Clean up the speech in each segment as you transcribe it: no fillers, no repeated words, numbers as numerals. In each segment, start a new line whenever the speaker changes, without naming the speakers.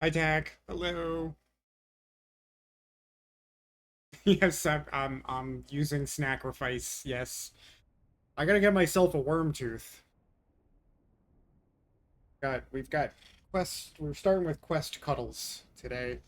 Hi, Tack. Hello. Yes, I'm using snackrifice. Yes, I gotta get myself a worm tooth. We've got quest. We're starting with quest cuddles today.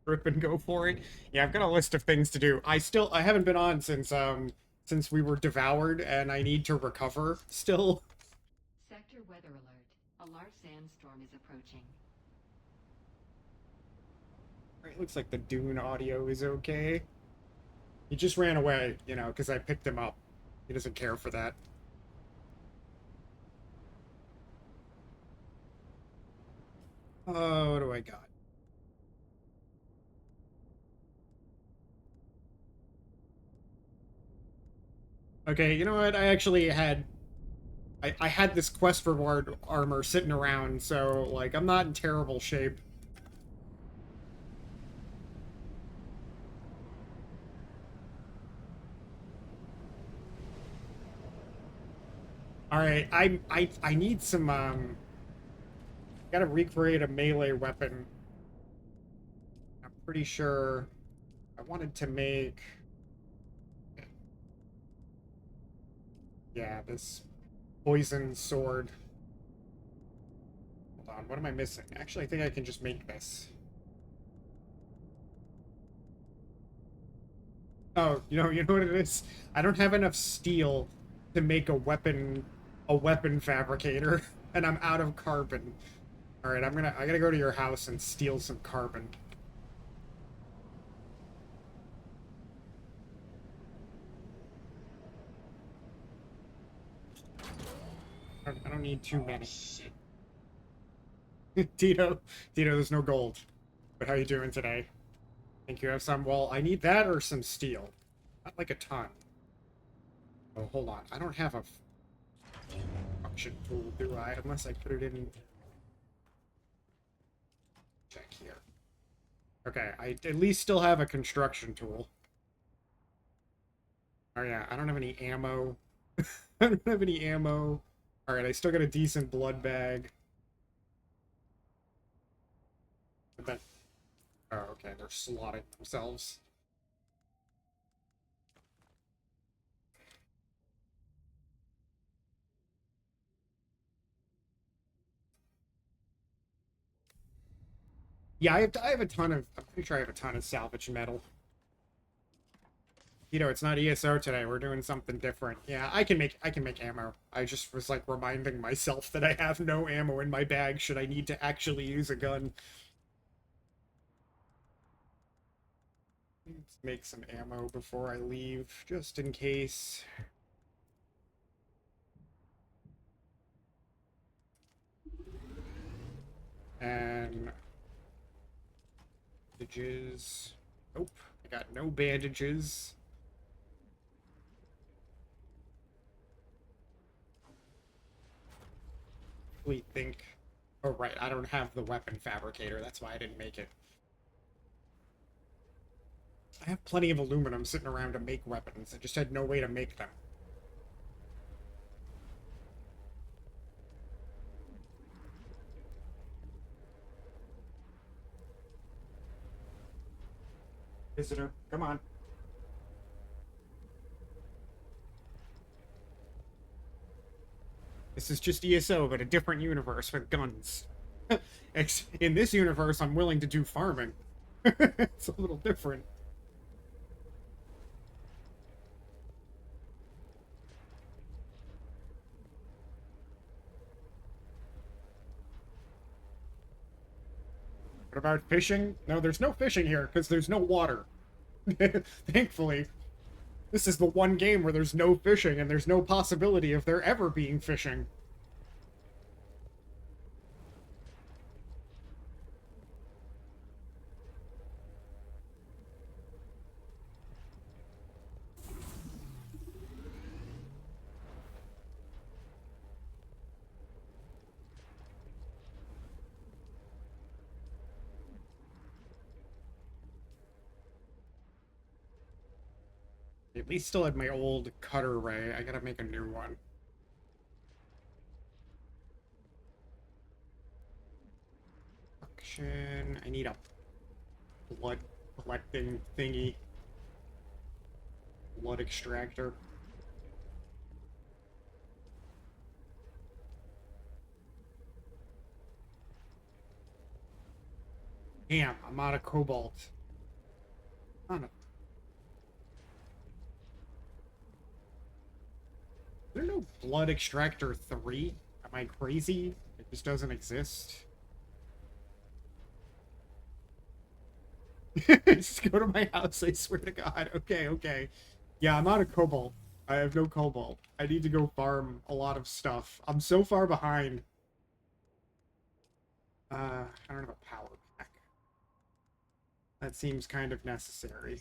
Rip and go for it. Yeah, I've got a list of things to do. I haven't been on since we were devoured, and I need to recover still.
Sector weather alert. A large sandstorm is approaching.
It looks like the Dune audio is okay. He just ran away, because I picked him up. He doesn't care for that. Oh, what do I got? Okay, you know what? I had this quest reward armor sitting around, so like I'm not in terrible shape. All right, I need some gotta recreate a melee weapon. I'm pretty sure I wanted to make, yeah, this poison sword. Hold on, what am I missing? Actually, I think I can just make this. Oh, you know what it is? I don't have enough steel to make a weapon fabricator, and I'm out of carbon. All right, I gotta go to your house and steal some carbon. I don't need too many. Tito, Tito, there's no gold. But how you doing today? Think you have some? Well, I need that or some steel. Not like a ton. Oh, hold on. I don't have a function tool, do I? Unless I put it in. Check here. Okay, I at least still have a construction tool. Oh yeah, I don't have any ammo. I don't have any ammo. Alright, I still got a decent blood bag. But then... Oh, okay, they're slotting themselves. Yeah, I have a ton of... I'm pretty sure I have a ton of salvage metal. It's not ESO today. We're doing something different. Yeah, I can make ammo. I just was like reminding myself that I have no ammo in my bag should I need to actually use a gun. Let's make some ammo before I leave, just in case. And bandages. Nope, I got no bandages. We think. Oh right, I don't have the weapon fabricator. That's why I didn't make it. I have plenty of aluminum sitting around to make weapons. I just had no way to make them. Visitor, come on. This is just ESO, but a different universe with guns. In this universe, I'm willing to do farming. It's a little different. What about fishing? No, there's no fishing here because there's no water. Thankfully, this is the one game where there's no fishing and there's no possibility of there ever being fishing. At least still had my old cutter ray. I gotta make a new one. Auction. I need a blood collecting thingy. Blood extractor. Damn, I'm out of cobalt. On a... Is there no blood extractor 3? Am I crazy? It just doesn't exist. Just go to my house, I swear to God. Okay, okay. Yeah, I'm out of cobalt. I have no cobalt. I need to go farm a lot of stuff. I'm so far behind. I don't have a power pack. That seems kind of necessary.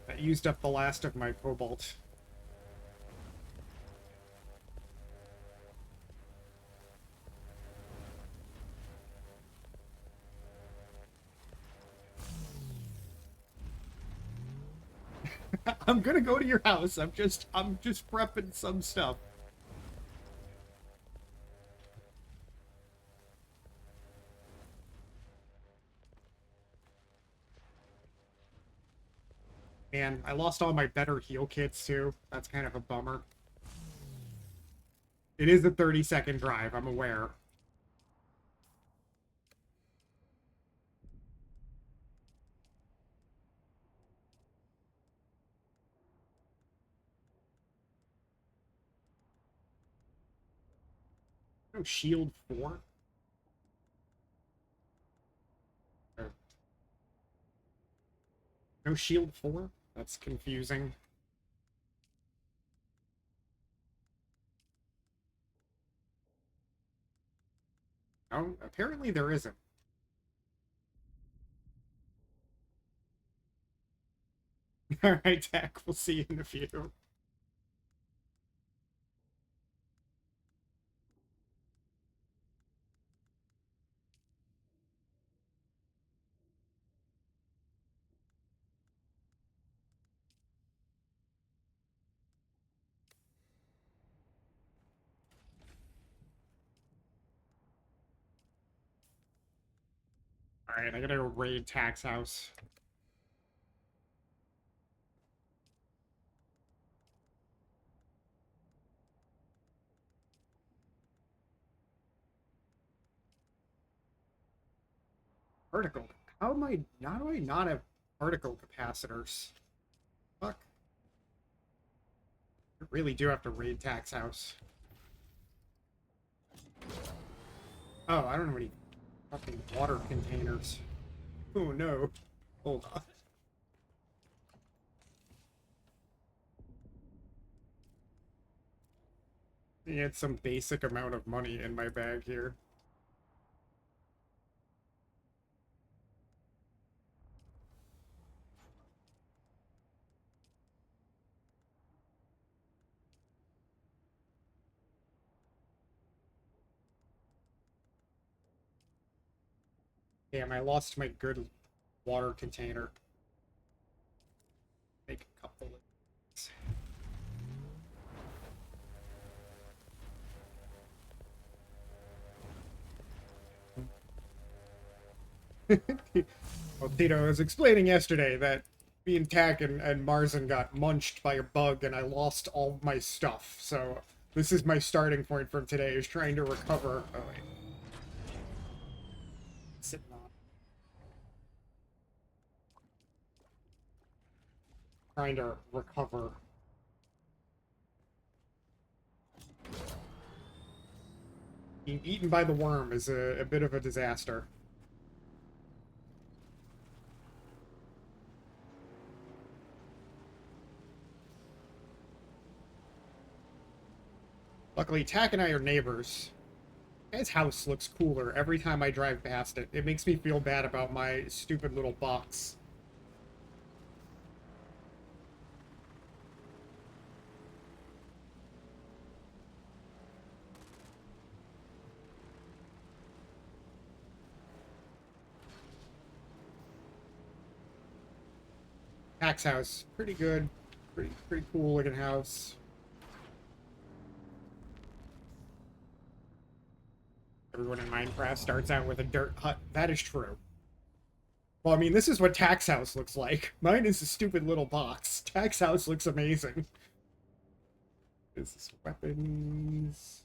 That used up the last of my cobalt. I'm gonna go to your house. I'm just prepping some stuff. Man, I lost all my better heal kits too. That's kind of a bummer. It is a 30-second drive, I'm aware. No shield 4? No shield 4? That's confusing. Oh, apparently there isn't. Alright, Dak, we'll see you in a few. Alright, I gotta go raid Tax House. Particle. How do I not have particle capacitors? Fuck. I really do have to raid Tax House. Oh, I don't have any fucking water containers. Oh no. Hold on. I had some basic amount of money in my bag here. Damn, I lost my good water container. Make a couple of well, Tito was explaining yesterday that me and Tack and Marzen got munched by a bug and I lost all my stuff. So this is my starting point from today, is trying to recover. Oh, wait. Sitting on. Trying to recover. Being eaten by the worm is a bit of a disaster. Luckily, Tack and I are neighbors. His house looks cooler every time I drive past it. It makes me feel bad about my stupid little box. Pax house. Pretty good. Pretty cool looking house. Everyone in Minecraft starts out with a dirt hut. That is true. Well, I mean, this is what Tax House looks like. Mine is a stupid little box. Tax House looks amazing. This is weapons.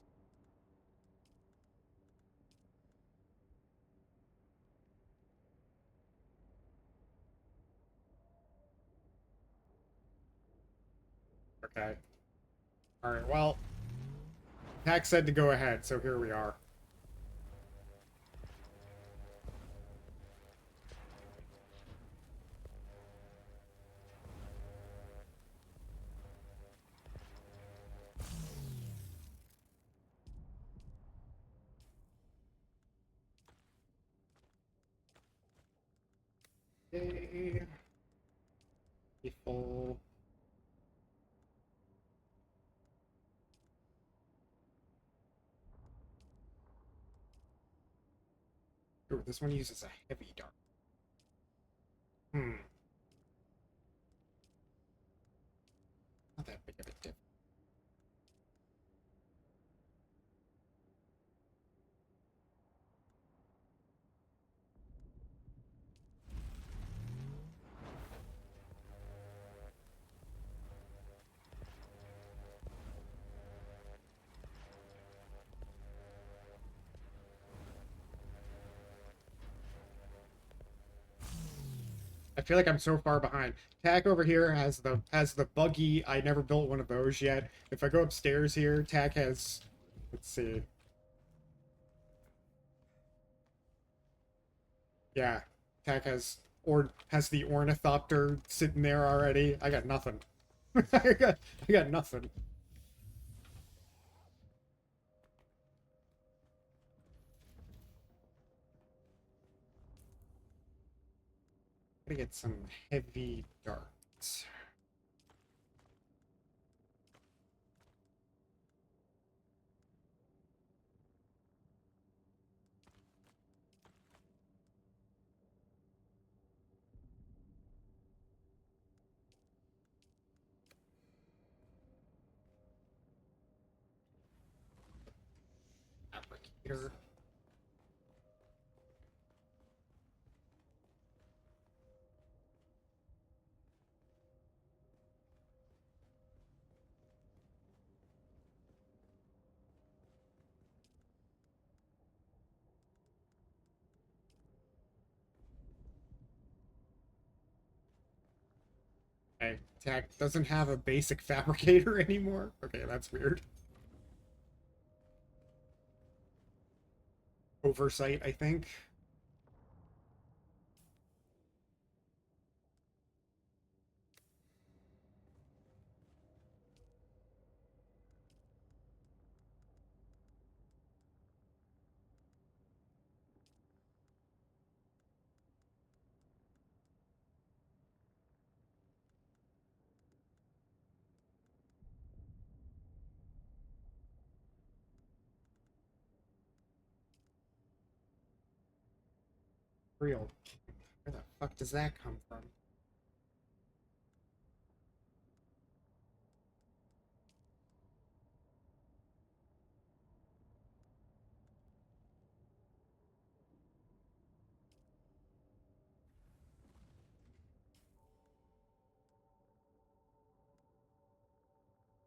Okay. Alright, well, Tax said to go ahead, so here we are. Okay. People. Ooh, this one uses a heavy dart. Not that big of a dip. I feel like I'm so far behind. Tack over here has the buggy. I never built one of those yet. If I go upstairs here, Tack has, let's see. Yeah, Tack has the ornithopter sitting there already. I got nothing. I got nothing. Gotta get some heavy darts. Applicator. Okay, Tack doesn't have a basic fabricator anymore. Okay, that's weird. Oversight, I think. Real. Where the fuck does that come from?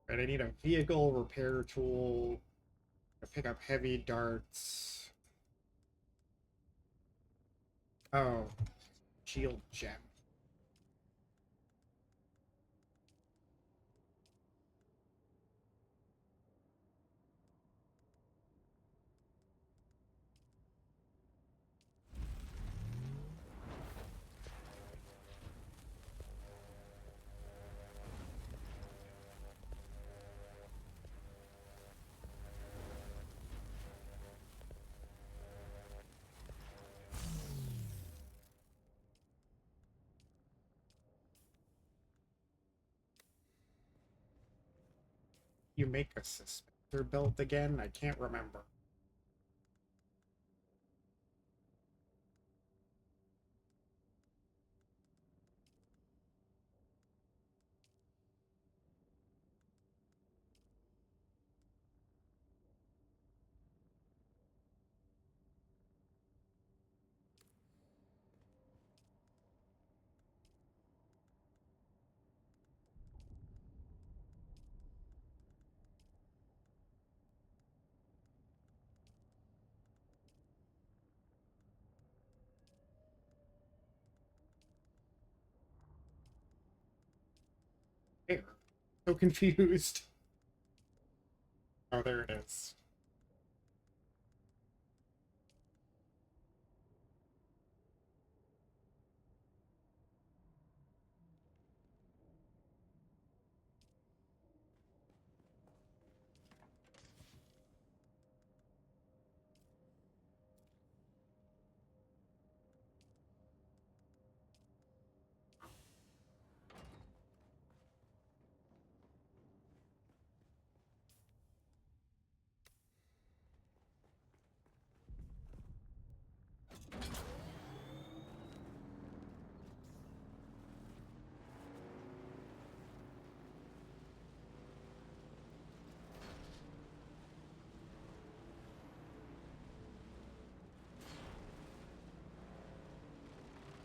Right, I need a vehicle repair tool. I pick up heavy darts. Oh, shield gem. You make a suspector belt again? I can't remember. So confused. Oh, there it is.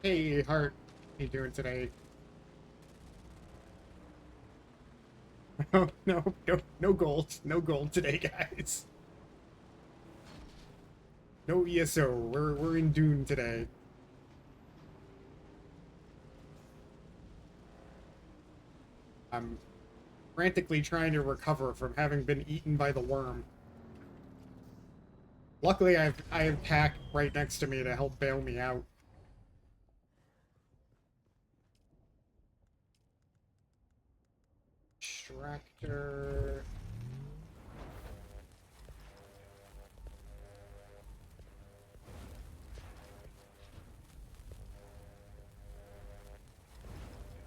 Hey, Hart. How you doing today? Oh, no gold. No gold today, guys. No ESO. We're in Dune today. I'm frantically trying to recover from having been eaten by the worm. Luckily, I have Pack right next to me to help bail me out. Extractor.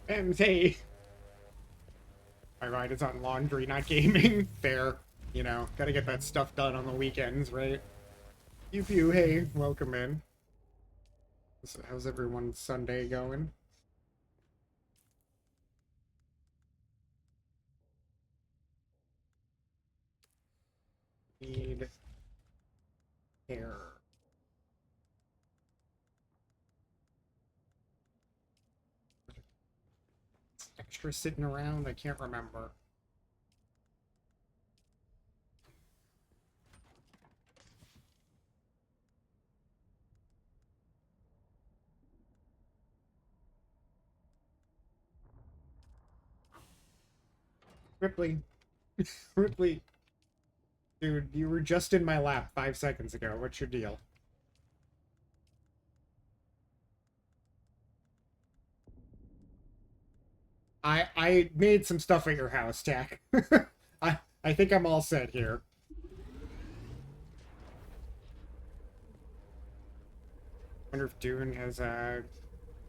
MZ. My ride is on laundry, not gaming. Fair. You know, gotta get that stuff done on the weekends, right? Pew pew, hey, welcome in. How's everyone's Sunday going? Need hair. Extra sitting around? I can't remember. Ripley. Ripley. Dude, you were just in my lap 5 seconds ago. What's your deal? I made some stuff at your house, Tack. I think I'm all set here. Wonder if Dune has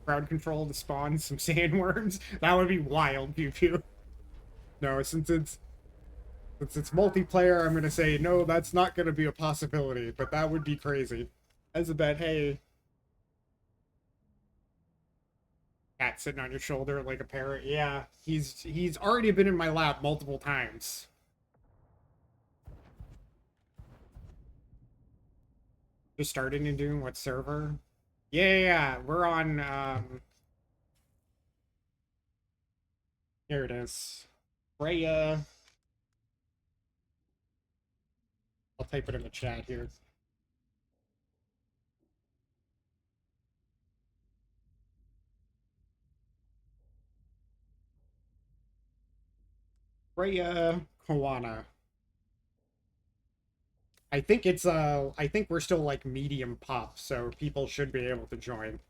crowd control to spawn some sandworms. That would be wild, pew pew. No, since it's multiplayer, I'm gonna say no. That's not gonna be a possibility, but that would be crazy. As a bet, hey, cat sitting on your shoulder like a parrot. Yeah, he's already been in my lap multiple times. Just starting and doing what server? Yeah, we're on. Here it is. Freya. I'll type it in the chat here. Freya Koana. I think we're still like medium pop, so people should be able to join.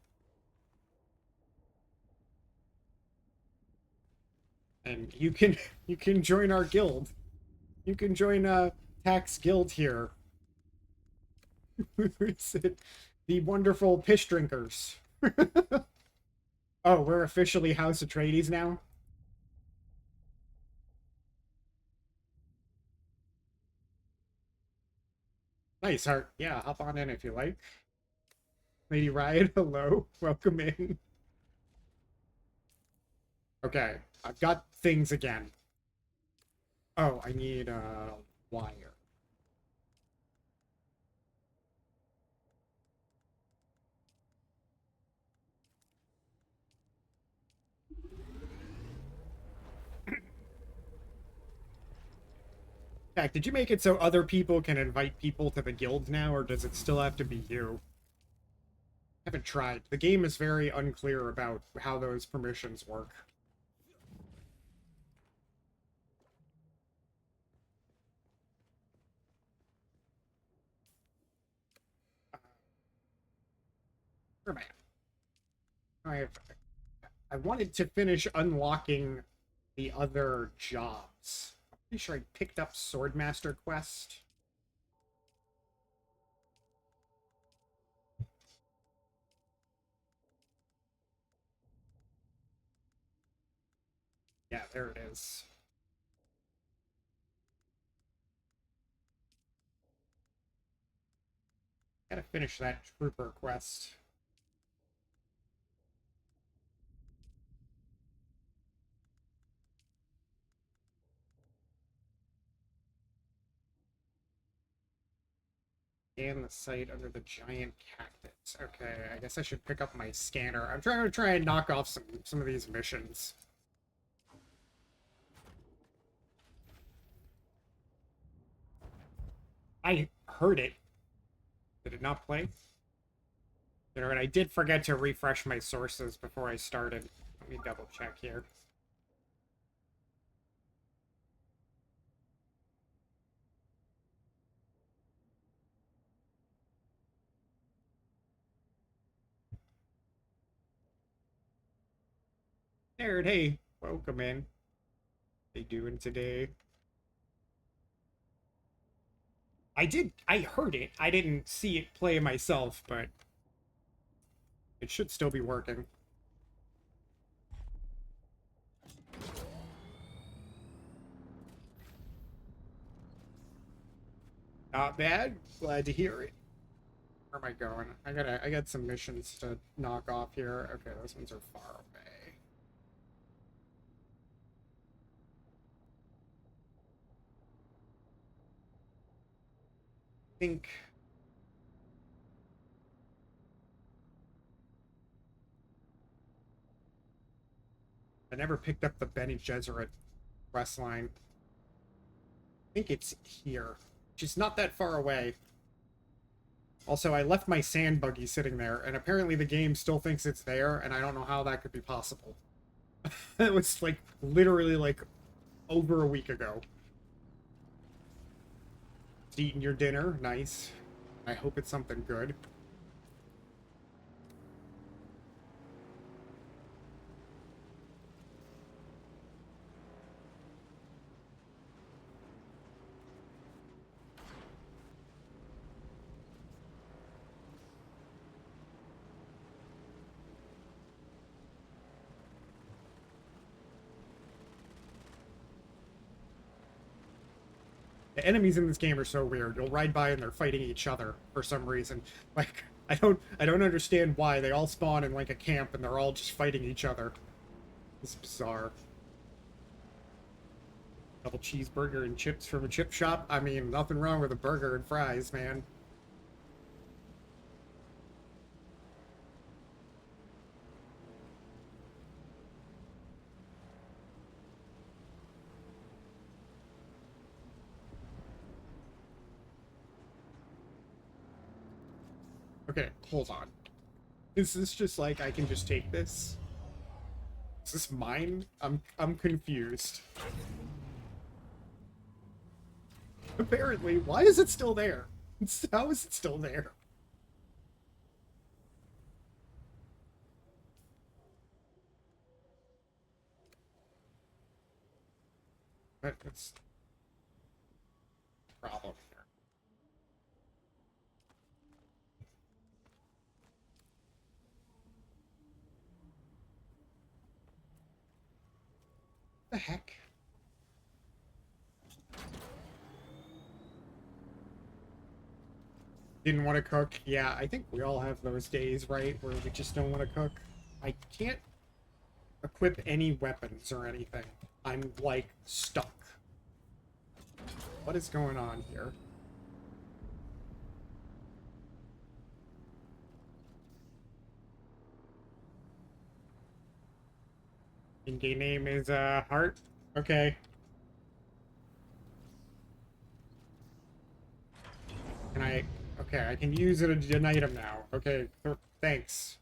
And you can join our guild. You can join Tax Guild here. Is it? The wonderful pish drinkers. Oh, we're officially House Atreides now? Nice, Heart. Yeah, hop on in if you like. Lady Riot, hello. Welcome in. Okay, I've got things again. Oh, I need wire. Jack, did you make it so other people can invite people to the guild now, or does it still have to be you? I haven't tried. The game is very unclear about how those permissions work. Where am I? I wanted to finish unlocking the other jobs. I'm pretty sure I picked up Swordmaster quest. Yeah, there it is. Gotta finish that trooper quest. Scan the site under the giant cactus. Okay, I guess I should pick up my scanner. I'm trying and knock off some of these missions. I heard it. Did it not play? You know, and I did forget to refresh my sources before I started. Let me double check here. There, hey, welcome in. How you doing today? I heard it. I didn't see it play myself, but it should still be working. Not bad. Glad to hear it. Where am I going? I got some missions to knock off here. Okay, those ones are far away. I think I never picked up the Bene Gesserit quest line. I think it's here. Which is not that far away. Also, I left my sand buggy sitting there, and apparently the game still thinks it's there, and I don't know how that could be possible. It was, like, literally, like, over a week ago. Eating your dinner. Nice. I hope it's something good. The enemies in this game are so weird. You'll ride by and they're fighting each other for some reason. Like, I don't understand why. They all spawn in like a camp and they're all just fighting each other. It's bizarre. Double cheeseburger and chips from a chip shop. I mean, nothing wrong with a burger and fries, man. Okay, hold on. Is this just like I can just take this? Is this mine? I'm confused. Apparently, why is it still there? How is it still there? That's the problem here. The heck? Didn't want to cook. Yeah, I think we all have those days, right? Where we just don't want to cook. I can't equip any weapons or anything. I'm, like, stuck. What is going on here? In-game name is, Heart? Okay. Can I... Okay, I can use it as an item now. Okay, thanks.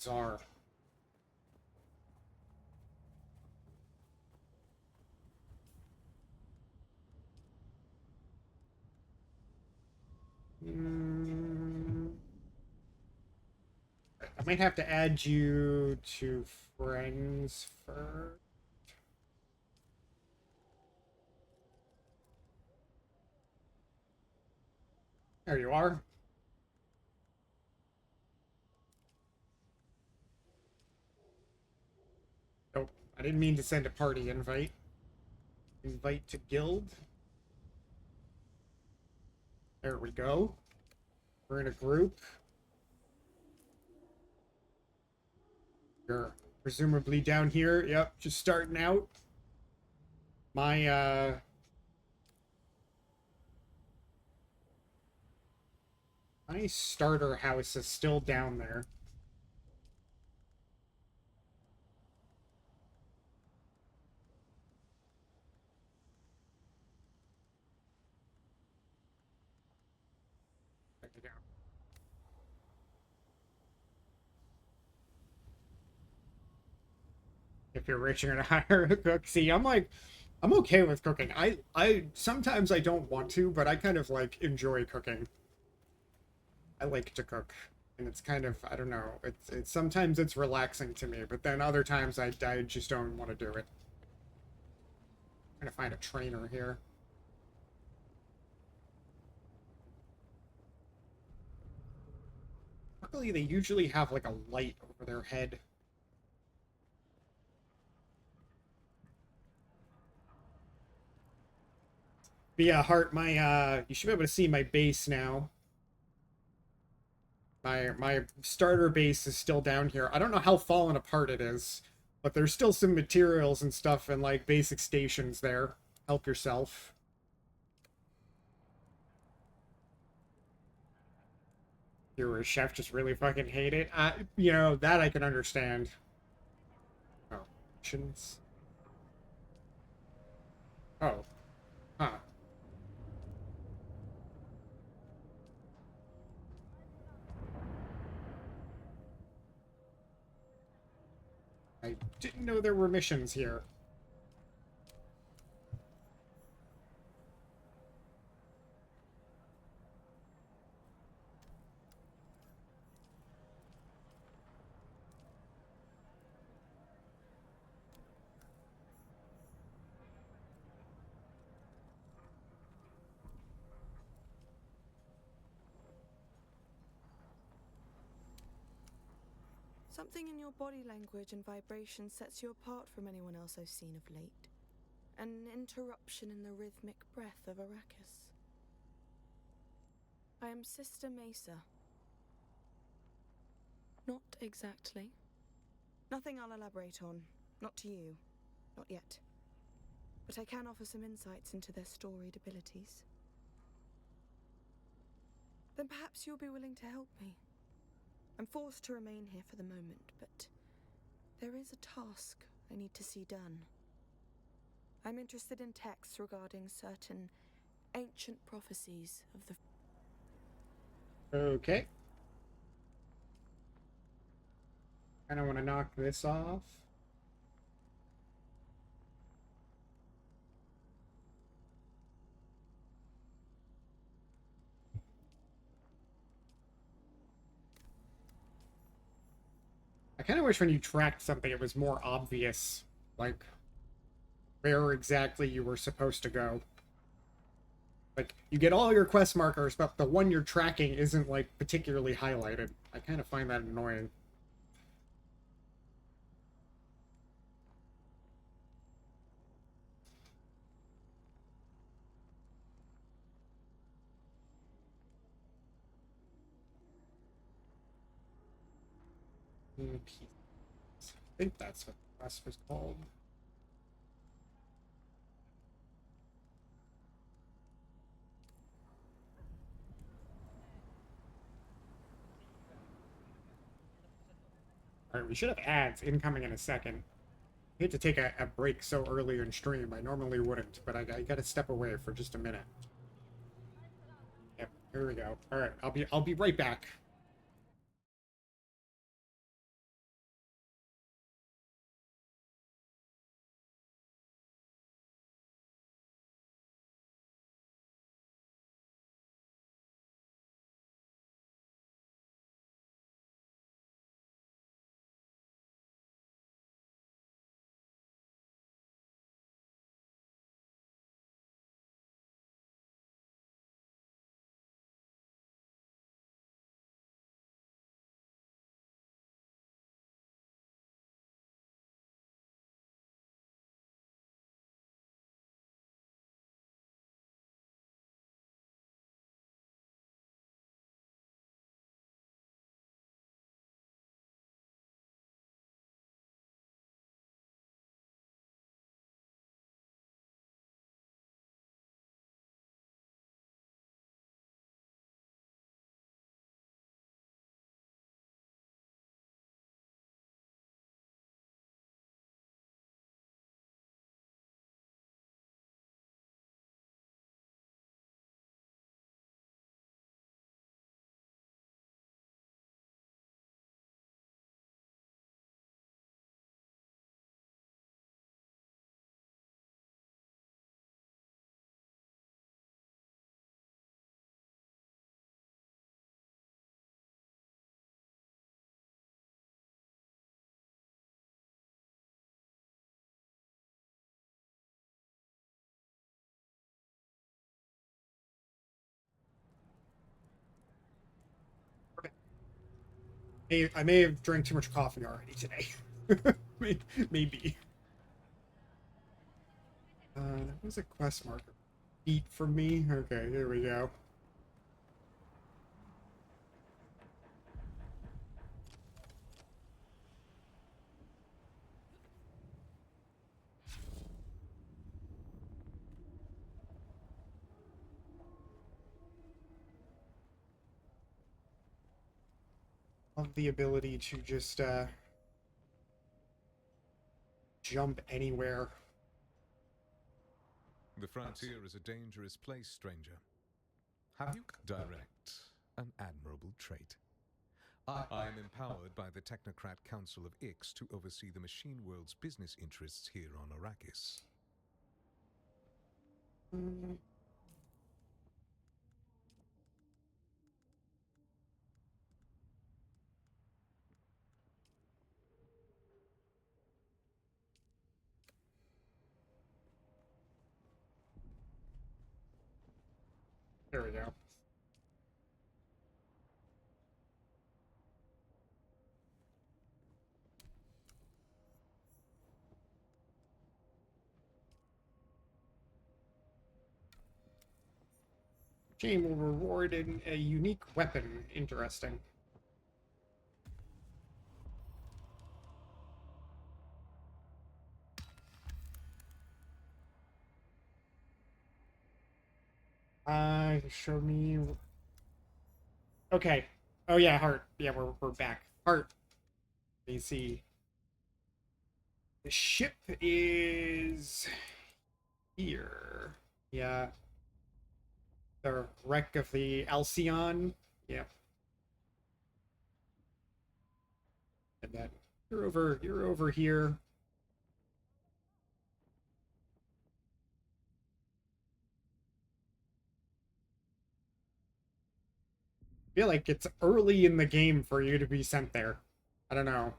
Czar. might have to add you to friends first. There you are. Oh, I didn't mean to send a party invite. Invite to guild. There we go. We're in a group. You're presumably down here. Yep, just starting out. My my starter house is still down there. There you go. If you're rich, you're gonna hire a cook. See, I'm okay with cooking. I sometimes I don't want to, but I kind of like enjoy cooking. I like to cook, and it's kind of, I don't know. It's sometimes it's relaxing to me, but then other times I just don't want to do it. I'm trying to find a trainer here. Luckily, they usually have like a light over their head. But yeah, Hart, my you should be able to see my base now. My starter base is still down here. I don't know how fallen apart it is, but there's still some materials and stuff and like basic stations there. Help yourself. You're a chef, just really fucking hate it. You know, that I can understand. Oh, options. Oh, huh. I didn't know there were missions here.
Something in your body language and vibration sets you apart from anyone else I've seen of late. An interruption in the rhythmic breath of Arrakis. I am Sister Mesa. Not exactly. Nothing I'll elaborate on. Not to you. Not yet. But I can offer some insights into their storied abilities. Then perhaps you'll be willing to help me. I'm forced to remain here for the moment, but there is a task I need to see done. I'm interested in texts regarding certain ancient prophecies of the...
Okay. Kind of want to knock this off. I kind of wish when you tracked something it was more obvious, like where exactly you were supposed to go. Like, you get all your quest markers, but the one you're tracking isn't, like, particularly highlighted. I kind of find that annoying. I think that's what the quest was called. Alright, we should have ads incoming in a second. I hate to take a break so early in stream. I normally wouldn't, but I gotta step away for just a minute. Yep, here we go. Alright, I'll be right back. I may have drank too much coffee already today. Maybe. That was a quest marker. Eat from me? Okay, here we go. Love the ability to just, jump anywhere.
The frontier is a dangerous place, stranger. Have you direct, an admirable trait. I am empowered by the Technocrat Council of Ix to oversee the machine world's business interests here on Arrakis.
There we go. Game will reward a unique weapon. Interesting. Show me. Okay. Oh yeah, heart. Yeah, we're back. Heart. Let me see. The ship is here. Yeah. The wreck of the Alcyon. Yep. And then you're over here. I feel like it's early in the game for you to be sent there. I don't know.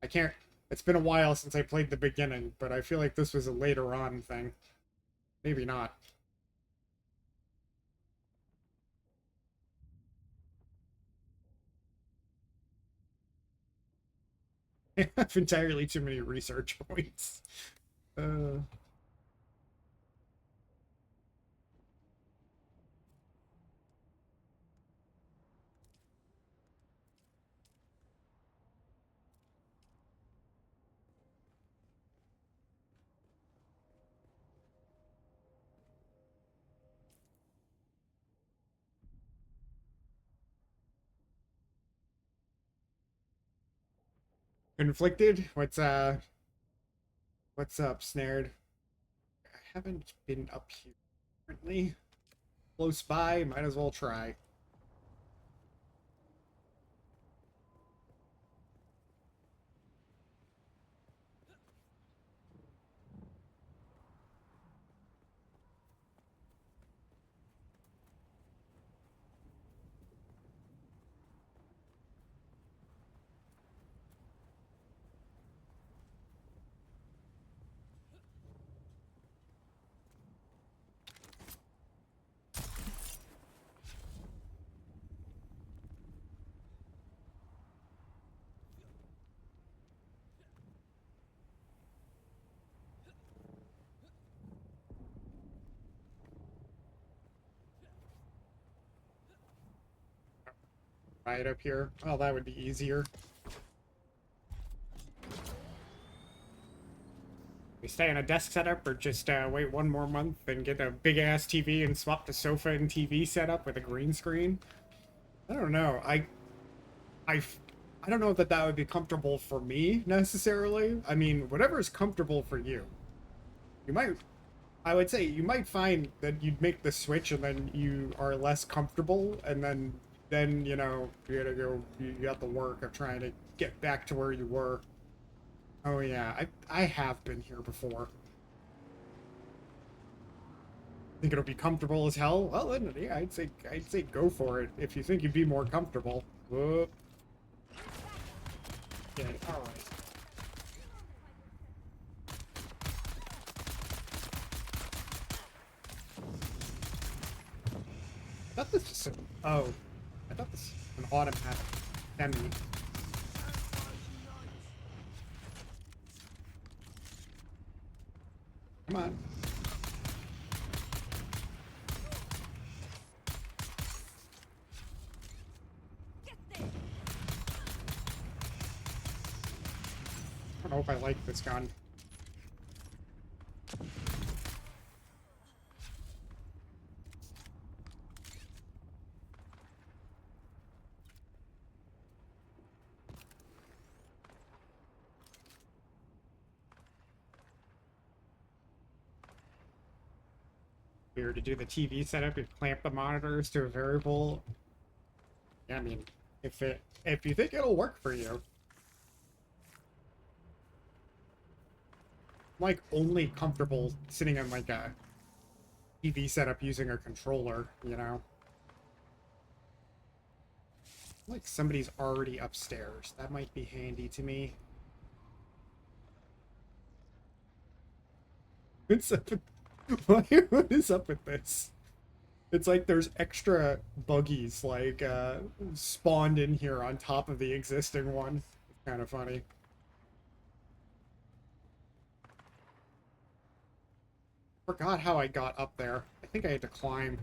I can't. It's been a while since I played the beginning, but I feel like this was a later on thing. Maybe not. I have entirely too many research points. Conflicted? What's up, Snared? I haven't been up here currently. Close by, might as well try. Right up here. Oh, that would be easier. We stay in a desk setup or just wait one more month and get a big ass TV and swap the sofa and TV setup with a green screen? I don't know. I don't know that that would be comfortable for me necessarily. I mean, whatever is comfortable for you. You might, I would say you might find that you'd make the switch and then you are less comfortable and then you know, you got the work of trying to get back to where you were. Oh yeah, I have been here before. Think it'll be comfortable as hell? Well, then, yeah, I'd say go for it if you think you'd be more comfortable. Whoop. Yeah, all right. I thought this was oh, I thought this was an automatic semi. Come on. I don't know if I like this gun. Weird to do the TV setup, you clamp the monitors to a variable. Yeah, I mean, if you think it'll work for you. I'm like only comfortable sitting on like a TV setup using a controller, you know? Like somebody's already upstairs. That might be handy to me. What's up with, what is up with this? It's like there's extra buggies like spawned in here on top of the existing one. It's kind of funny. Forgot how I got up there. I think I had to climb.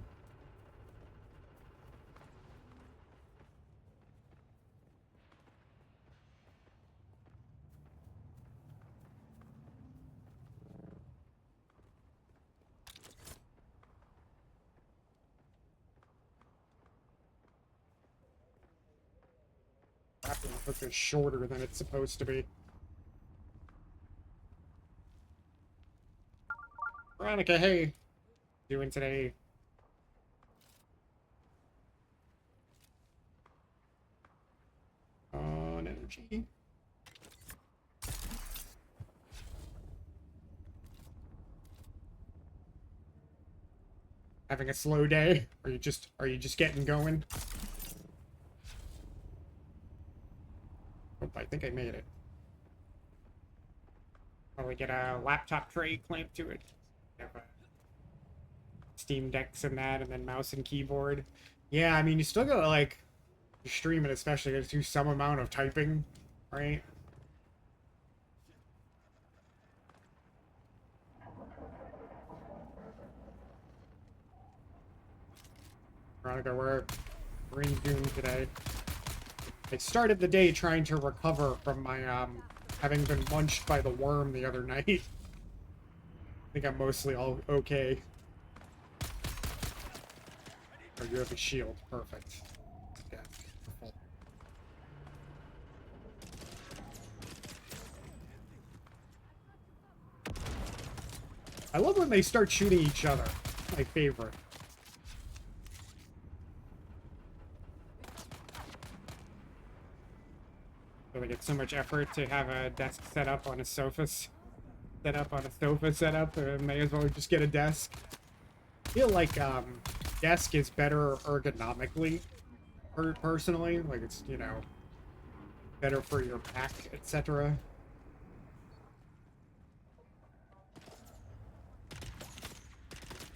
Grappling hook is shorter than it's supposed to be. Veronica, hey. Doing today? On energy. Having a slow day? Are you just getting going? Oh, I think I made it. Probably get a laptop tray clamped to it. Have a Steam Decks and that, and then mouse and keyboard. Yeah, I mean, you still gotta, like, you stream it especially, gotta do some amount of typing, right? Veronica, we're in Dune today. I started the day trying to recover from my, having been munched by the worm the other night. I think I'm mostly all okay. Oh, you have a shield. Perfect. Yeah. I love when they start shooting each other. My favorite. So they get so much effort to have a desk set up on a sofa. Set up on a sofa setup. May as well just get a desk. I feel like desk is better ergonomically, personally. Like it's, you know, better for your back, etc.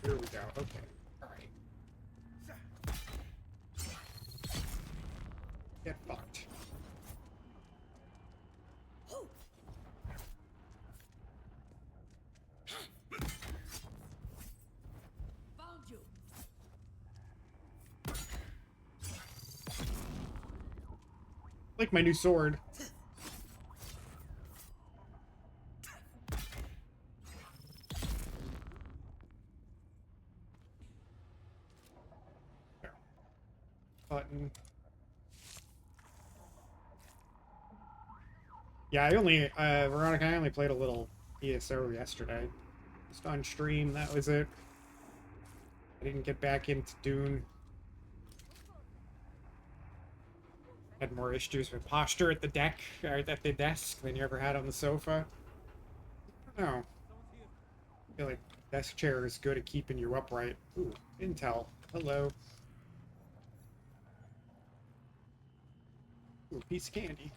Here we go. Okay. All right. Get fucked. Like my new sword. There. Button. Yeah, Veronica, I only played a little ESO yesterday. Just on stream, that was it. I didn't get back into Dune. Had more issues with posture at the deck, or at the desk than you ever had on the sofa. I don't know. I feel like desk chair is good at keeping you upright. Ooh, Intel. Hello. Ooh, piece of candy.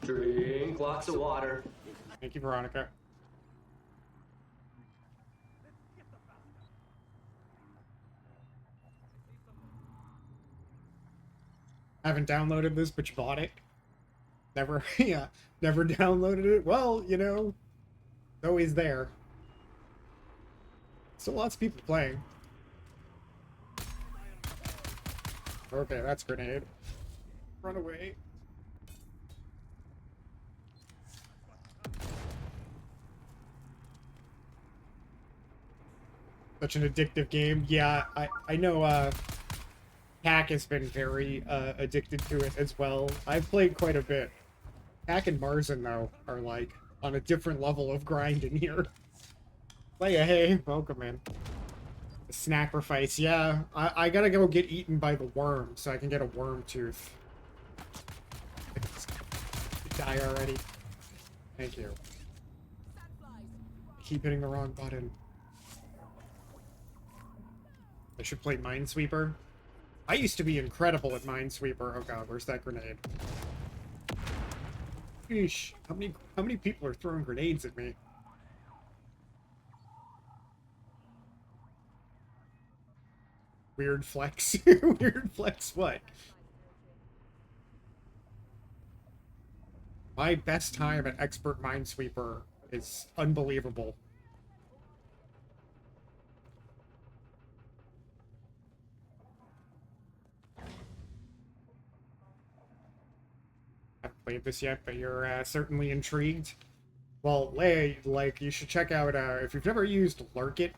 Drink lots of water.
Thank you, Veronica. I haven't downloaded this, but you bought it. Never, yeah, never downloaded it. Well, you know, it's always there. Still lots of people playing. Okay, that's grenade. Run away. Such an addictive game. Yeah, I know Hack has been very addicted to it as well. I've played quite a bit. Hack and Marzen, though, are like on a different level of grind in here. Leia, hey, welcome in. Snackrifice, yeah. I gotta go get eaten by the worm so I can get a worm tooth. Die already. Thank you. Keep hitting the wrong button. I should play Minesweeper. I used to be incredible at Minesweeper. Oh god, where's that grenade? Sheesh. How many people are throwing grenades at me? Weird flex. Weird flex what? My best time at Expert Minesweeper is unbelievable. Haven't played this yet, but you're certainly intrigued. Well, Leia, like, you should check out, if you've never used Lurkit,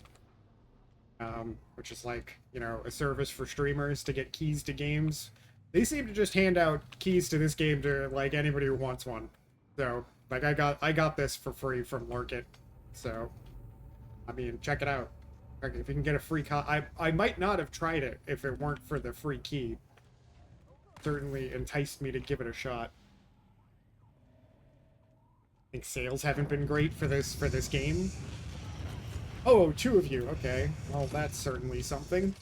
which is like, you know, a service for streamers to get keys to games. They seem to just hand out keys to this game to, like, anybody who wants one. So, like, I got this for free from Lurkit. So, I mean, check it out. If you can get a free I might not have tried it if it weren't for the free key. Certainly enticed me to give it a shot. I think sales haven't been great for this game. Oh, two of you. Okay. Well, that's certainly something.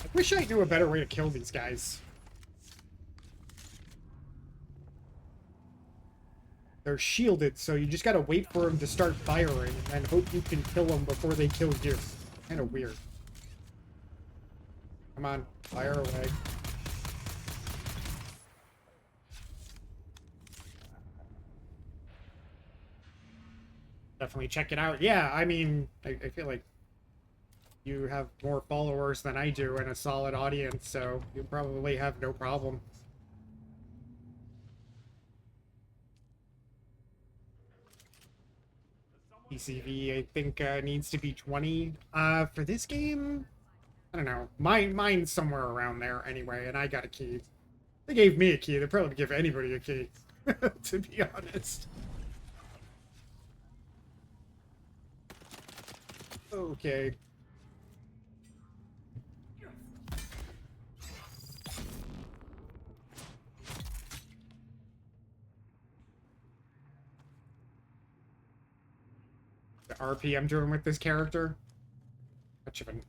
I wish I knew a better way to kill these guys. They're shielded, so you just gotta wait for them to start firing and hope you can kill them before they kill you. Kinda weird. Come on, fire away. Definitely check it out. Yeah, I mean, I feel like you have more followers than I do and a solid audience, so you probably have no problem. PCV, I think, needs to be 20. For this game, I don't know. Mine's somewhere around there anyway, and I got a key. They gave me a key. They'd probably give anybody a key, to be honest. Okay. The RP I'm doing with this character? Much of an...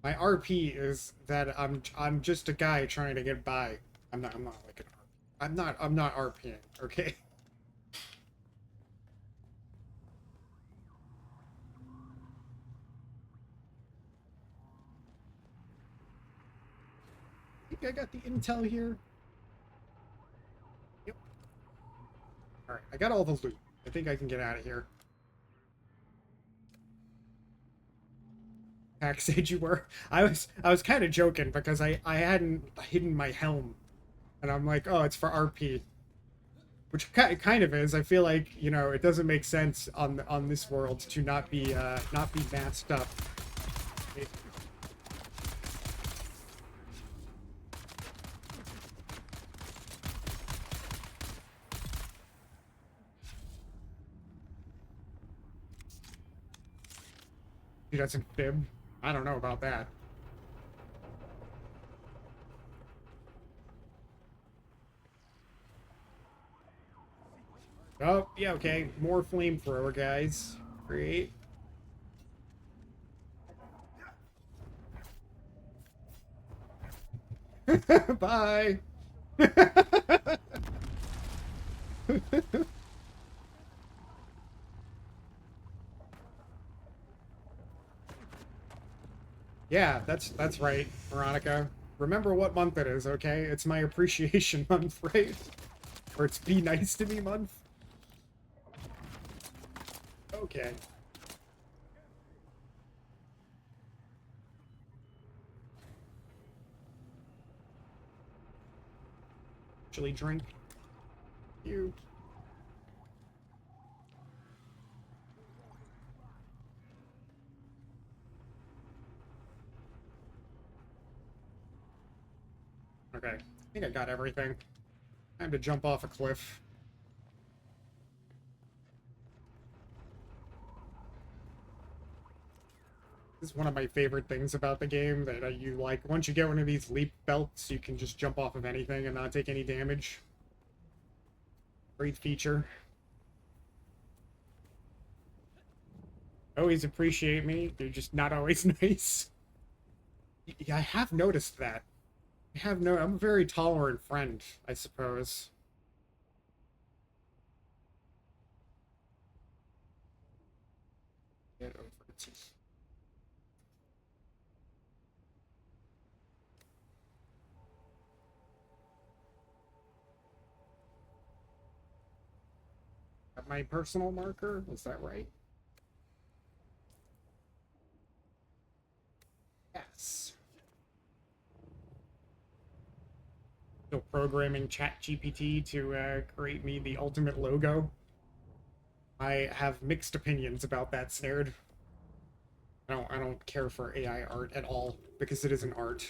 My RP is that I'm just a guy trying to get by. I'm not like an RP. I'm not RPing, okay? I think I got the intel here. Yep. Alright, I got all the loot. I think I can get out of here. Pack said you were. I was kind of joking because I hadn't hidden my helm, and I'm like, oh, it's for RP, which kind of is. I feel like, you know, it doesn't make sense on this world to not be masked up. He doesn't fib. I don't know about that. Oh, yeah, okay. More flamethrower, guys. Great. Bye. Yeah, that's right, Veronica. Remember what month it is, okay? It's my appreciation month, right? Or it's be nice to me month. Okay. Actually drink. You. Okay. I think I got everything. Time to jump off a cliff. This is one of my favorite things about the game, that you, like, once you get one of these leap belts, you can just jump off of anything and not take any damage. Great feature. Always appreciate me, you're just not always nice. Yeah, I have noticed that. I'm a very tolerant friend, I suppose. Get over it. My personal marker? Is that right? Yes. Still programming ChatGPT to create me the ultimate logo. I have mixed opinions about that, Snared. I don't care for AI art at all, because it is an art.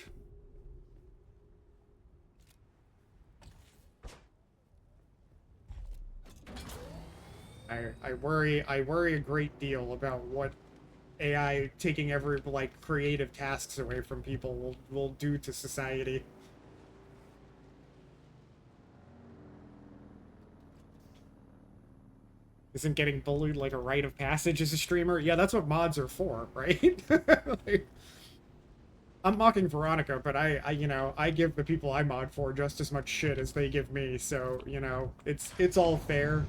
I worry a great deal about what AI taking every, like, creative tasks away from people will do to society. Isn't getting bullied like a rite of passage as a streamer? Yeah, that's what mods are for, right? Like, I'm mocking Veronica, but you know, I give the people I mod for just as much shit as they give me, so, you know, it's all fair.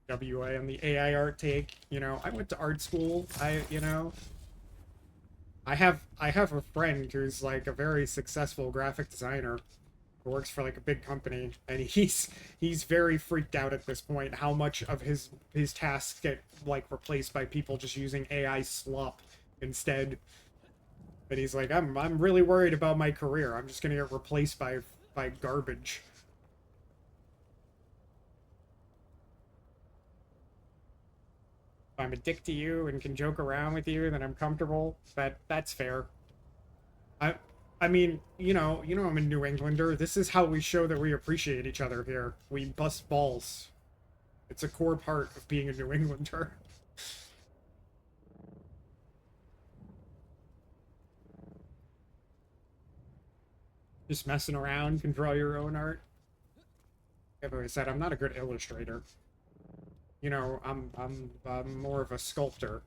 WA on the AI art take, you know, I went to art school. You know, I have a friend who's like a very successful graphic designer who works for like a big company, and he's very freaked out at this point how much of his tasks get like replaced by people just using AI slop instead. But he's like, I'm really worried about my career. I'm just gonna get replaced by garbage. If I'm a dick to you and can joke around with you, then I'm comfortable. That's fair. I I mean, you know I'm a New Englander. This is how we show that we appreciate each other here. We bust balls. It's a core part of being a New Englander. Just messing around, can draw your own art. Like I said, I'm not a good illustrator. You know, I'm more of a sculptor.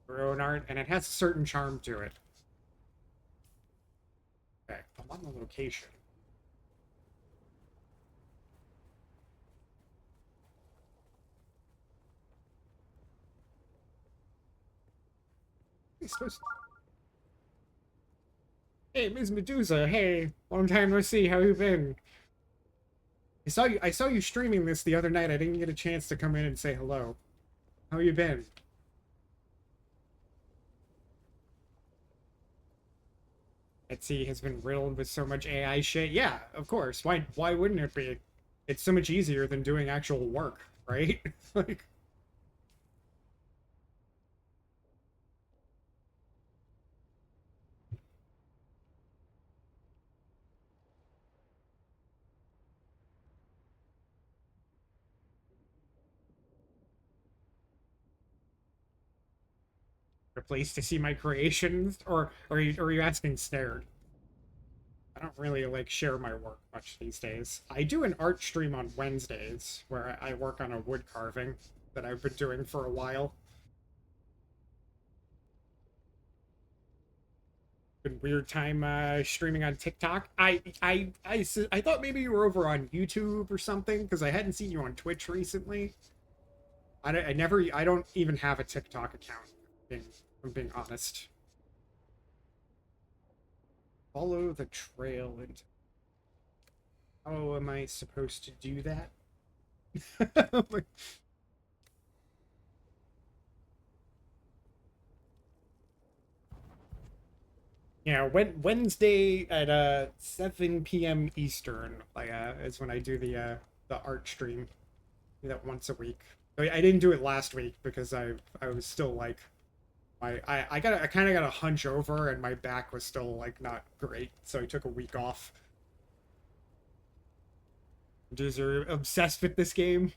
Your own art, and it has a certain charm to it. Okay, I'm on the location. He's supposed to... Hey, Ms. Medusa, hey, long time no see, how you been? I saw you streaming this the other night. I didn't get a chance to come in and say hello. How you been? Etsy has been riddled with so much AI shit. Yeah, of course. Why wouldn't it be? It's so much easier than doing actual work, right? Like, a place to see my creations, or are you asking Snared? I don't really like share my work much these days. I do an art stream on Wednesdays where I work on a wood carving that I've been doing for a while. Been weird time streaming on TikTok. I thought maybe you were over on YouTube or something because I hadn't seen you on Twitch recently. I don't even have a TikTok account. If I'm being honest. Follow the trail into. How am I supposed to do that? Yeah, Wednesday at 7 p.m. Eastern, like is when I do the art stream. Do that once a week. I didn't do it last week because I was still like I kind of got a hunch over and my back was still like not great, so I took a week off. Dudes are obsessed with this game.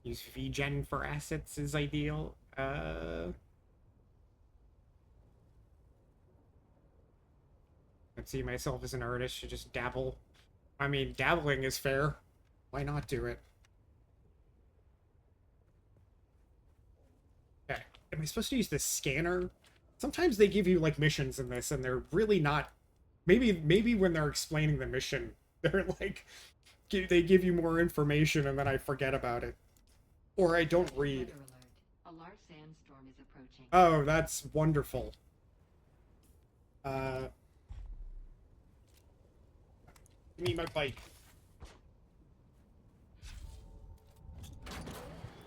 Use VGen for assets is ideal. I see myself as an artist to just dabble. I mean, dabbling is fair. Why not do it? Okay. Am I supposed to use the scanner? Sometimes they give you, like, missions in this, and they're really not... Maybe when they're explaining the mission, they're, like... They give you more information, and then I forget about it. Or I don't read.
A large sandstorm is approaching.
Oh, that's wonderful. Give me my bike.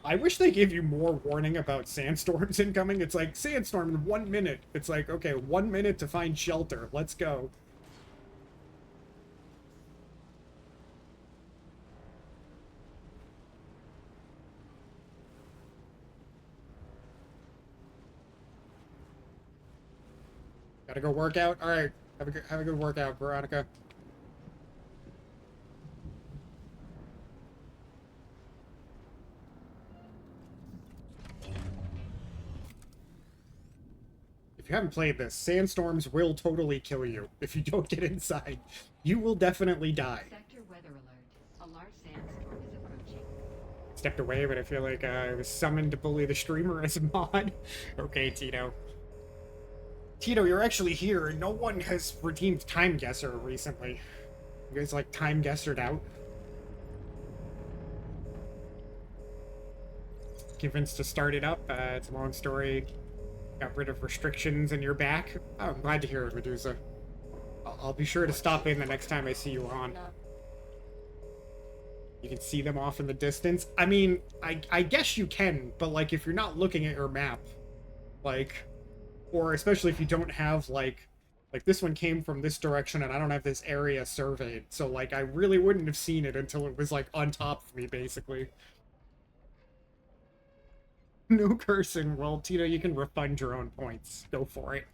I wish they gave you more warning about sandstorms incoming. It's like, sandstorm in 1 minute. It's like, okay, 1 minute to find shelter. Let's go. Gotta go work out? Alright. Have a good workout, Veronica. If you haven't played this, sandstorms will totally kill you if you don't get inside. You will definitely die.
Sector weather alert. A large sandstorm is approaching.
Stepped away, but I feel like I was summoned to bully the streamer as a mod. Okay, Tito. Tito, you're actually here, and no one has redeemed Time Guesser recently. You guys, like, Time Guessered out? Convinced to start it up. It's a long story. Got rid of restrictions in your back. Oh, I'm glad to hear it, Medusa. I'll be sure to stop in the next time I see you on. You can see them off in the distance. I mean, I guess you can, but, like, if you're not looking at your map, like... Or especially if you don't have, like this one came from this direction and I don't have this area surveyed. So, like, I really wouldn't have seen it until it was, like, on top of me, basically. No cursing. Well, Tito, you can refund your own points. Go for it.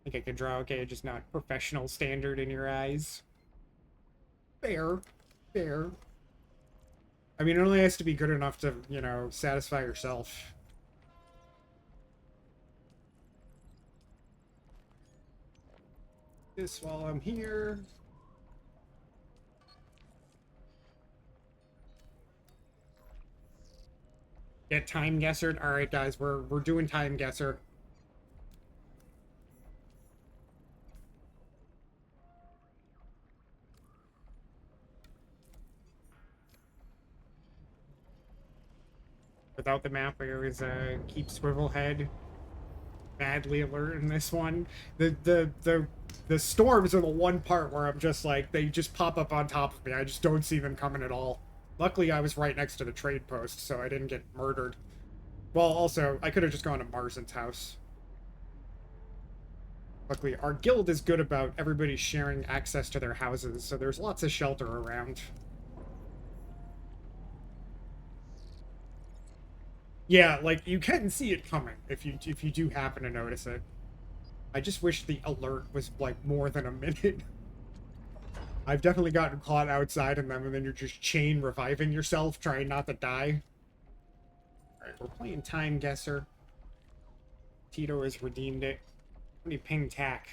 I think I can draw okay, just not professional standard in your eyes. Fair. Fair. I mean, it only has to be good enough to, you know, satisfy yourself. This while I'm here. Get Time Guesser. All right, guys, we're doing Time Guesser. Without the map, I always keep swivel head. Badly alert in this one. The storms are the one part where I'm just like, they just pop up on top of me. I just don't see them coming at all. Luckily, I was right next to the trade post, so I didn't get murdered. Well, also, I could have just gone to Marzen's house. Luckily, our guild is good about everybody sharing access to their houses, so there's lots of shelter around. Yeah, like, you can see it coming if you do happen to notice it. I just wish the alert was, like, more than a minute. I've definitely gotten caught outside in them, and then you're just chain reviving yourself, trying not to die. Alright, we're playing Time Guesser. Tito has redeemed it. How many ping tack?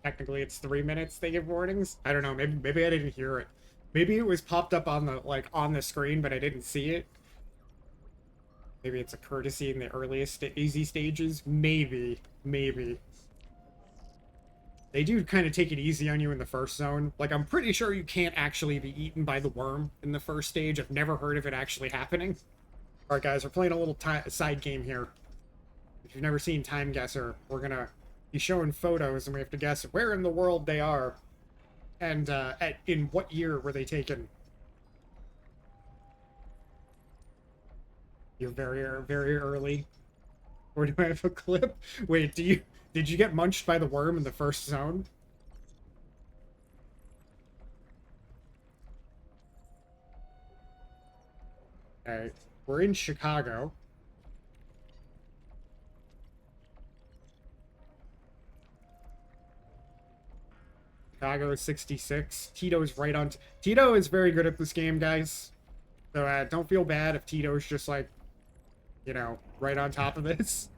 Technically, it's 3 minutes they give warnings. I don't know. Maybe I didn't hear it. Maybe it was popped up on the on the screen, but I didn't see it. Maybe it's a courtesy in the earliest easy stages. Maybe. They do kind of take it easy on you in the first zone. Like, I'm pretty sure you can't actually be eaten by the worm in the first stage. I've never heard of it actually happening. Alright, guys, we're playing a little side game here. If you've never seen Time Guesser, we're gonna be showing photos, and we have to guess where in the world they are. And, in what year were they taken. You're very early. Or do I have a clip? Wait, did you get munched by the worm in the first zone? Okay, we're in Chicago. Chicago is 66. Tito's right on. Tito is very good at this game, guys. So don't feel bad if Tito's just like, you know, right on top of this.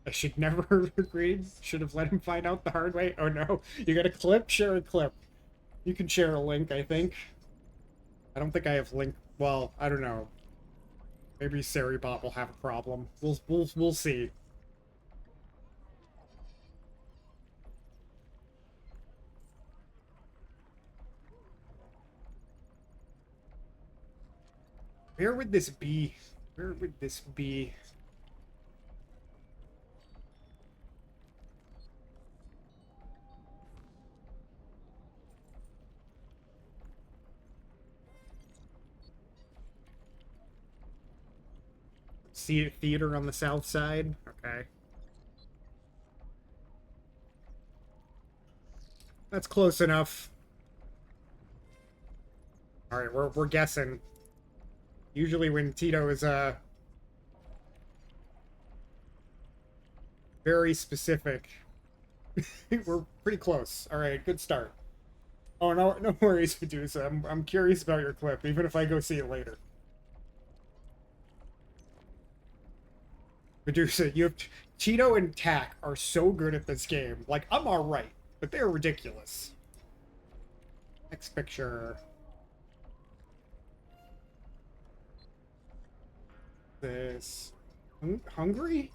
I should never have agreed. Should have let him find out the hard way. Oh no. You got a clip? Share a clip. You can share a link, I think. I don't think I have link. Well, I don't know. Maybe Saribot will have a problem. We'll see. Where would this be? Where would this be? See it theater on the south side? Okay. That's close enough. Alright, we're guessing. Usually when Tito is very specific. We're pretty close. Alright, good start. Oh no worries, Medusa. I'm curious about your clip, even if I go see it later. Medusa, you have Tito and Tack are so good at this game. Like, I'm alright, but they're ridiculous. Next picture. This. Hungry?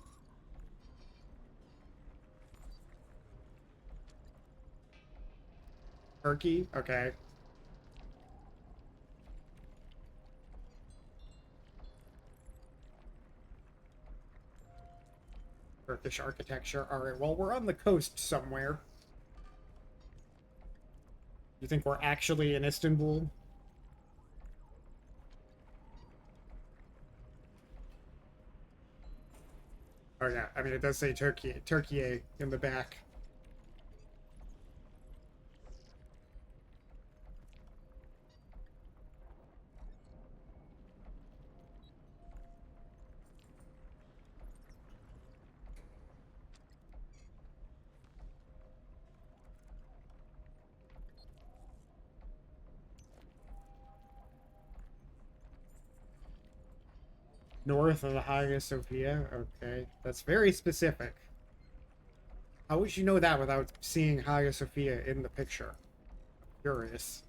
Turkey? Okay. Turkish architecture. Alright, well, we're on the coast somewhere. You think we're actually in Istanbul? Oh yeah, I mean, it does say Turkey in the back. North of the Hagia Sophia? Okay, that's very specific. How would you know that without seeing Hagia Sophia in the picture? I'm curious.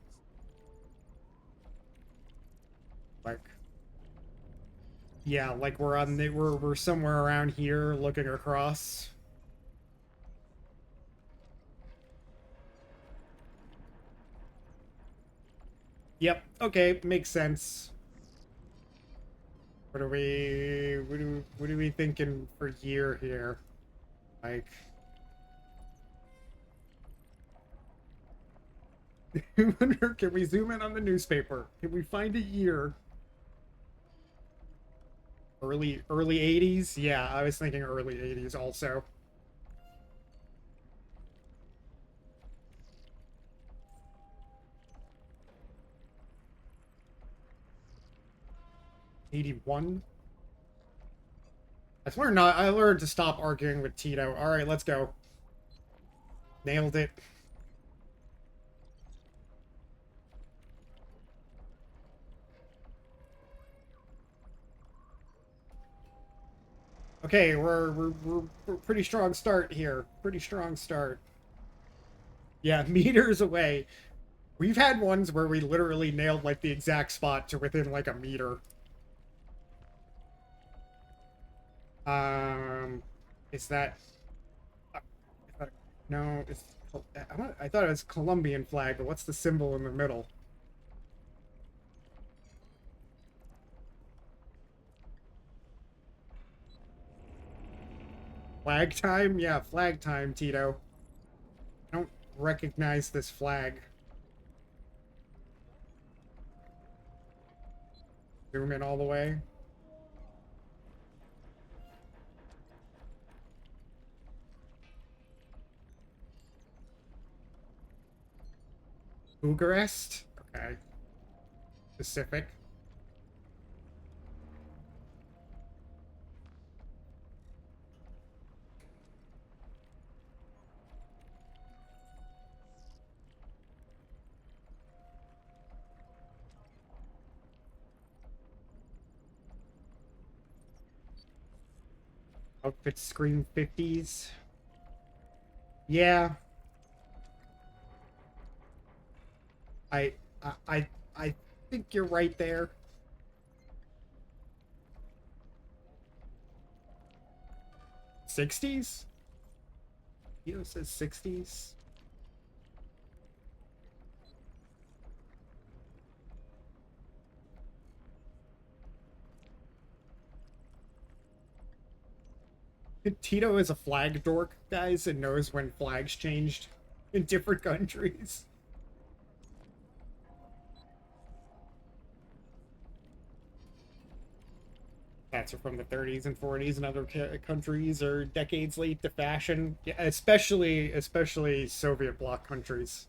Like, yeah, like we're on the we're somewhere around here looking across. Yep, okay, makes sense. What are we thinking for year here? Like, I wonder, can we zoom in on the newspaper? Can we find a year? Early 80s? Yeah, I was thinking early 80s also. 81. I learned to stop arguing with Tito. Alright, let's go. Nailed it. Okay, we're pretty strong start here. Pretty strong start. Yeah, meters away. We've had ones where we literally nailed like the exact spot to within like a meter. Is that? No, it's. I thought it was Colombian flag, but what's the symbol in the middle? Flag time? Yeah, flag time, Tito. I don't recognize this flag. Zoom in all the way. Bucharest? Okay. Pacific. Outfit screen 50s. Yeah. I I think you're right there. 60s? Tito says 60s. Tito is a flag dork, guys, and knows when flags changed in different countries. Hats are from the 30s and 40s, and other countries are decades late to fashion. Yeah, especially Soviet bloc countries,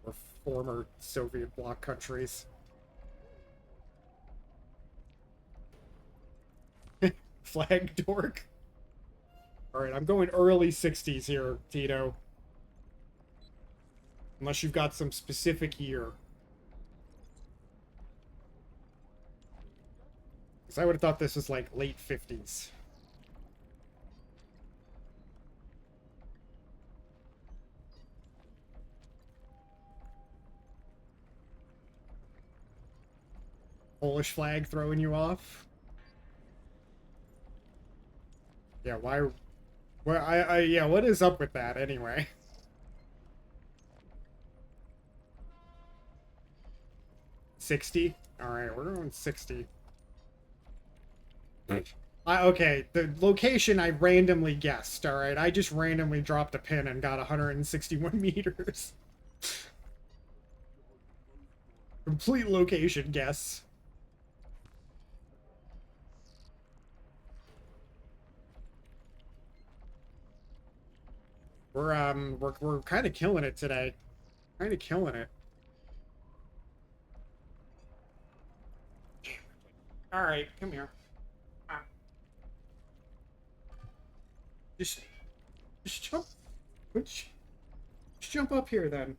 or former Soviet bloc countries. Flag dork. All right, I'm going early 60s here, Tito. Unless you've got some specific year. Because I would have thought this was like late 50s. Polish flag throwing you off? Yeah, why? Well, yeah, what is up with that anyway? $60? Alright, we're going 60. Okay, the location I randomly guessed, alright? I just randomly dropped a pin and got 161 meters. Complete location guess. We're kind of killing it today. Kind of killing it. All right, come here. Just jump. Just jump up here then.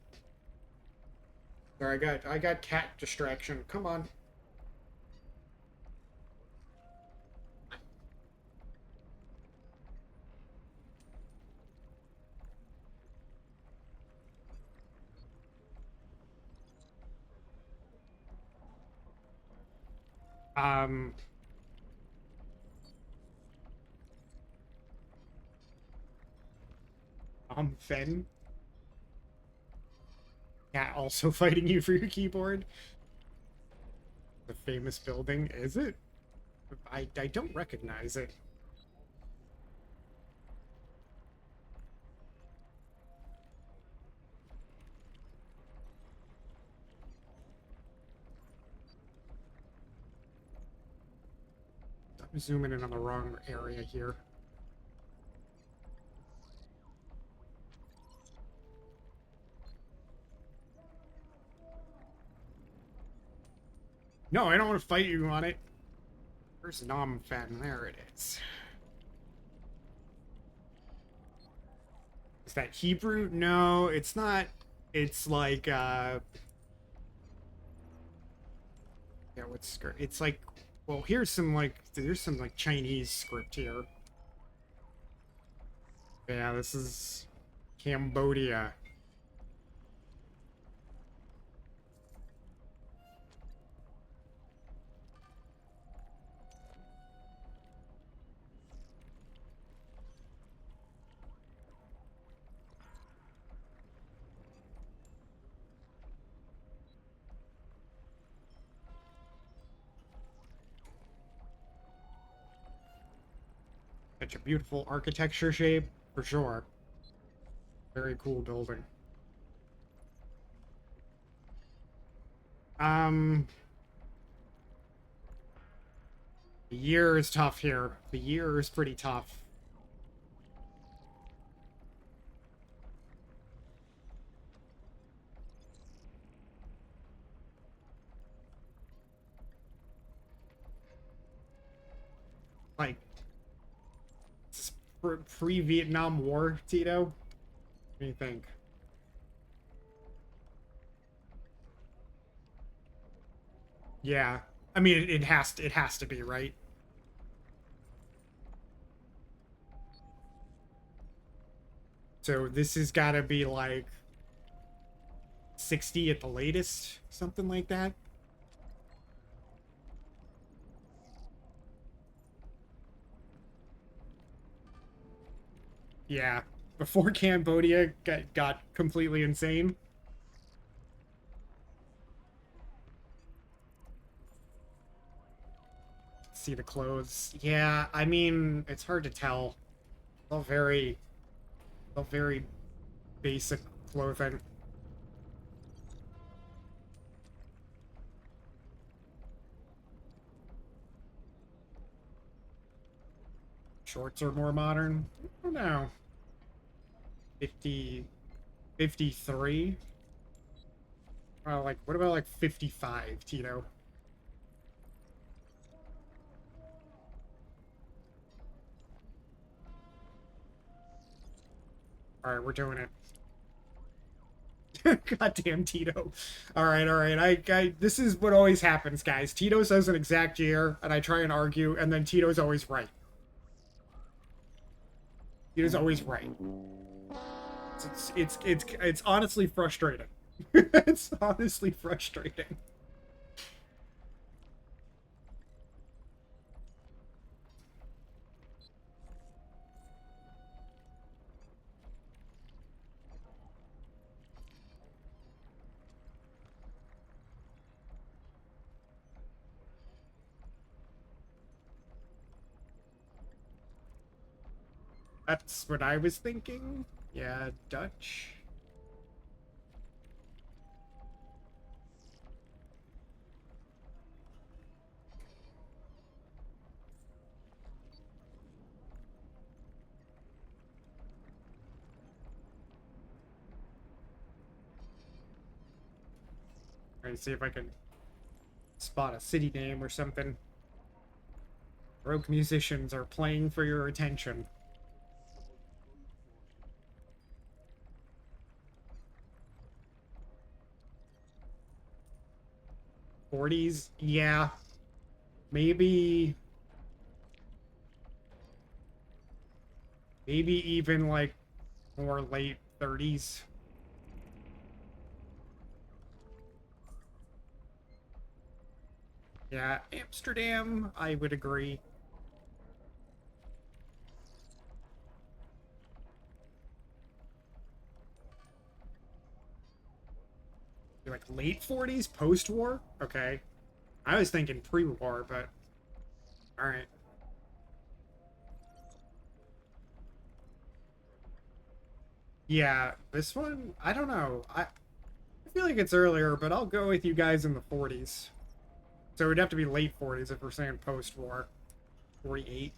There, I got cat distraction. Come on. Um. Fen. Cat also fighting you for your keyboard. The famous building, is it? I don't recognize it. I'm zooming in on the wrong area here. No, I don't want to fight you on it. Where's Nomfen? There it is. Is that Hebrew? No, it's not. It's like, yeah, what's script? It's like, well, here's some, like, there's some, like, Chinese script here. Yeah, this is Cambodia. Such a beautiful architecture shape, for sure. Very cool building. The year is tough here. The year is pretty tough. Like, pre-Vietnam War, Tito? What do you think? Yeah. I mean, it has to be, right? So this has got to be like 60 at the latest, something like that. Yeah, before Cambodia got completely insane. See the clothes. Yeah, I mean, it's hard to tell. All very basic clothing. Shorts are more modern. I don't know. 50, 53. Well, like, what about like 55, Tito? All right, we're doing it. Goddamn Tito. All right, all right. This is what always happens, guys. Tito says an exact year, and I try and argue, and then Tito's always right. Tito's always right. It's honestly frustrating. It's honestly frustrating. That's what I was thinking. Yeah, Dutch. Trying to see if I can spot a city name or something. Baroque musicians are playing for your attention. '40s, yeah. Maybe even like more late 30s. Yeah, Amsterdam, I would agree. You're like late 40s, post-war? Okay. I was thinking pre-war, but alright. Yeah, this one, I don't know. I feel like it's earlier, but I'll go with you guys in the 40s. So it'd have to be late 40s if we're saying post-war. 48.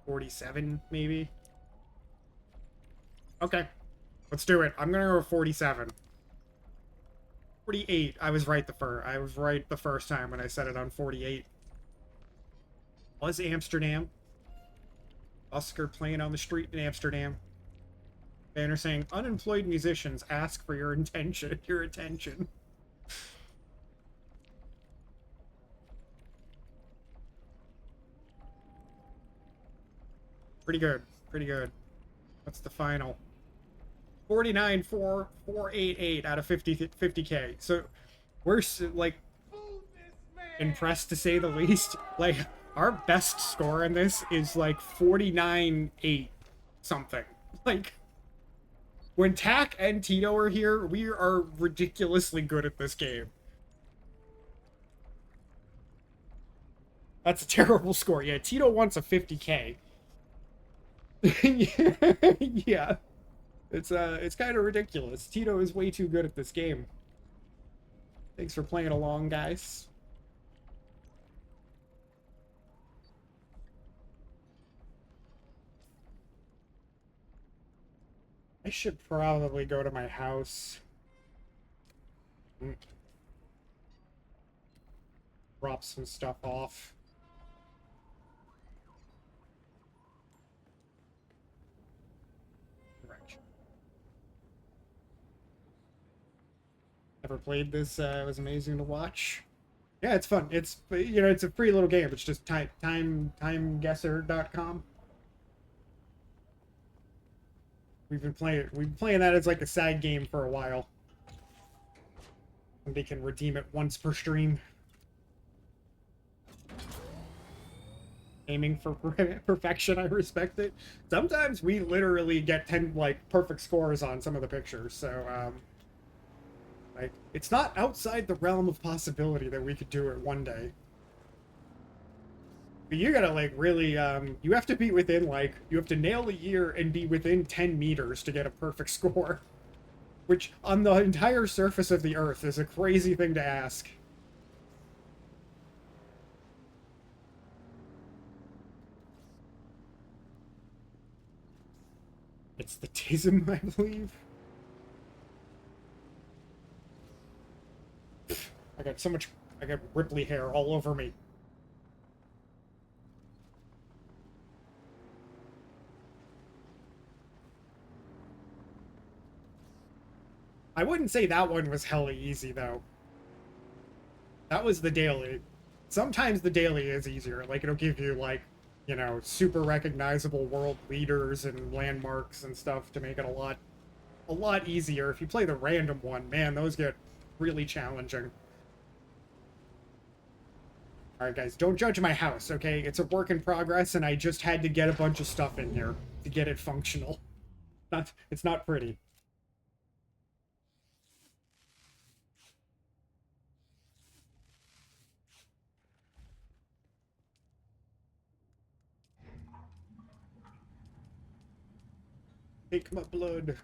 47, maybe? Okay. Let's do it. I'm gonna go with 47. 48. I was right the first time when I set it on 48. Was Amsterdam. Oscar playing on the street in Amsterdam. Banner saying, unemployed musicians ask for your attention. Pretty good. Pretty good. What's the final? 49,488 out of 50k. So we're like impressed to say the least. Like our best score in this is like 49.8 something. Like when Tack and Tito are here, we are ridiculously good at this game. That's a terrible score. Yeah, Tito wants a 50k. Yeah. It's kind of ridiculous. Tito is way too good at this game. Thanks for playing along, guys. I should probably go to my house. Drop some stuff off. Never played this. It was amazing to watch. Yeah, it's fun. It's, you know, it's a free little game. It's just timeguesser.com. We've been playing that as like a side game for a while. And they can redeem it once per stream. Aiming for perfection, I respect it. Sometimes we literally get 10 like perfect scores on some of the pictures, so like, it's not outside the realm of possibility that we could do it one day. But you gotta, like, really, you have to be within, like, you have to nail a year and be within 10 meters to get a perfect score. Which, on the entire surface of the Earth, is a crazy thing to ask. It's the Tism, I believe. I got Ripley hair all over me. I wouldn't say that one was hella easy, though. That was the daily. Sometimes the daily is easier. Like, it'll give you, like, you know, super recognizable world leaders and landmarks and stuff to make it a lot easier. If you play the random one, man, those get really challenging. Alright, guys, don't judge my house, okay? It's a work in progress, and I just had to get a bunch of stuff in here to get it functional. It's not pretty. Take my blood.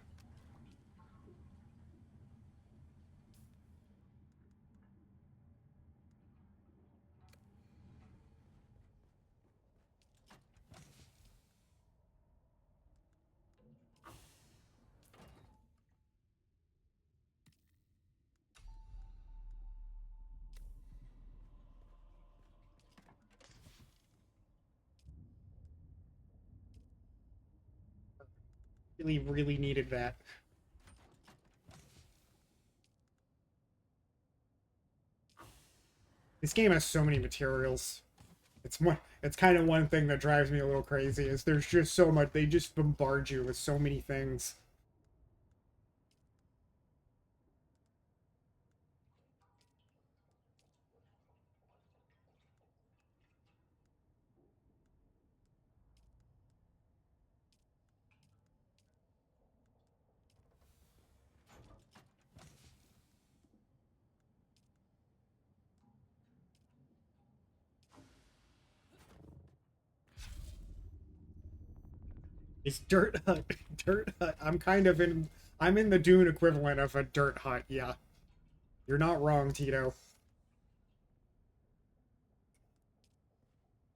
Really needed that. This game has so many materials. It's kind of one thing that drives me a little crazy is there's just so much. They just bombard you with so many things. It's dirt hut. Dirt hut. I'm in the Dune equivalent of a dirt hut, yeah. You're not wrong, Tito.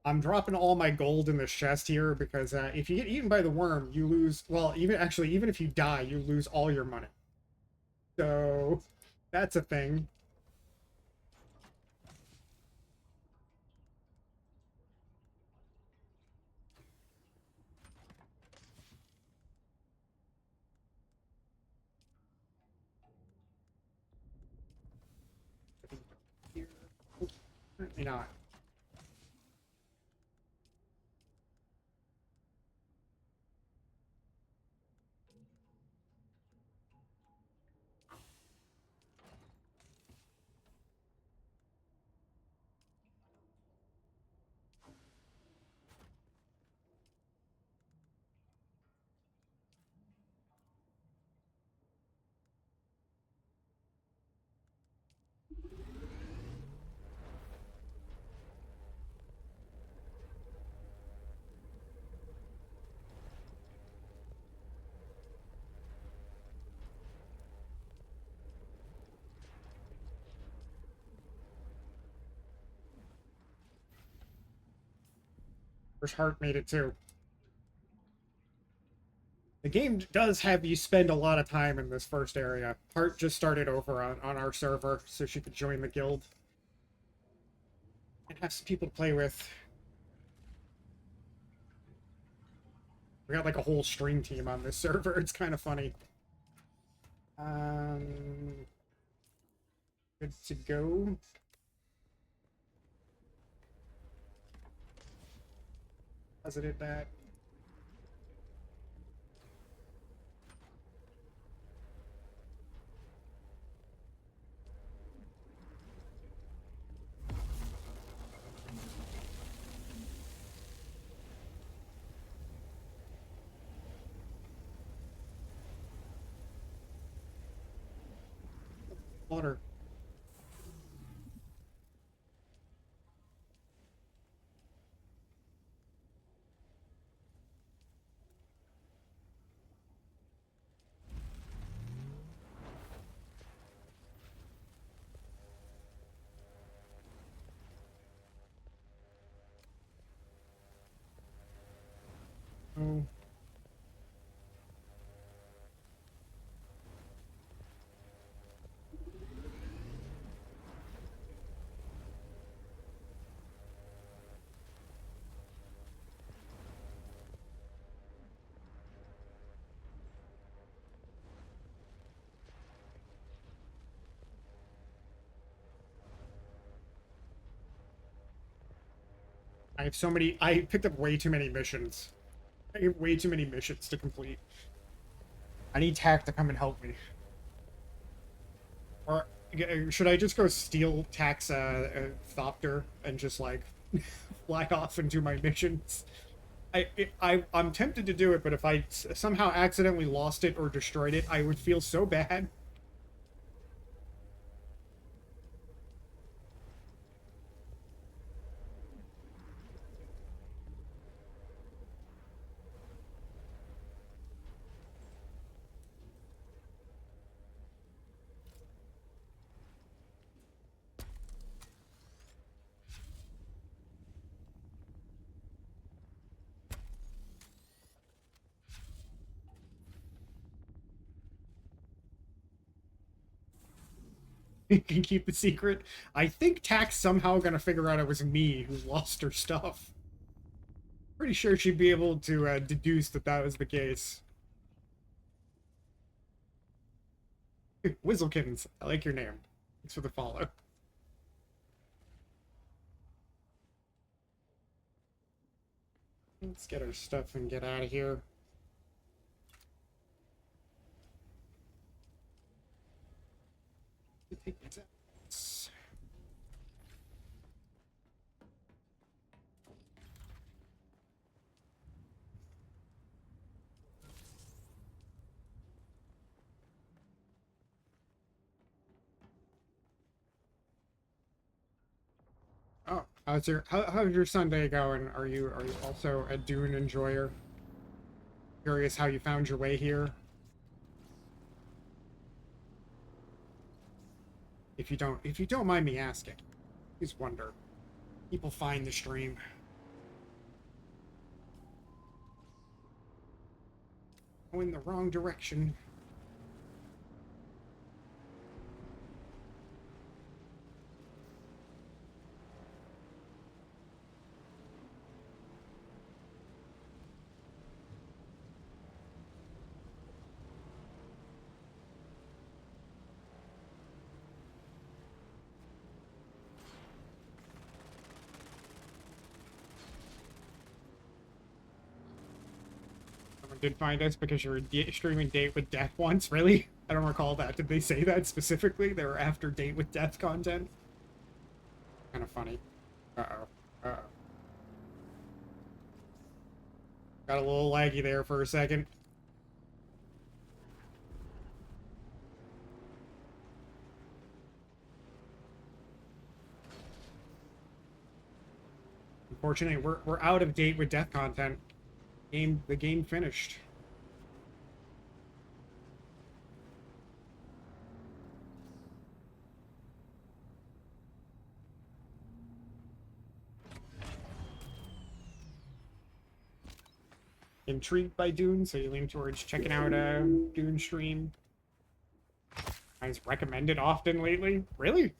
I'm dropping all my gold in this chest here because if you get eaten by the worm, you lose, well, even if you die, you lose all your money. So That's a thing. Here. Apparently not. Wish Hart made it too. The game does have you spend a lot of time in this first area. Hart just started over on our server so she could join the guild. And have some people to play with. We got like a whole stream team on this server. It's kind of funny. Good to go. Posited that. Water. Oh. I have so many. I picked up way too many missions. I have way too many missions to complete. I need Tack to come and help me. Or should I just go steal Tack's Thopter and just like fly off and do my missions? I'm tempted to do it, but if I somehow accidentally lost it or destroyed it, I would feel so bad. Can keep the secret. I think Tack's somehow gonna figure out it was me who lost her stuff. Pretty sure she'd be able to deduce that that was the case. Whizzlekittens, I like your name. Thanks for the follow. Let's get our stuff and get out of here. Oh, how's your Sunday going? Are you also a Dune enjoyer? Curious how you found your way here. If you don't mind me asking, please wonder. People find the stream. Going the wrong direction. did find us because you were streaming Date with Death once. Really? I don't recall that. Did they say that specifically? They were after Date with Death content? Kind of funny. Uh-oh. Uh-oh. Got a little laggy there for a second. Unfortunately, we're out of Date with Death content. The game finished. Intrigued by Dune, so you lean towards checking out a Dune stream. I've recommended often lately. Really?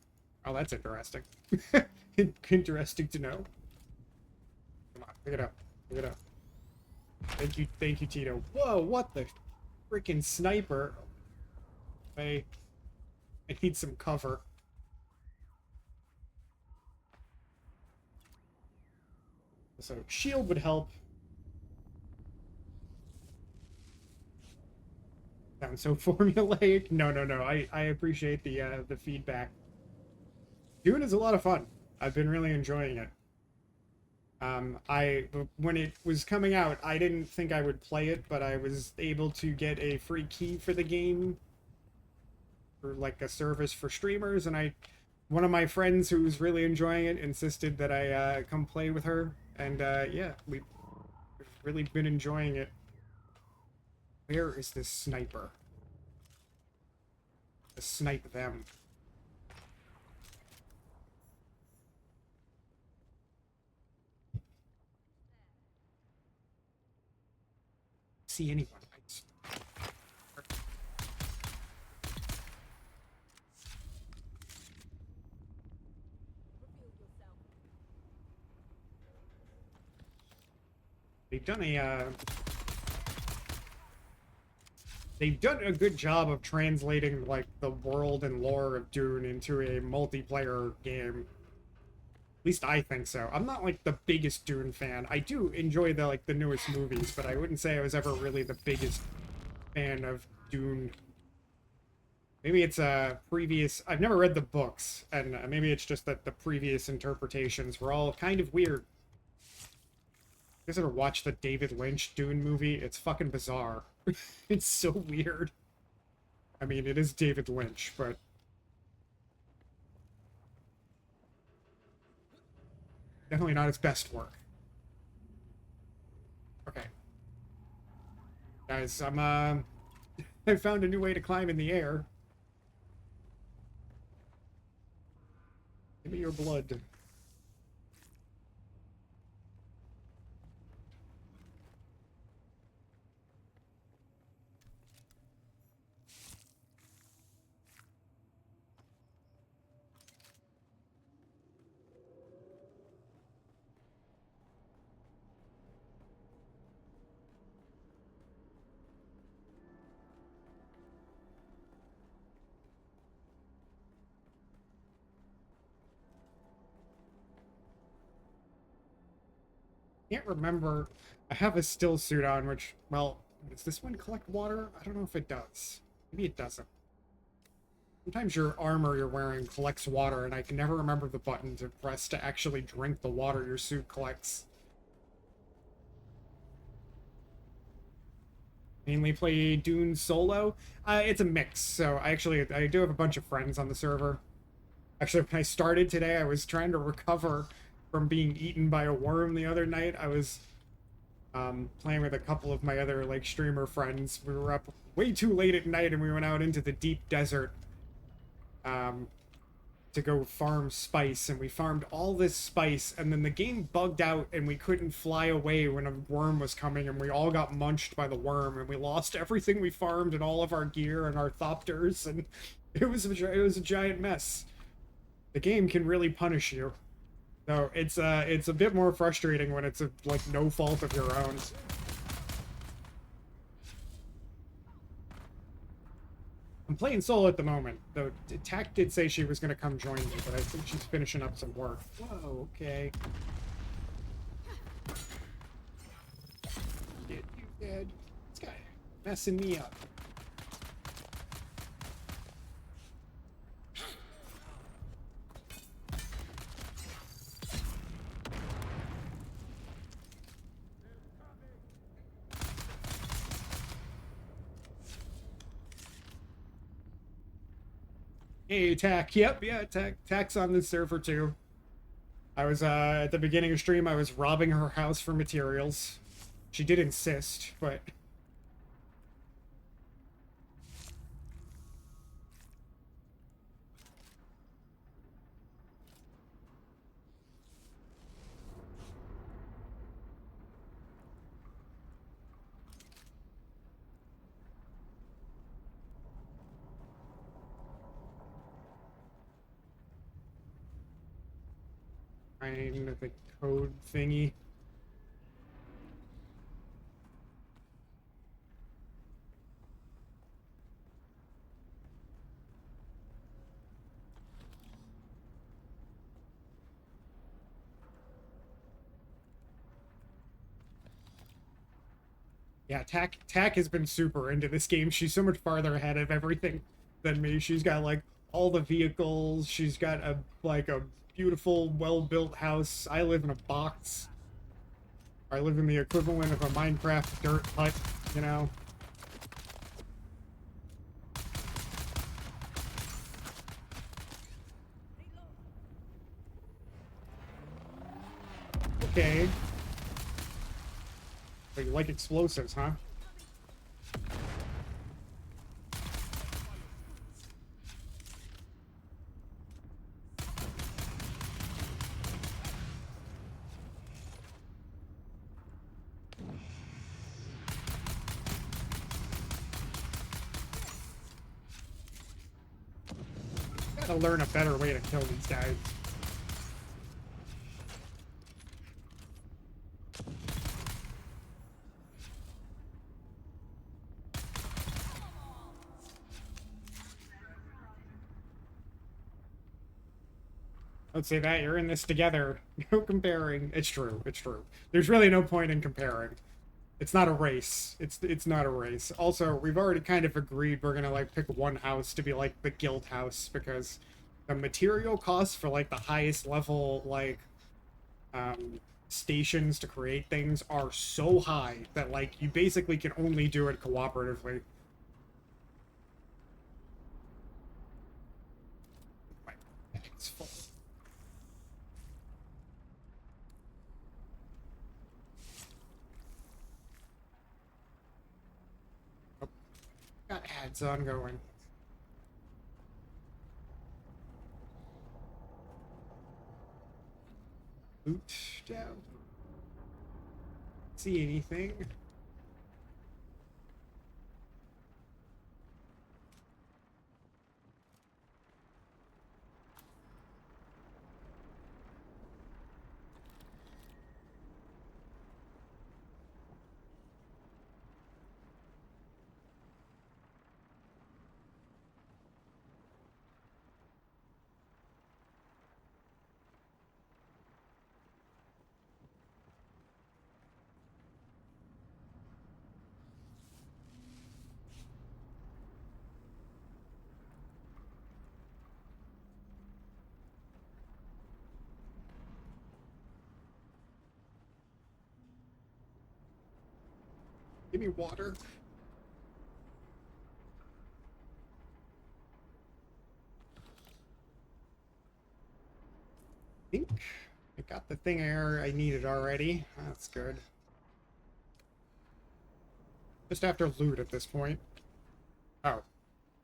Oh, that's interesting. Interesting to know. Come on, pick it up. Pick it up. Thank you, Tito. Whoa, what the freaking sniper? I need some cover. So shield would help. Sounds so formulaic. No. I appreciate the feedback. Dune is a lot of fun. I've been really enjoying it. When it was coming out, I didn't think I would play it, but I was able to get a free key for the game for like a service for streamers, and one of my friends who was really enjoying it insisted that I come play with her, and yeah, we've really been enjoying it. Where is this sniper? To snipe them. See anyone. They've done a good job of translating like the world and lore of Dune into a multiplayer game. At least I think so. I'm not like the biggest Dune fan. I do enjoy the newest movies, but I wouldn't say I was ever really the biggest fan of Dune. Maybe it's a previous... I've never read the books, and maybe it's just that the previous interpretations were all kind of weird. You guys ever watched the David Lynch Dune movie? It's fucking bizarre. It's so weird. I mean, it is David Lynch, but... definitely not his best work. Okay. Guys, I found a new way to climb in the air. Give me your blood. Can't remember. I have a still suit on, which, well, does this one collect water? I don't know if it does. Maybe it doesn't. Sometimes your armor you're wearing collects water, and I can never remember the button to press to actually drink the water your suit collects. Mainly play Dune solo. It's a mix, so I do have a bunch of friends on the server. Actually, when I started today, I was trying to recover from being eaten by a worm the other night. I was playing with a couple of my other streamer friends. We were up way too late at night, and we went out into the deep desert to go farm spice, and we farmed all this spice, and then the game bugged out and we couldn't fly away when a worm was coming, and we all got munched by the worm, and we lost everything we farmed and all of our gear and our thopters, and it was a giant mess. The game can really punish you. So it's a bit more frustrating when it's no fault of your own. I'm playing solo at the moment, though Tack did say she was going to come join me, but I think she's finishing up some work. Whoa, okay. Dead, you dead. Let's Messing me up. Hey, Tack. Yep, yeah, Tack's on this server too. I was, at the beginning of stream, I was robbing her house for materials. She did insist, but... Find the code thingy. Yeah, Tack has been super into this game. She's so much farther ahead of everything than me. She's got like all the vehicles. She's got a beautiful, well-built house. I live in a box. I live in the equivalent of a Minecraft dirt hut, you know. Okay. So you like explosives, huh? Gotta learn a better way to kill these guys. Don't say that, you're in this together. No comparing. It's true, it's true. There's really no point in comparing. It's not a race. It's not a race. Also, we've already kind of agreed we're gonna like pick one house to be like the guild house because the material costs for like the highest level like stations to create things are so high that like you basically can only do it cooperatively. My bag's full. Got ads ongoing. Loot down. See anything? Give me water. I think I got the thing I needed already. That's good. Just after loot at this point. Oh.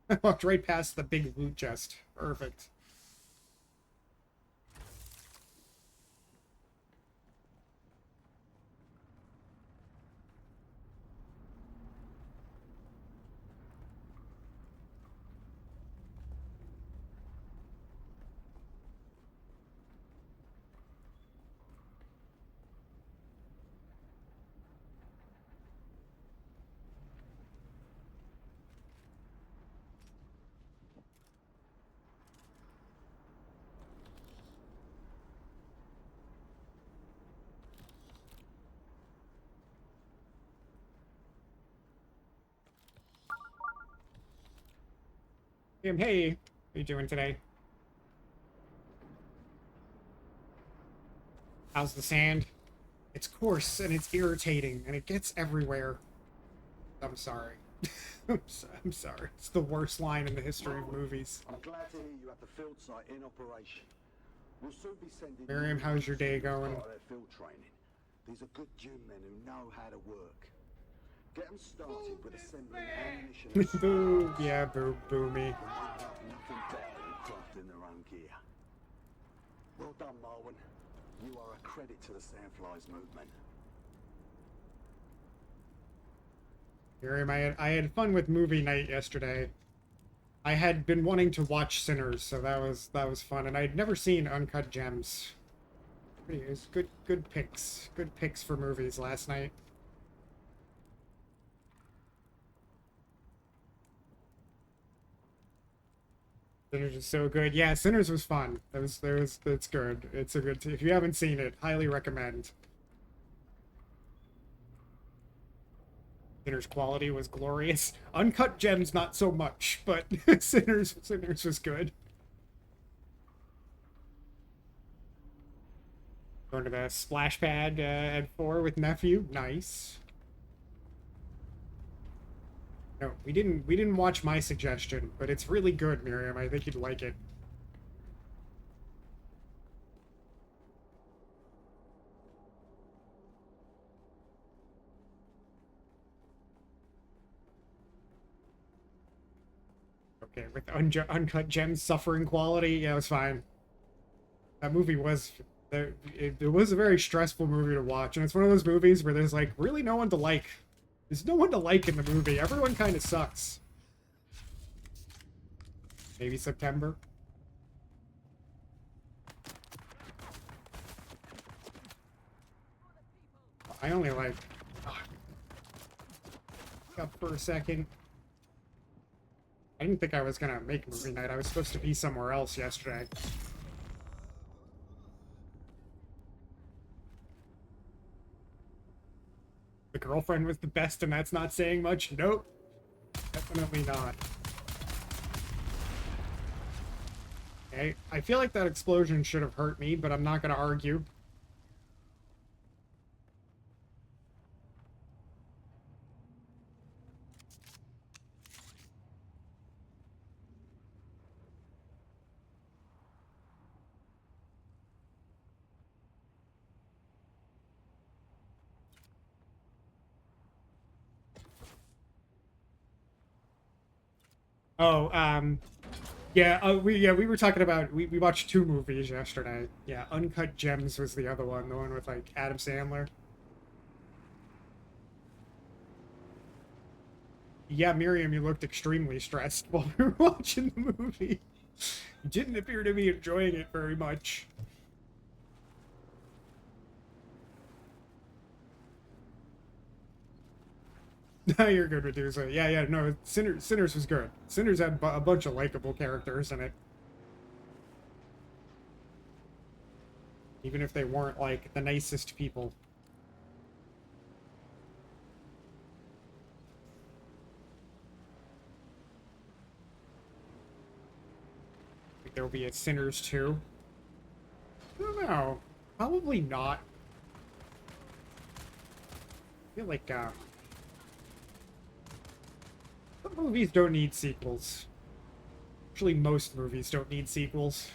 I walked right past the big loot chest. Perfect. Hey, how you doing today? How's the sand? It's coarse and it's irritating and it gets everywhere. I'm sorry. I'm sorry. It's the worst line in the history of movies.
I'm glad to hear you have the field site in operation. We'll soon be sending
Miriam, how's your day going?
part of their field training. These are good gym men who know how to work. Get them started with assembling ammunition and
Boo. Yeah, boo me.
nothing better than crafting their own gear. Well done, Marwan. You are a credit to the Sandflies movement.
Miriam, I had fun with movie night yesterday. I had been wanting to watch Sinners, so that was fun, and I'd never seen Uncut Gems. It was good picks. Good picks for movies last night. Sinners is so good. Yeah, Sinners was fun. It's good. It's a good. If you haven't seen it, highly recommend. Sinners quality was glorious. Uncut Gems not so much, but Sinners was good. Going to the splash pad at 4 with nephew. Nice. No, we didn't watch my suggestion, but it's really good, Miriam. I think you'd like it. Okay, with Uncut Gems suffering quality, yeah, it was fine. That movie was it was a very stressful movie to watch, and it's one of those movies where there's like really no one to like. There's no one to like in the movie. Everyone kind of sucks. Maybe September. I only like up for a second. I didn't think I was gonna make movie night. I was supposed to be somewhere else yesterday. The girlfriend was the best, and that's not saying much. Nope. Definitely not. Okay, I feel like that explosion should have hurt me, but I'm not gonna argue. Oh, yeah, we were talking about we watched 2 movies yesterday. Yeah, Uncut Gems was the other one, the one with like Adam Sandler. Yeah, Miriam, you looked extremely stressed while we were watching the movie. You didn't appear to be enjoying it very much. No, you're good, Medusa. Yeah, no, Sinners was good. Sinners had a bunch of likable characters in it. Even if they weren't, like, the nicest people. Think there'll be a Sinners 2. I don't know. Probably not. I feel like, some movies don't need sequels. Actually, most movies don't need sequels.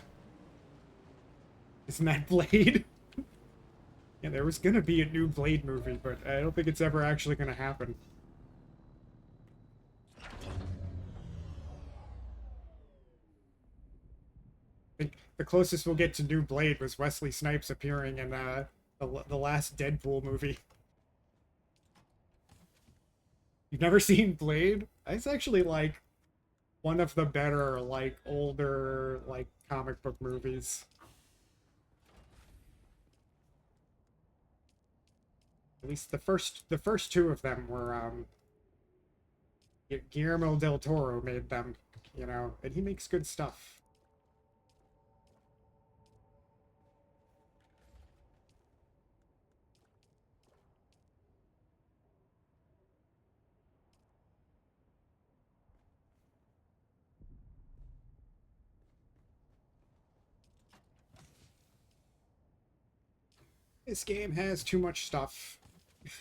Isn't that Blade? Yeah, there was gonna be a new Blade movie, but I don't think it's ever actually gonna happen. I think the closest we'll get to new Blade was Wesley Snipes appearing in the last Deadpool movie. You've never seen Blade? It's actually like one of the better, like, older, like, comic book movies. At least the first 2 of them were Guillermo del Toro made them, you know, and he makes good stuff. This game has too much stuff.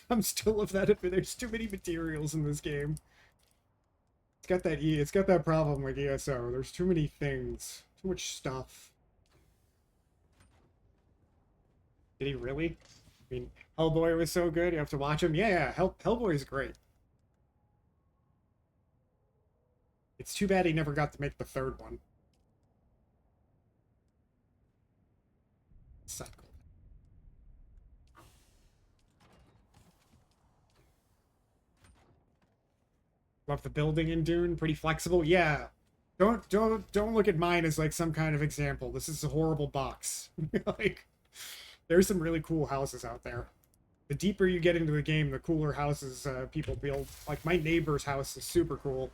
I'm still of that opinion. There's too many materials in this game. It's got that problem with ESO. There's too many things. Too much stuff. Did he really? I mean, Hellboy was so good, you have to watch him. Yeah, Hellboy's great. It's too bad he never got to make the third one. Cycle. Love the building in Dune, pretty flexible. Yeah. Don't look at mine as like some kind of example. This is a horrible box. Like, there's some really cool houses out there. The deeper you get into the game, the cooler houses people build. Like, my neighbor's house is super cool.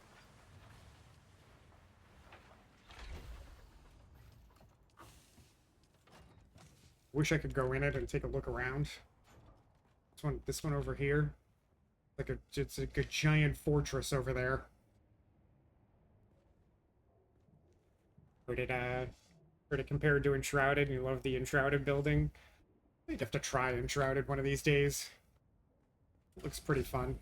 Wish I could go in it and take a look around. This one over here. It's like a giant fortress over there. Heard it compared to Enshrouded, and you love the Enshrouded building. I'd have to try Enshrouded one of these days. It looks pretty fun.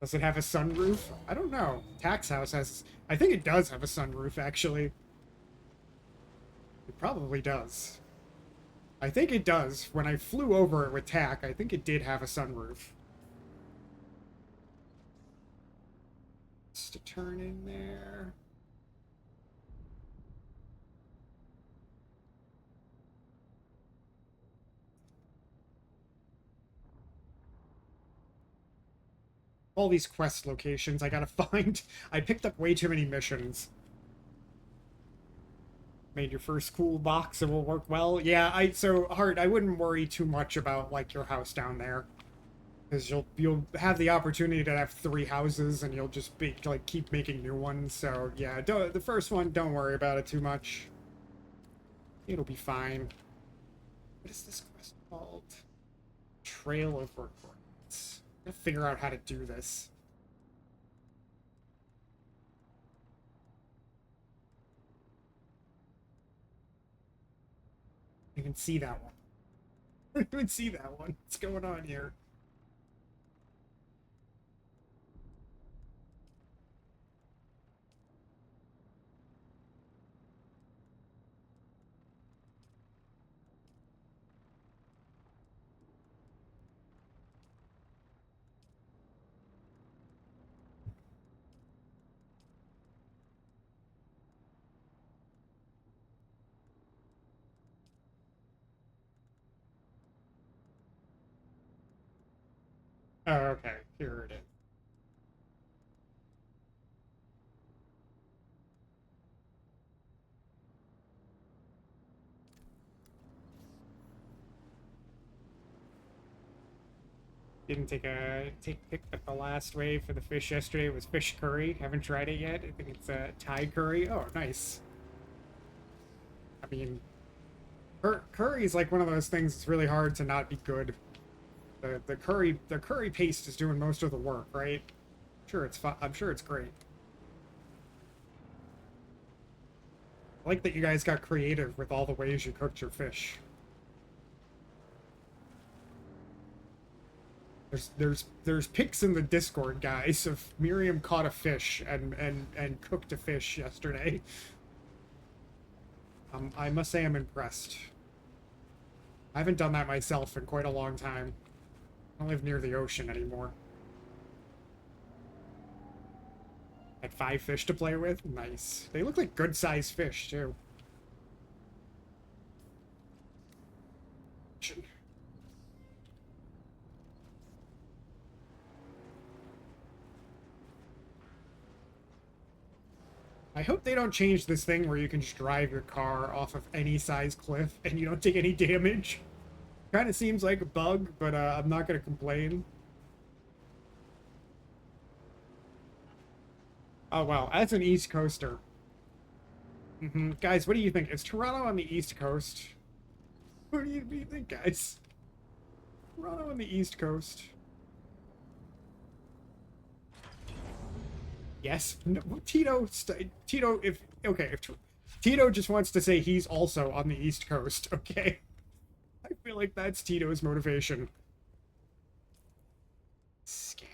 Does it have a sunroof? I don't know. Tax House has... I think it does have a sunroof, actually. It probably does. I think it does. When I flew over it with TAC, I think it did have a sunroof. Just to turn in there. All these quest locations I gotta find. I picked up way too many missions. Made your first cool box, it will work well. Yeah, so Hart, I wouldn't worry too much about like your house down there. Because you'll have the opportunity to have 3 houses and you'll just be like keep making new ones. So yeah, the first one, don't worry about it too much. It'll be fine. What is this quest called? Trail of Regrets. I gotta figure out how to do this. I can see that one. I can see that one. What's going on here? Oh, okay. Here it is. Didn't pick up the last wave for the fish yesterday. It was fish curry. Haven't tried it yet. I think it's Thai curry. Oh, nice. I mean, curry is like one of those things that's really hard to not be good. The curry paste is doing most of the work, right? Sure, it's fun. I'm sure it's great. I like that you guys got creative with all the ways you cooked your fish. There's pics in the Discord, guys, of Miriam caught a fish and cooked a fish yesterday. I must say I'm impressed. I haven't done that myself in quite a long time. I don't live near the ocean anymore. Had 5 fish to play with? Nice. They look like good-sized fish, too. I hope they don't change this thing where you can just drive your car off of any size cliff and you don't take any damage. Kind of seems like a bug, but I'm not going to complain. Oh, wow. As an East Coaster. Guys, what do you think? Is Toronto on the East Coast? What do you think, guys? Toronto on the East Coast. Yes, no, Tito. Tito, if okay, if Tito just wants to say he's also on the East Coast, okay. I feel like that's Tito's motivation. Scanner.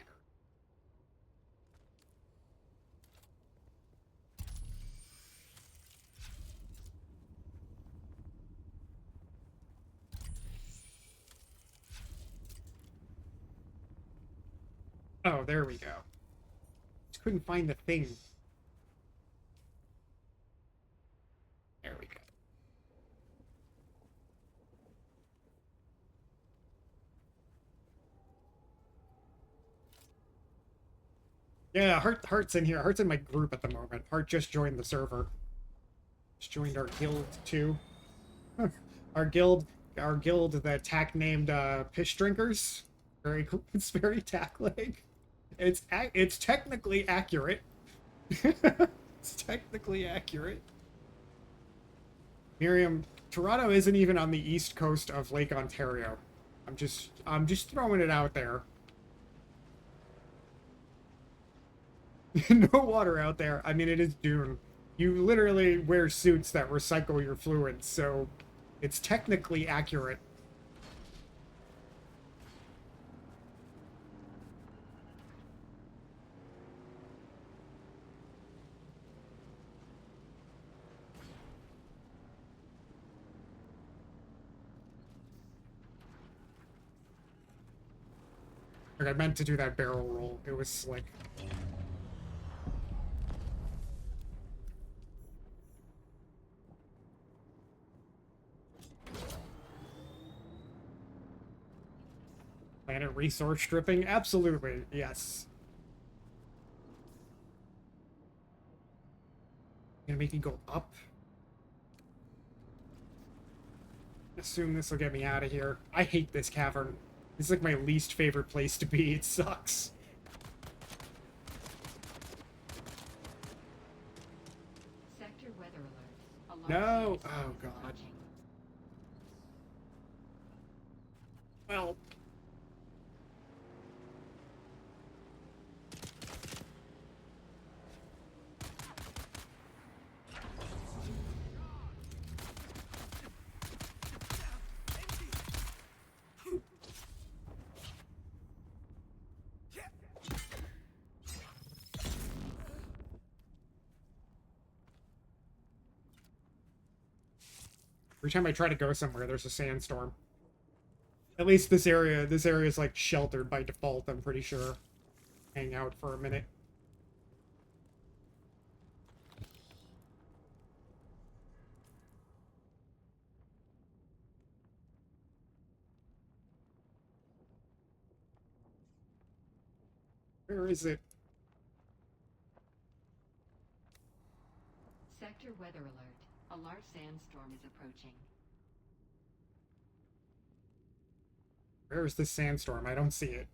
Oh, there we go. Just couldn't find the thing. There we go. Yeah, Hart's in here. Heart's in my group at the moment. Hart just joined the server. Just joined our guild too. our guild, the tack named Pish Drinkers. Very cool. It's very tack-like. It's technically accurate. It's technically accurate. Miriam, Toronto isn't even on the east coast of Lake Ontario. I'm just throwing it out there. No water out there. I mean, it is Dune. You literally wear suits that recycle your fluids, so it's technically accurate. Like, I meant to do that barrel roll. It was slick. Planet resource stripping? Absolutely, yes. Gonna make me go up? Assume this will get me out of here. I hate this cavern. This is like my least favorite place to be. It sucks.
Sector weather alert. A large
No!
sandstorm
Oh,
is
God.
approaching.
Well... Every time I try to go somewhere, there's a sandstorm. At least this area is like sheltered by default, I'm pretty sure. Hang out for a minute. Where is it?
Sector weather alert. A large sandstorm is approaching.
Where is this sandstorm? I don't see it.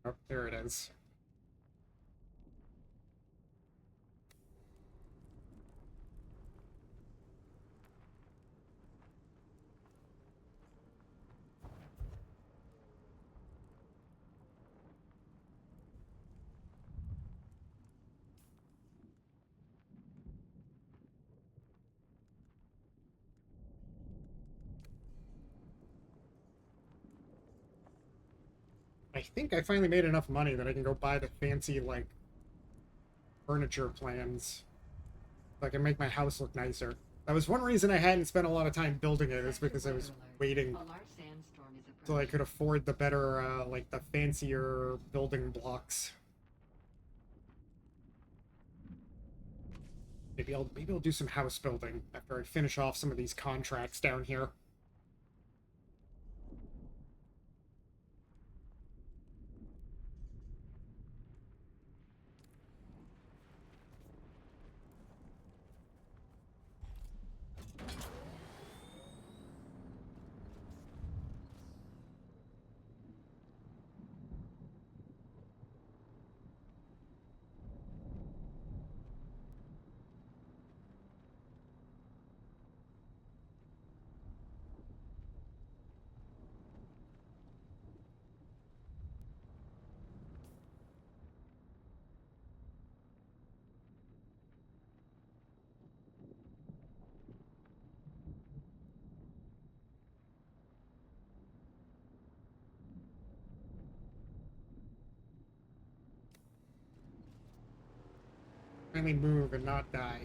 Oh, there it is. I think I finally made enough money that I can go buy the fancy, like, furniture plans. So I can make my house look nicer. That was one reason I hadn't spent a lot of time building it, is because I was waiting
A large sandstorm is
till I
approaching.
could afford the better, like, the fancier building blocks. Maybe I'll do some house building after I finish off some of these contracts down here. Finally move and not die.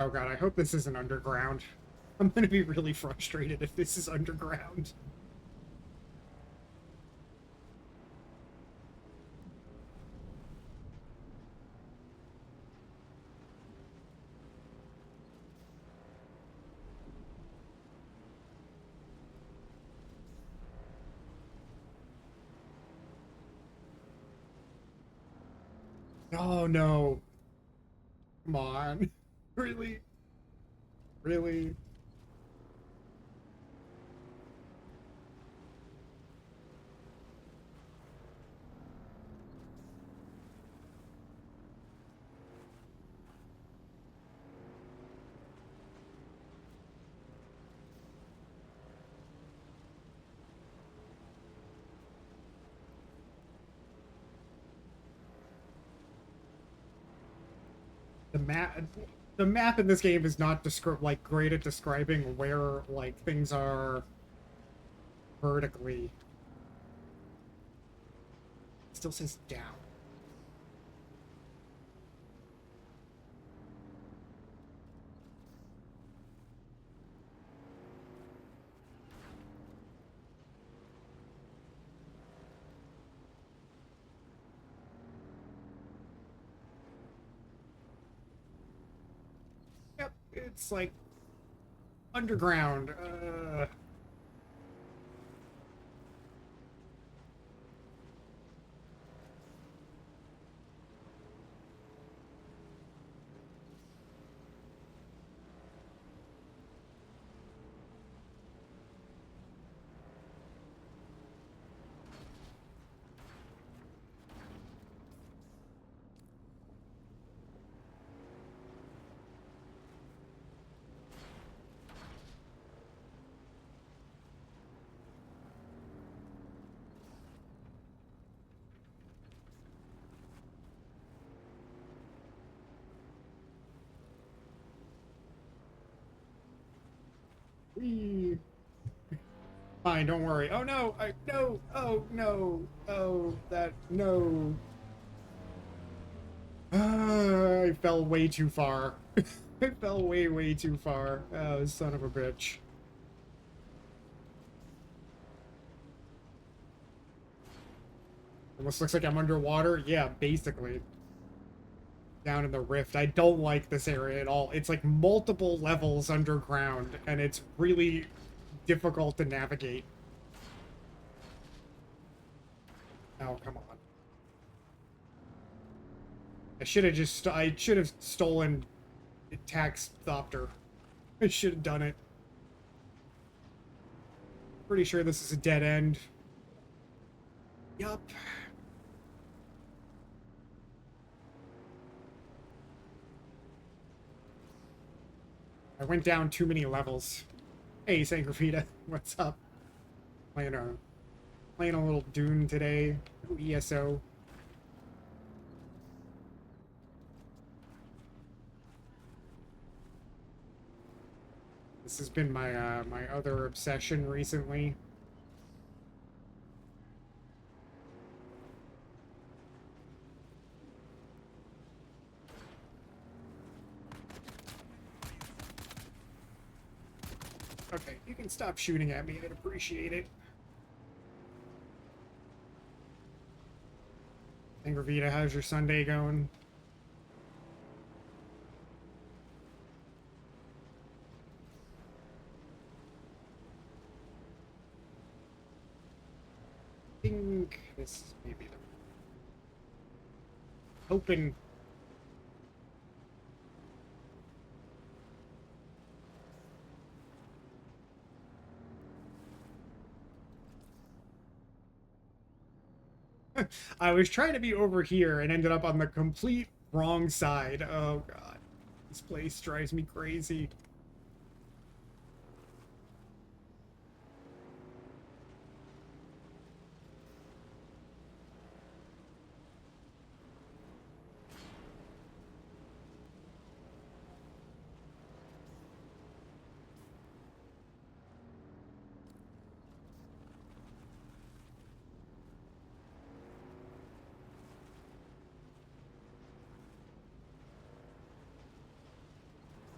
Oh god, I hope this isn't underground. I'm gonna be really frustrated if this is underground. Oh no. Come on. Really? Really? The map the map in this game is not great at describing where like things are vertically. It still says down. Yep, it's like underground. Whee. Fine, don't worry. Oh no, no, oh no, oh that no. I fell way too far. I fell way too far. Oh, son of a bitch. Almost looks like I'm underwater. Yeah, basically. Down in the rift. I don't like this area at all. It's like multiple levels underground, and it's really difficult to navigate. Oh, come on. I should have stolen Tax Thopter. I should have done it. Pretty sure this is a dead end. Yup. I went down too many levels. Hey, Sangrafita, what's up? Playing a little Dune today. Ooh, ESO. This has been my my other obsession recently. Okay, you can stop shooting at me. I'd appreciate it. Angravita, how's your Sunday going? I think this is maybe the hoping. I was trying to be over here and ended up on the complete wrong side. Oh god. This place drives me crazy.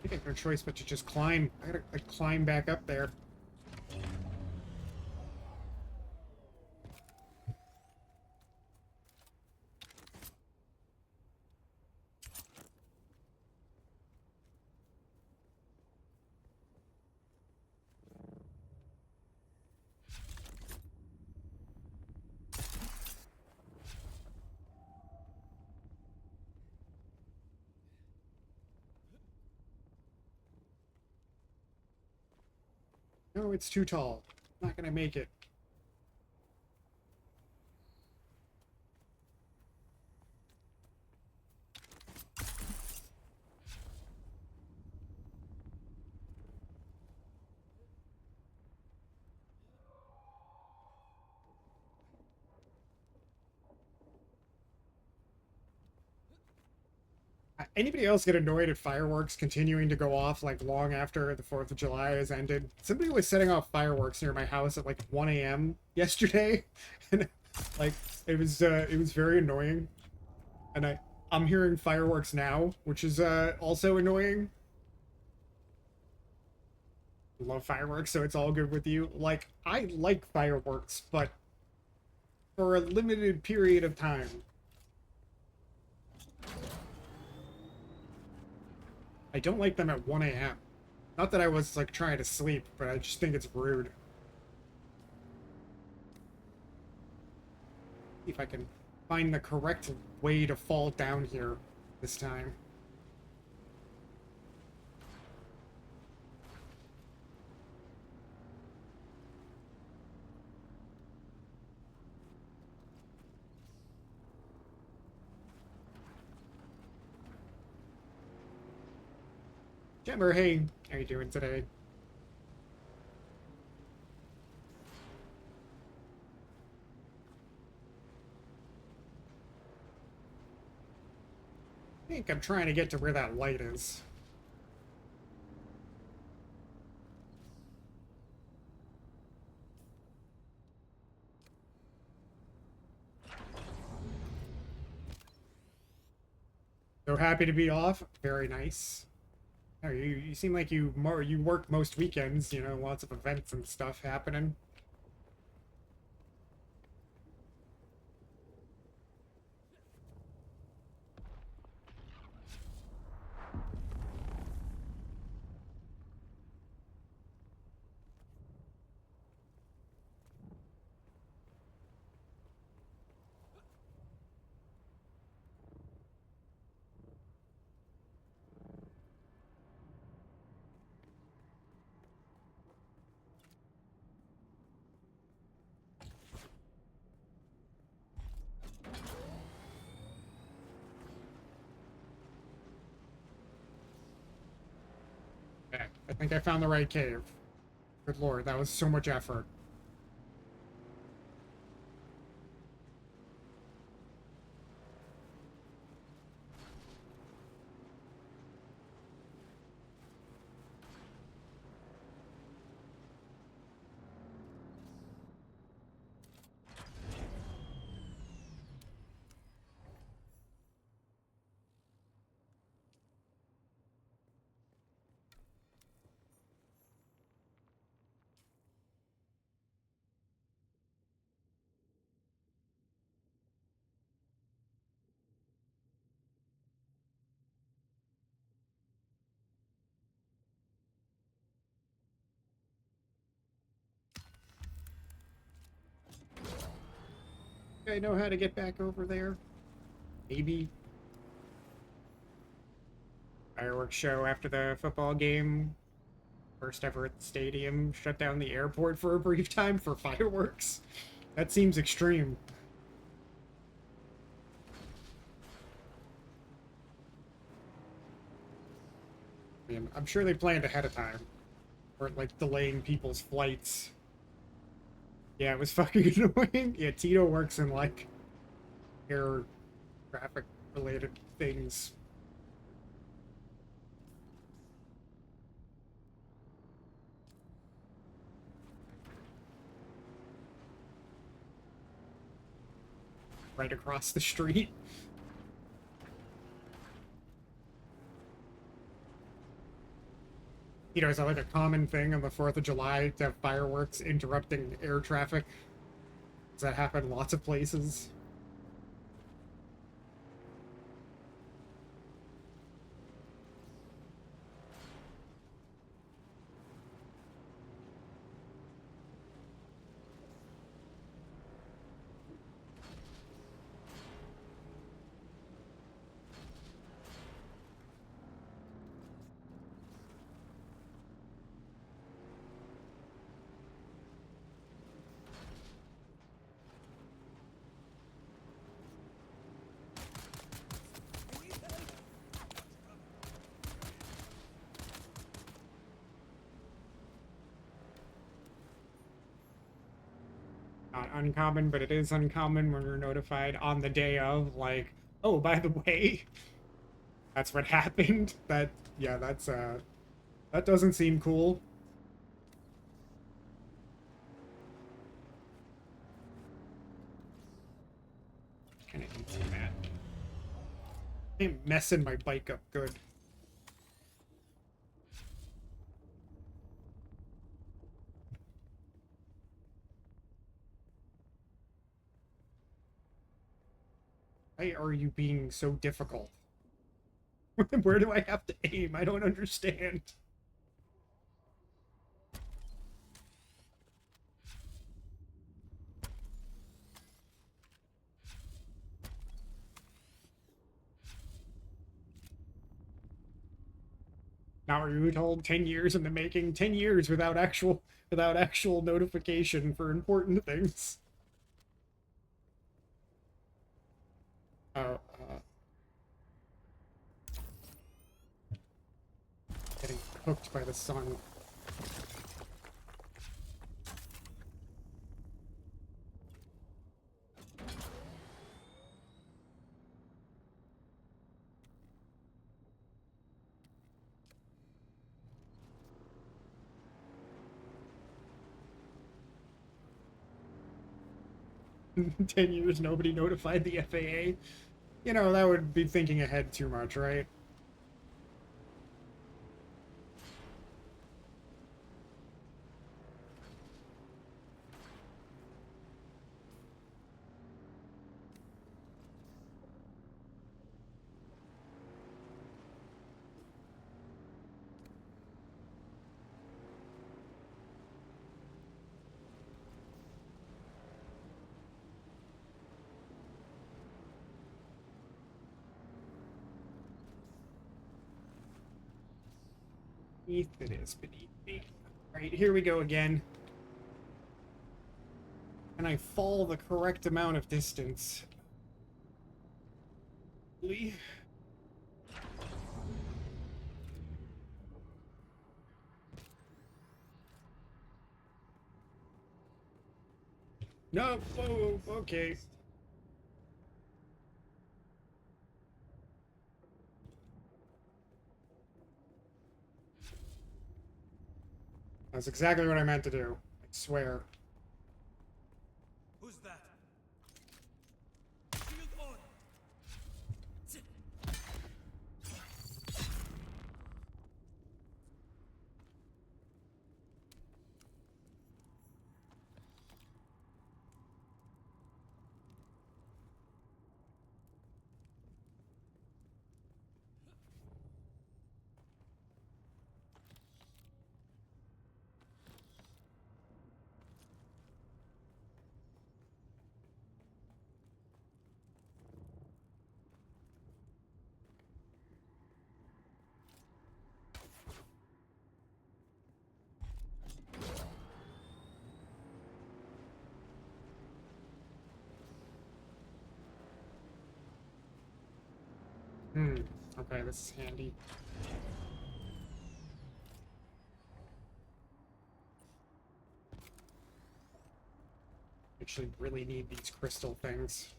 I think I have no choice but to just climb. I gotta like, climb back up there. No, it's too tall. I'm not gonna make it. Anybody else get annoyed at fireworks continuing to go off like long after the 4th of July has ended? Somebody was setting off fireworks near my house at like 1 a.m. yesterday, and like it was very annoying. And I'm hearing fireworks now, which is also annoying. Love fireworks, so it's all good with you. Like I like fireworks, but for a limited period of time. I don't like them at 1 a.m. Not that I was, like, trying to sleep, but I just think it's rude. See if I can find the correct way to fall down here this time. Jemmer, hey, how you doing today? I think I'm trying to get to where that light is. So happy to be off. Very nice. Oh, you seem like you work most weekends, you know, lots of events and stuff happening. Okay, I think I found the right cave. Good lord, that was so much effort. I know how to get back over there. Maybe. Fireworks show after the football game. First ever at the stadium. Shut down the airport for a brief time for fireworks. That seems extreme. I mean, I'm sure they planned ahead of time. Or, like, delaying people's flights. Yeah, it was fucking annoying. Yeah, Tito works in, like, air traffic-related things. Right across the street. You know, is that like a common thing on the 4th of July to have fireworks interrupting air traffic? Does that happen lots of places? Not uncommon, but it is uncommon when you're notified on the day of, like, oh, by the way, that's what happened. Yeah, that doesn't seem cool. Kind of need some of that. I'm messing my bike up good. Why are you being so difficult? Where do I have to aim? I don't understand. Now, were you told 10 years in the making? 10 years without actual notification for important things. Oh, getting cooked by the sun. 10 years, nobody notified the FAA. You know, that would be thinking ahead too much, right? Beneath it is beneath me. Right, here we go again. And I fall the correct amount of distance. Really? No, whoa, okay. That's exactly what I meant to do. I swear.
Who's that? Shield on.
Okay, this is handy. actually really need these crystal things.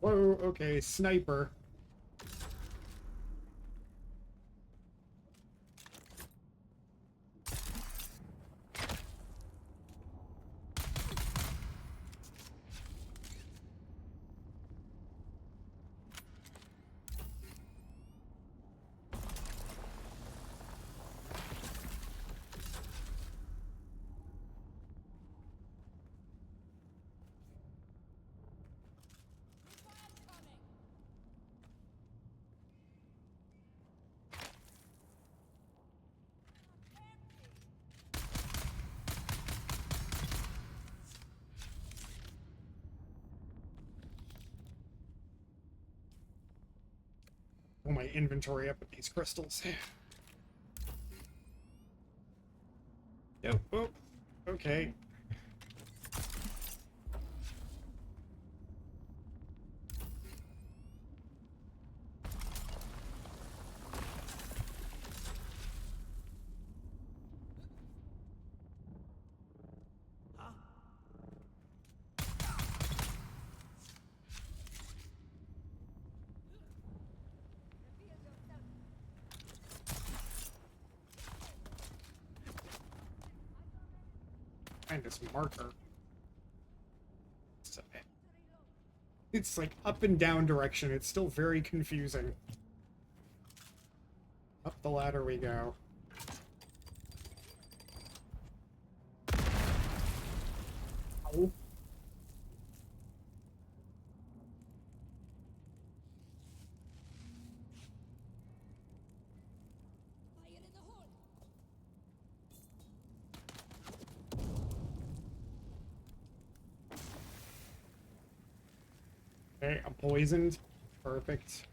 Whoa, okay, sniper. Pull my inventory up with these crystals. Yep. Oh, okay. Find this marker. So, it's like up and down direction. It's still very confusing. Up the ladder we go. Ow. Okay, I'm poisoned. Perfect.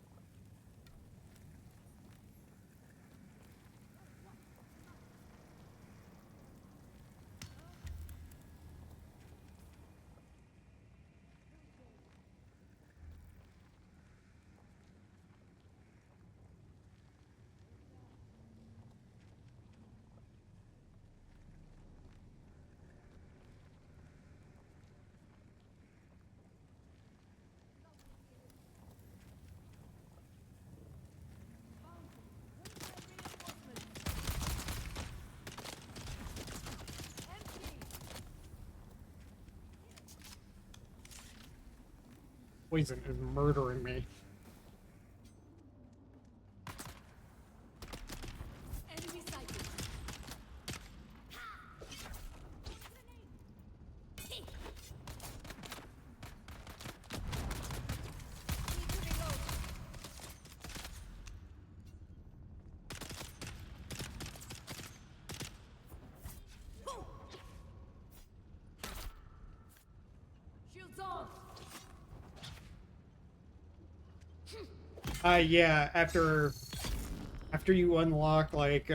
poison is murdering me.
Enemy sighted. Shields on.
Yeah, after you unlock, like,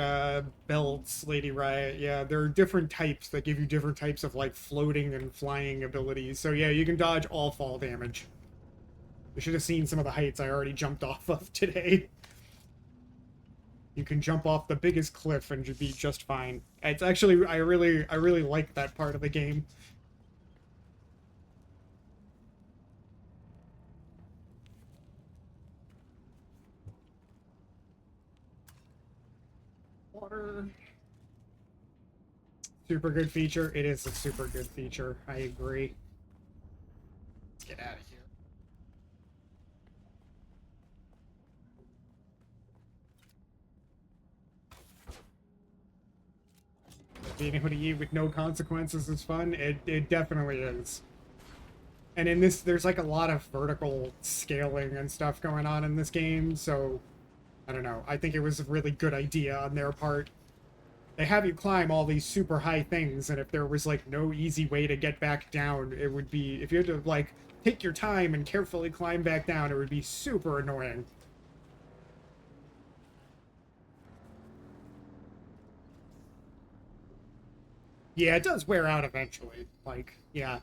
belts, Lady Riot, yeah, there are different types that give you different types of, like, floating and flying abilities. So yeah, you can dodge all fall damage. You should have seen some of the heights I already jumped off of today. You can jump off the biggest cliff and be just fine. It's actually, I really like that part of the game. Water. Super good feature. It is a super good feature. I agree. Let's get out of here. Being able to eat with no consequences is fun. It definitely is. And in this, there's like a lot of vertical scaling and stuff going on in this game, so I don't know. I think it was a really good idea on their part. They have you climb all these super high things, and if there was like no easy way to get back down, it would be, if you had to like take your time and carefully climb back down, it would be super annoying. Yeah, it does wear out eventually. Like, yeah.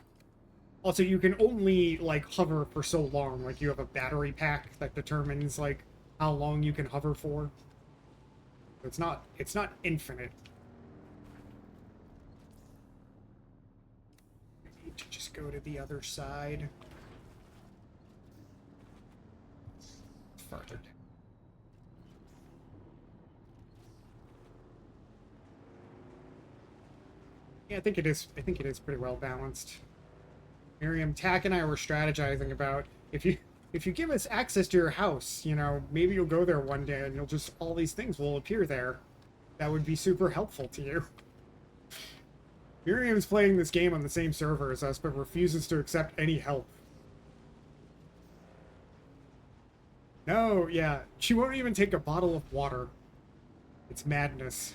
Also, you can only, like, hover for so long. Like, you have a battery pack that determines, like, how long you can hover for. It's not infinite. I need to just go to the other side. Farted. Yeah, I think it is pretty well balanced. Miriam, Tack and I were strategizing about if you give us access to your house, you know, maybe you'll go there one day and you'll just, all these things will appear there. That would be super helpful to you. Miriam's playing this game on the same server as us, but refuses to accept any help. No, yeah, she won't even take a bottle of water. It's madness.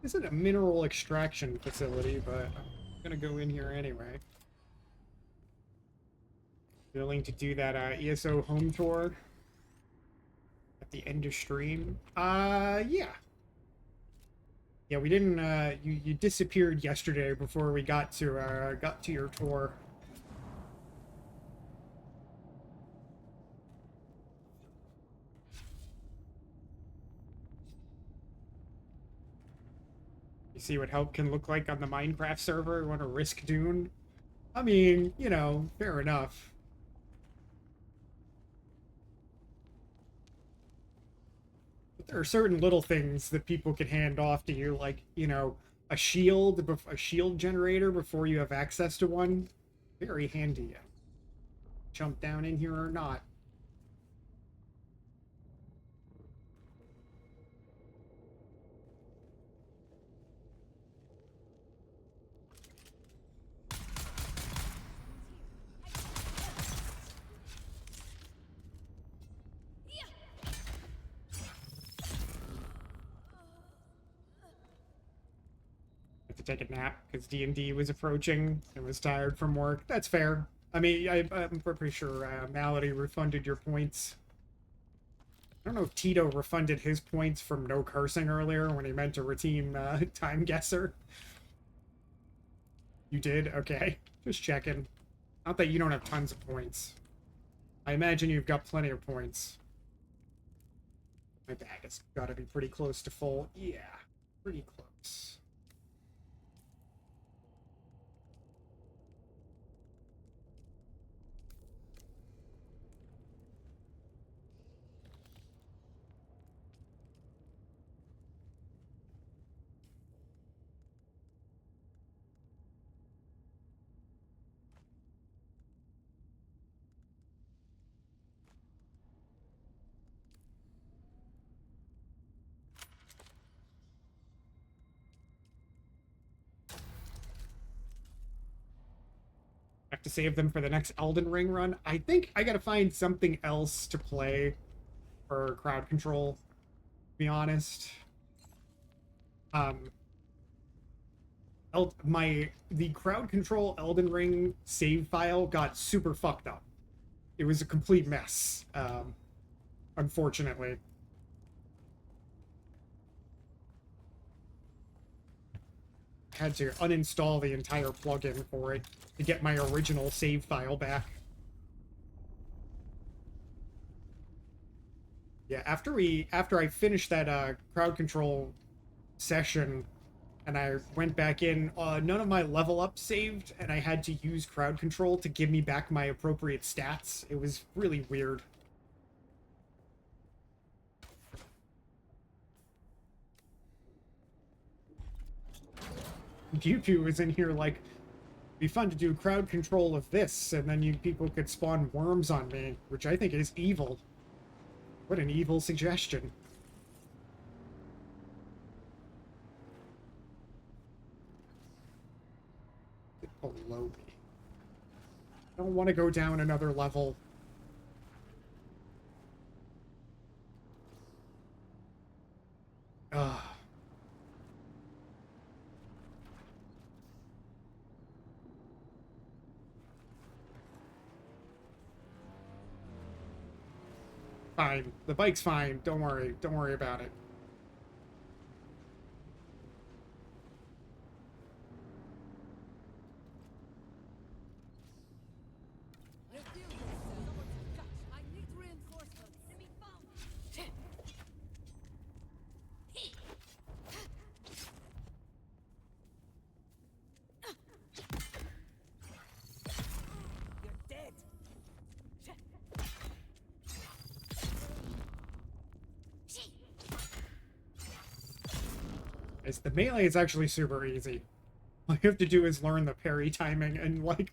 This isn't a mineral extraction facility, but I'm gonna go in here anyway. Willing to do that ESO home tour at the end of stream? Yeah. Yeah, we didn't. You disappeared yesterday before we got to your tour. You see what help can look like on the Minecraft server? Want to risk Dune? I mean, you know, fair enough. But there are certain little things that people can hand off to you, like, you know, a shield generator before you have access to one. Very handy. Jump down in here or not. To take a nap because D&D was approaching and was tired from work. That's fair. I mean, I'm pretty sure Malady refunded your points. I don't know if Tito refunded his points from no cursing earlier when he meant to redeem Time Guesser. You did? Okay. Just checking. Not that you don't have tons of points. I imagine you've got plenty of points. My bag has got to be pretty close to full. Yeah, pretty close. Have to save them for the next Elden Ring run. I think I gotta find something else to play for crowd control, to be honest. Um, the crowd control Elden Ring save file got super fucked up. It was a complete mess, unfortunately. Had to uninstall the entire plugin for it to get my original save file back. Yeah, after I finished that crowd control session and I went back in, none of my level up saved, and I had to use crowd control to give me back my appropriate stats. It was really weird. Pew Pew was in here like, it'd be fun to do crowd control of this, and then people could spawn worms on me, which I think is evil. What an evil suggestion. Below me. I don't want to go down another level. Ugh. Fine. The bike's fine. Don't worry. Don't worry about it.
I need reinforcements. Enemy found. You're dead.
The melee is actually super easy. All you have to do is learn the parry timing, and like,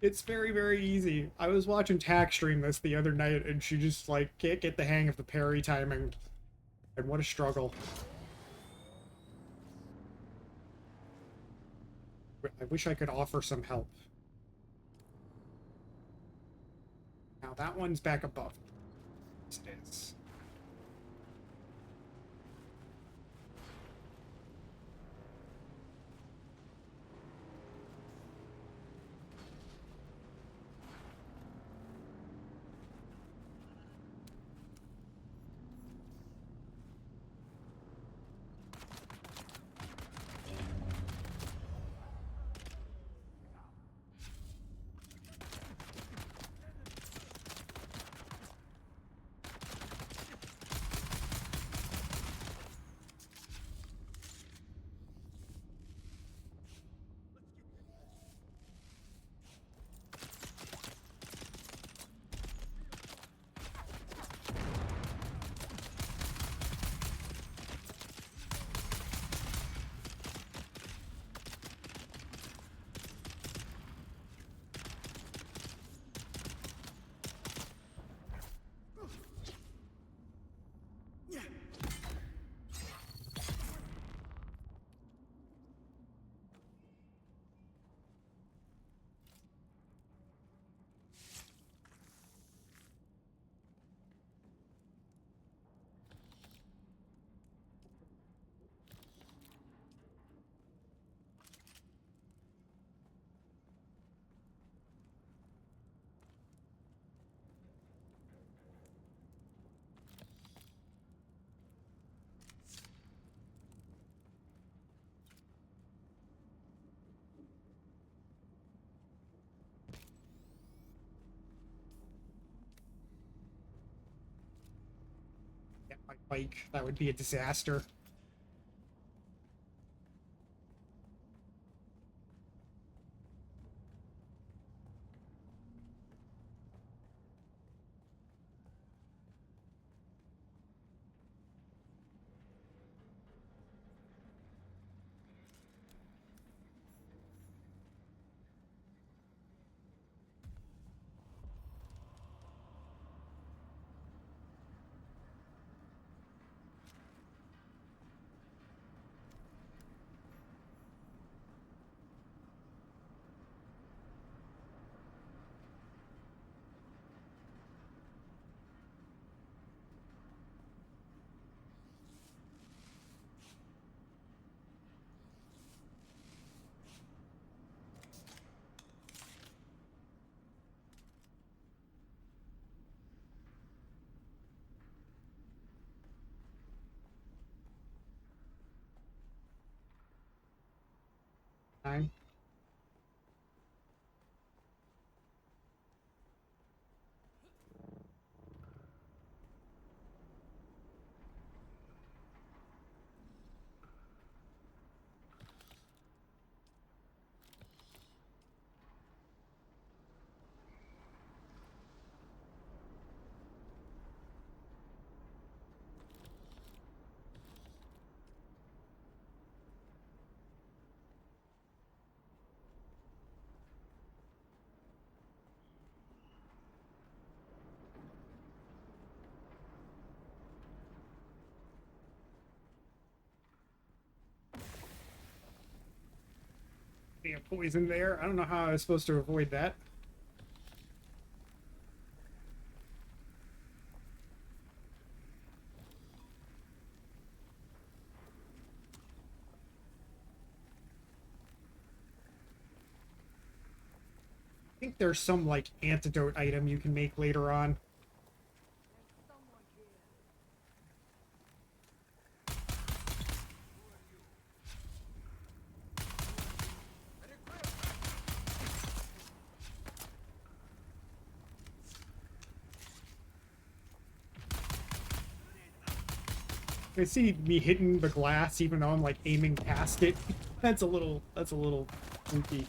it's very, very easy. I was watching Tack stream this the other night, and she just like can't get the hang of the parry timing. And what a struggle. I wish I could offer some help. Now that one's back above. Yes, it is. My bike, that would be a disaster. Time. Any poison there? I don't know how I was supposed to avoid that. I think there's some like antidote item you can make later on. I see me hitting the glass even though I'm like aiming past it. That's a little spooky.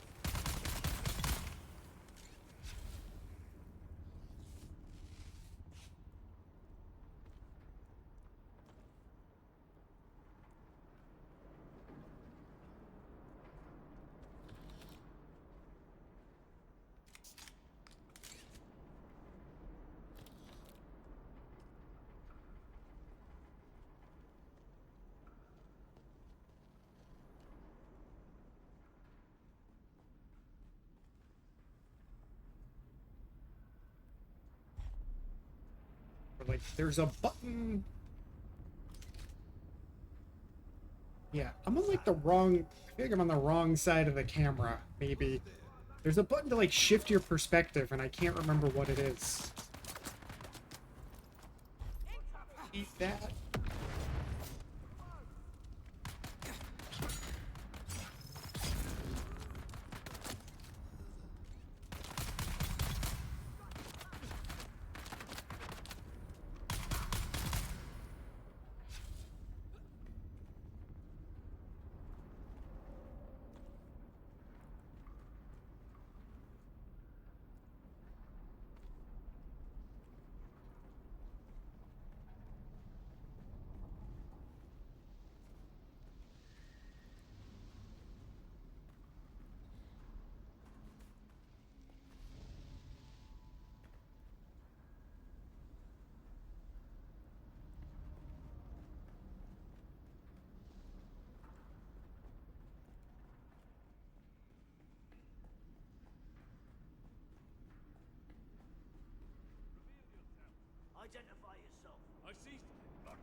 Like, there's a button. Yeah, I'm on like the wrong. I feel like I'm on the wrong side of the camera. Maybe there's a button to like shift your perspective, and I can't remember what it is. Eat that.
Identify yourself. I see. Got you.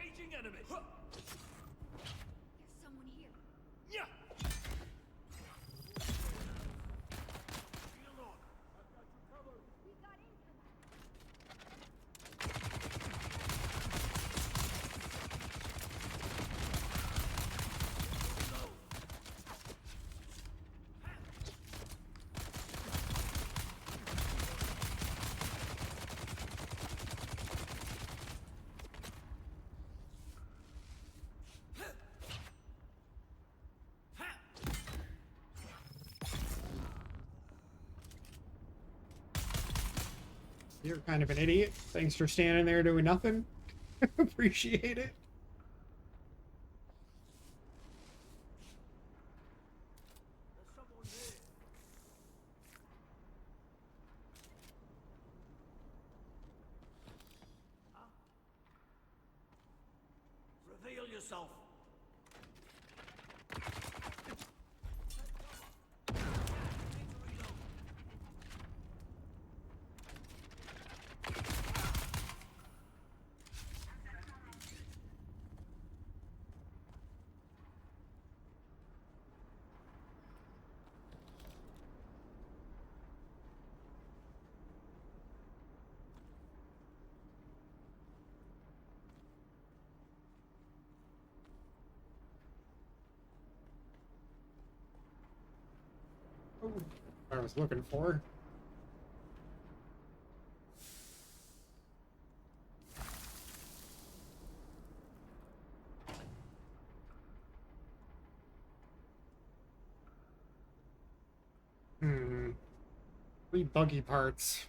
Engaging enemy.
There's someone here.
Yeah. Shield on. I've got you covered.
We got incoming.
You're kind of an idiot. Thanks for standing there doing nothing. Appreciate it.
There's someone there. Huh? Reveal yourself.
Oh, I was looking for. Hmm. 3 buggy parts.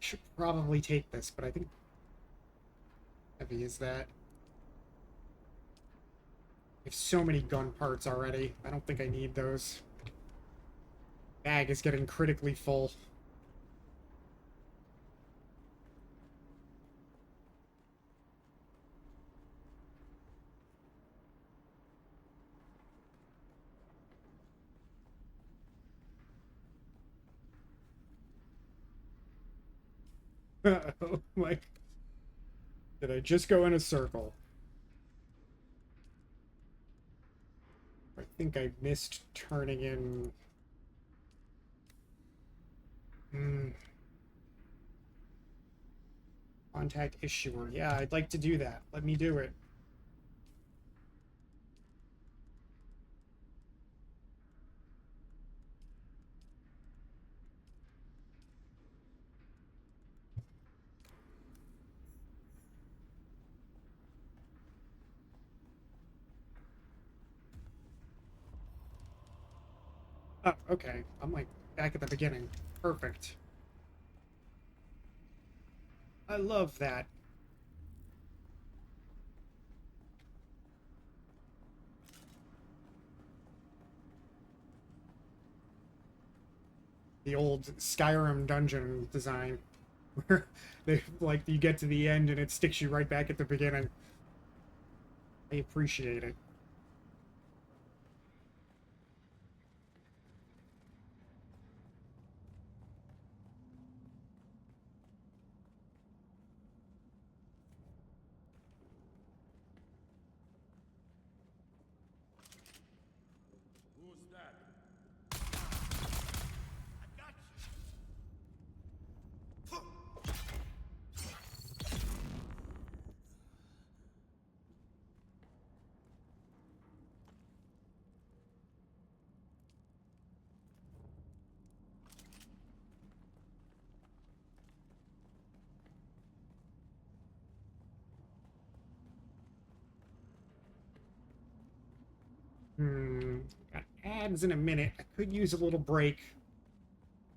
Should probably take this, but I think heavy is that. I have so many gun parts already. I don't think I need those. Bag is getting critically full. Oh my. Did I just go in a circle? I think I missed turning in. Contact issuer. Yeah, I'd like to do that. Let me do it. Oh, okay. I'm like back at the beginning. Perfect. I love that. The old Skyrim dungeon design where they like you get to the end and it sticks you right back at the beginning. I appreciate it.
Who's that? I got
Got ads in a minute. I could use a little break.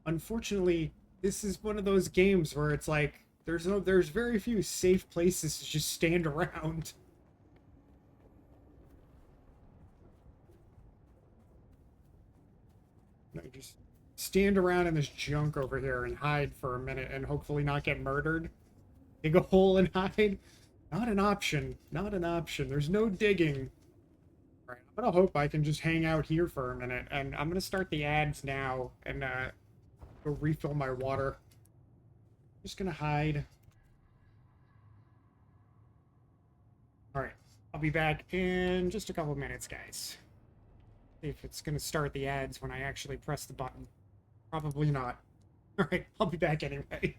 Unfortunately, this is one of those games where it's like there's very few safe places to just stand around. No, just stand around in this junk over here and hide for a minute and hopefully not get murdered. Dig a hole and hide. Not an option. Not an option. There's no digging. All right, I'm gonna hope I can just hang out here for a minute, and I'm gonna start the ads now and go refill my water. Just gonna hide. All right, I'll be back in just a couple minutes, guys. See if it's gonna start the ads when I actually press the button. Probably not. All right, I'll be back anyway.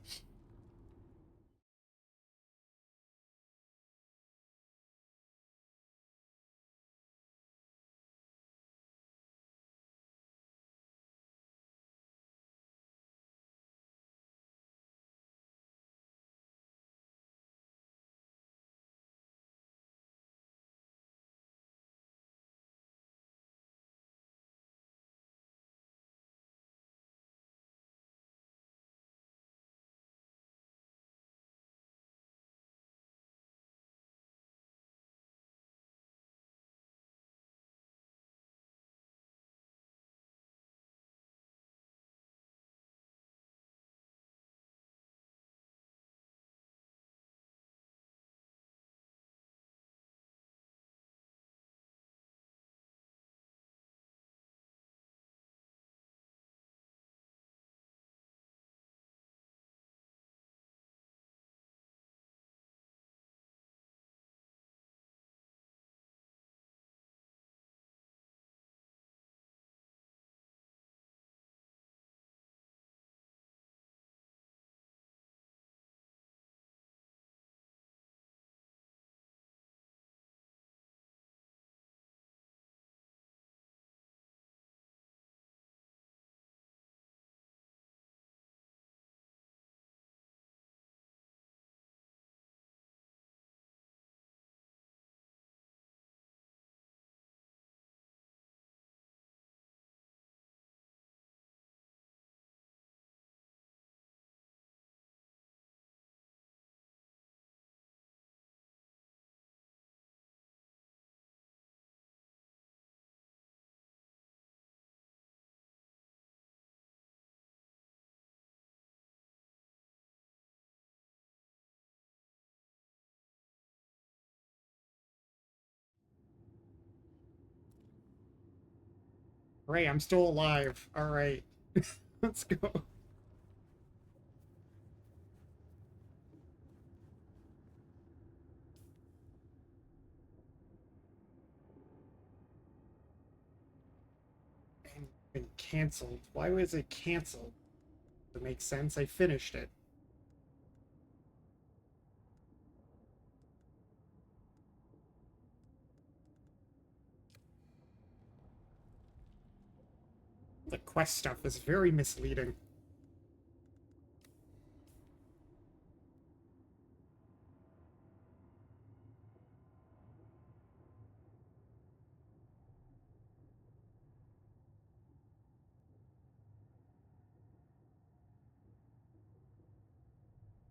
Ray, I'm still alive. All right. Let's go. And been canceled. Why was it canceled? Does it make sense? I finished it. The quest stuff is very misleading.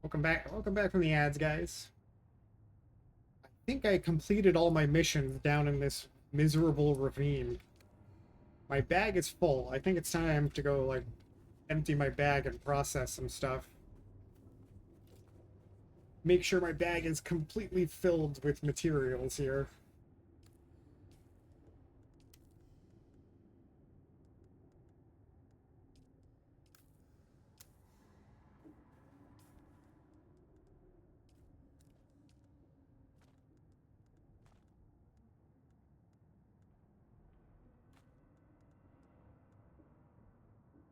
Welcome back. Welcome back from the ads, guys. I think I completed all my missions down in this miserable ravine. My bag is full. I think it's time to go, like, empty my bag and process some stuff. Make sure my bag is completely filled with materials here.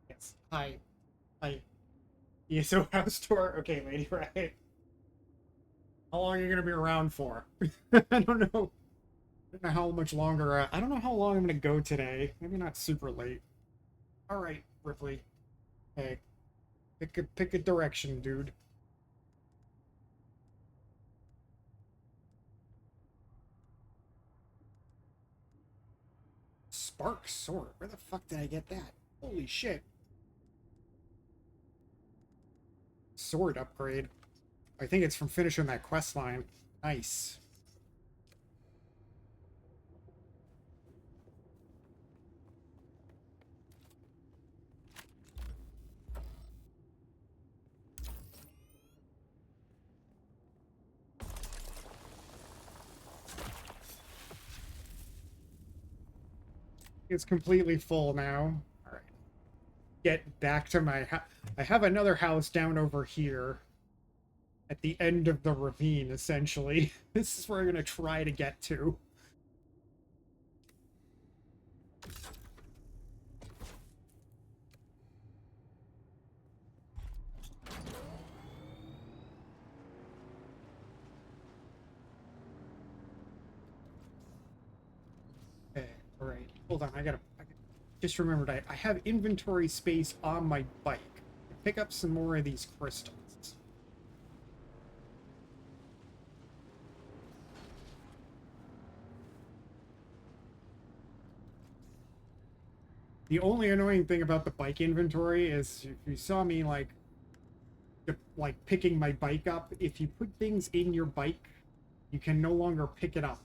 Yes. Hi. Hi. ESO house tour? Okay, lady, right. How long are you gonna be around for? I don't know. I don't know how much longer. I don't know how long I'm gonna go today. Maybe not super late. All right, Ripley. Hey, pick a direction, dude. Spark sword. Where the fuck did I get that? Holy shit. Sword upgrade. I think it's from finishing that quest line. Nice. It's completely full now. All right. Get back to my house. I have another house down over here at the end of the ravine, essentially. This is where I'm going to try to get to. Okay, all right. Hold on. I just remembered I have inventory space on my bike. Pick up some more of these crystals. The only annoying thing about the bike inventory is if you saw me like picking my bike up, if you put things in your bike, you can no longer pick it up.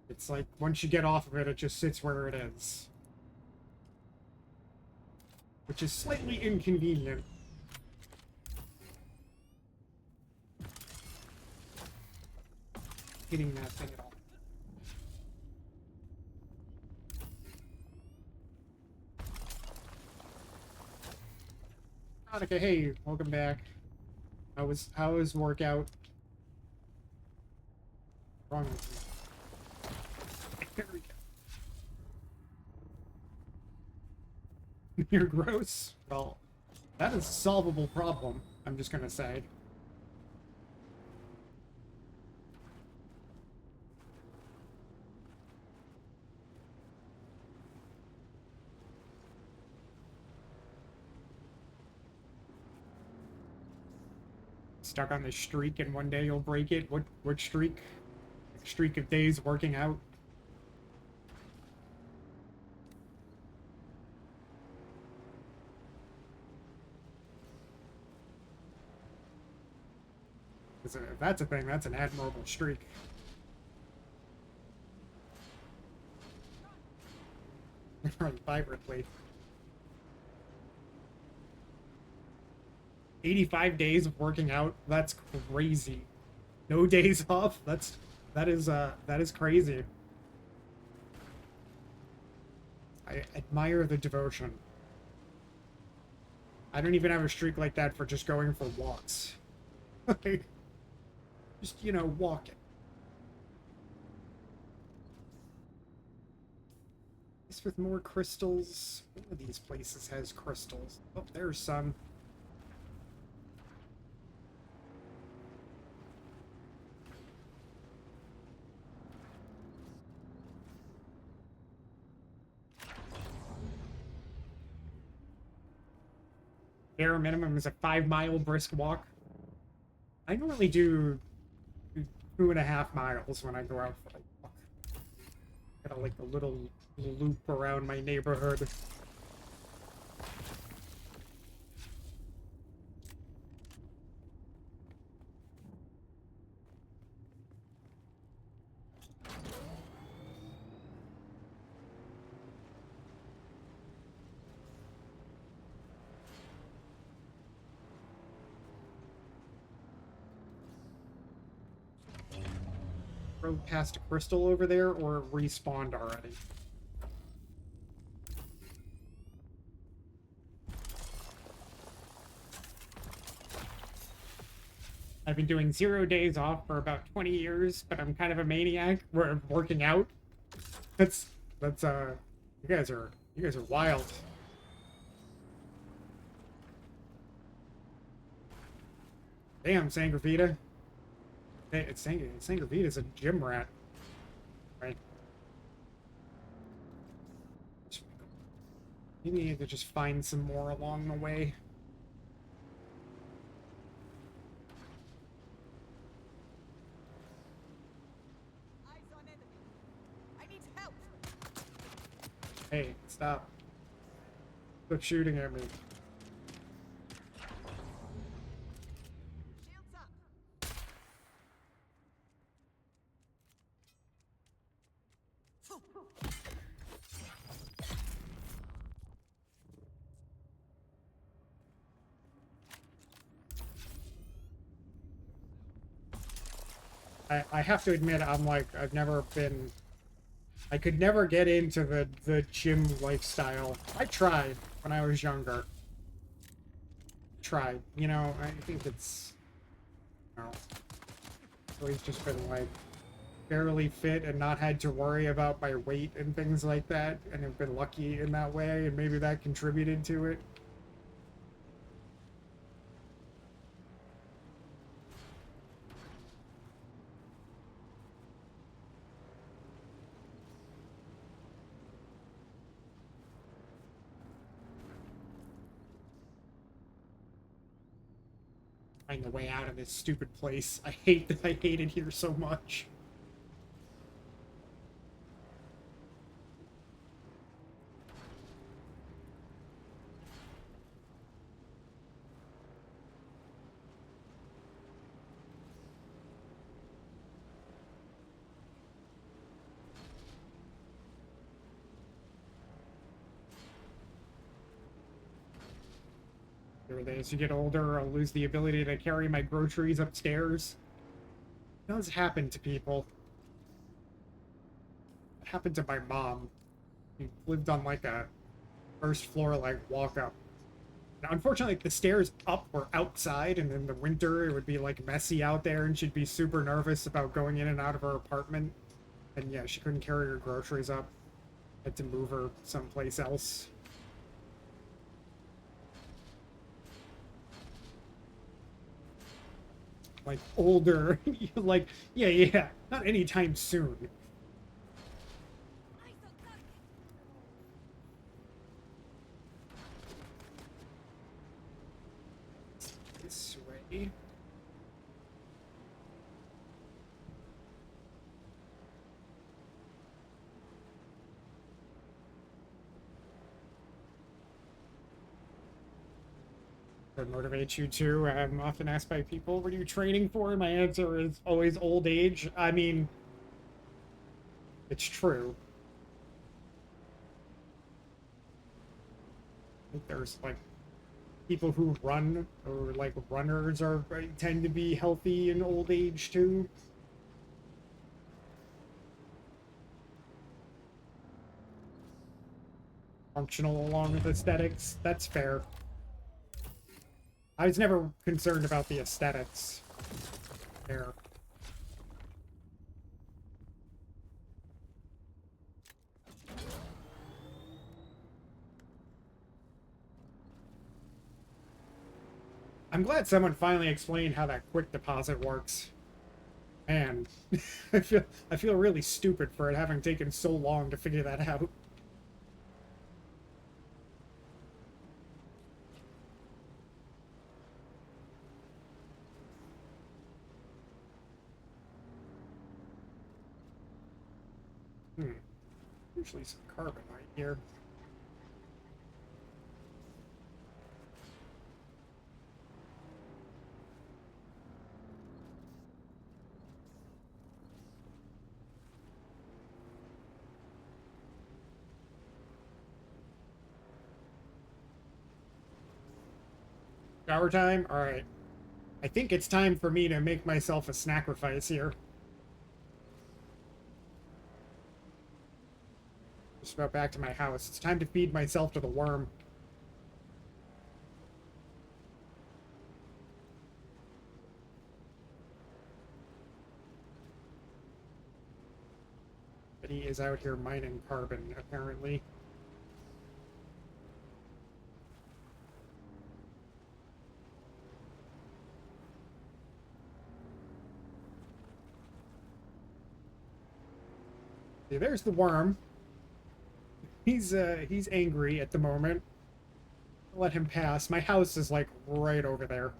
It's like once you get off of it, it just sits where it is. Which is slightly inconvenient. Hitting that thing at all. Monica, hey, welcome back. How was workout? Wrong with me. There we go. You're gross? Well, that is a solvable problem, I'm just gonna say. Stuck on this streak and one day you'll break it. What streak? Streak of days working out. If that's a thing, that's an admirable streak. Right, vibrantly. 85 days of working out, that's crazy. No days off, that is crazy. I admire the devotion. I don't even have a streak like that for just going for walks. Like, just, you know, walking. This with more crystals. One of these places has crystals. Oh, there's some. Bare minimum is a 5-mile brisk walk. I normally do 2.5 miles when I go out for a walk. Got like a little loop around my neighborhood. Rode past a crystal over there, or it respawned already. I've been doing 0 days off for about 20 years, but I'm kind of a maniac. We're working out. That's you guys are wild. Damn, Sangrafita. Hey, Sangrafita's a gym rat. Right. You need to just find some more along the way.
Eyes on enemy. I need help.
Hey, stop. Quit shooting at me.
Shields up.
I have to admit, I'm like, I've never been... I could never get into the gym lifestyle. I tried when I was younger. Tried. You know, I think it's... You know, it's always just been, like, fairly fit and not had to worry about my weight and things like that, and have been lucky in that way, and maybe that contributed to it. Find the way out of this stupid place. I hate it here so much. As you get older, I'll lose the ability to carry my groceries upstairs. It does happen to people. It happened to my mom. She lived on like a first floor, like walk up. Now, unfortunately, the stairs up were outside, and in the winter it would be like messy out there, and she'd be super nervous about going in and out of her apartment. And yeah, she couldn't carry her groceries up. Had to move her someplace else. Like older, like yeah, not anytime soon.
Eyes on target.
This way. What motivates you to? I'm often asked by people, what are you training for? My answer is always old age. I mean, it's true. I think there's like people who run, or like runners are tend to be healthy in old age too. functional along with aesthetics. That's fair. I was never concerned about the aesthetics. There. I'm glad someone finally explained how that quick deposit works. Man, I feel really stupid for it having taken so long to figure that out. Usually some carbon right here. Shower time? Alright. I think it's time for me to make myself a snackrifice here. Just about back to my house. It's time to feed myself to the worm. But he is out here mining carbon, apparently. See, there's the worm. He's angry at the moment. I'll let him pass. My house is like right over there.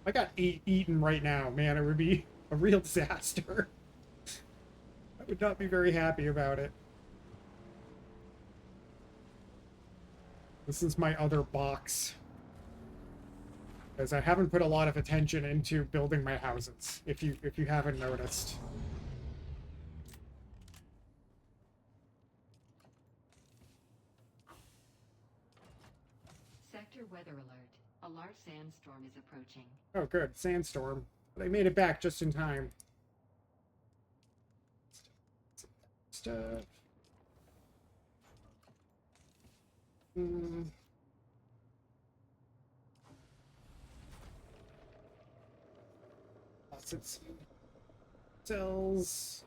If I got eaten right now, man, it would be a real disaster. I would not be very happy about it. This is my other box. Because I haven't put a lot of attention into building my houses, if you haven't noticed.
Sector weather alert. A large sandstorm is approaching.
Oh, good. Sandstorm. But I made it back just in time. Stuff. Lots of cells.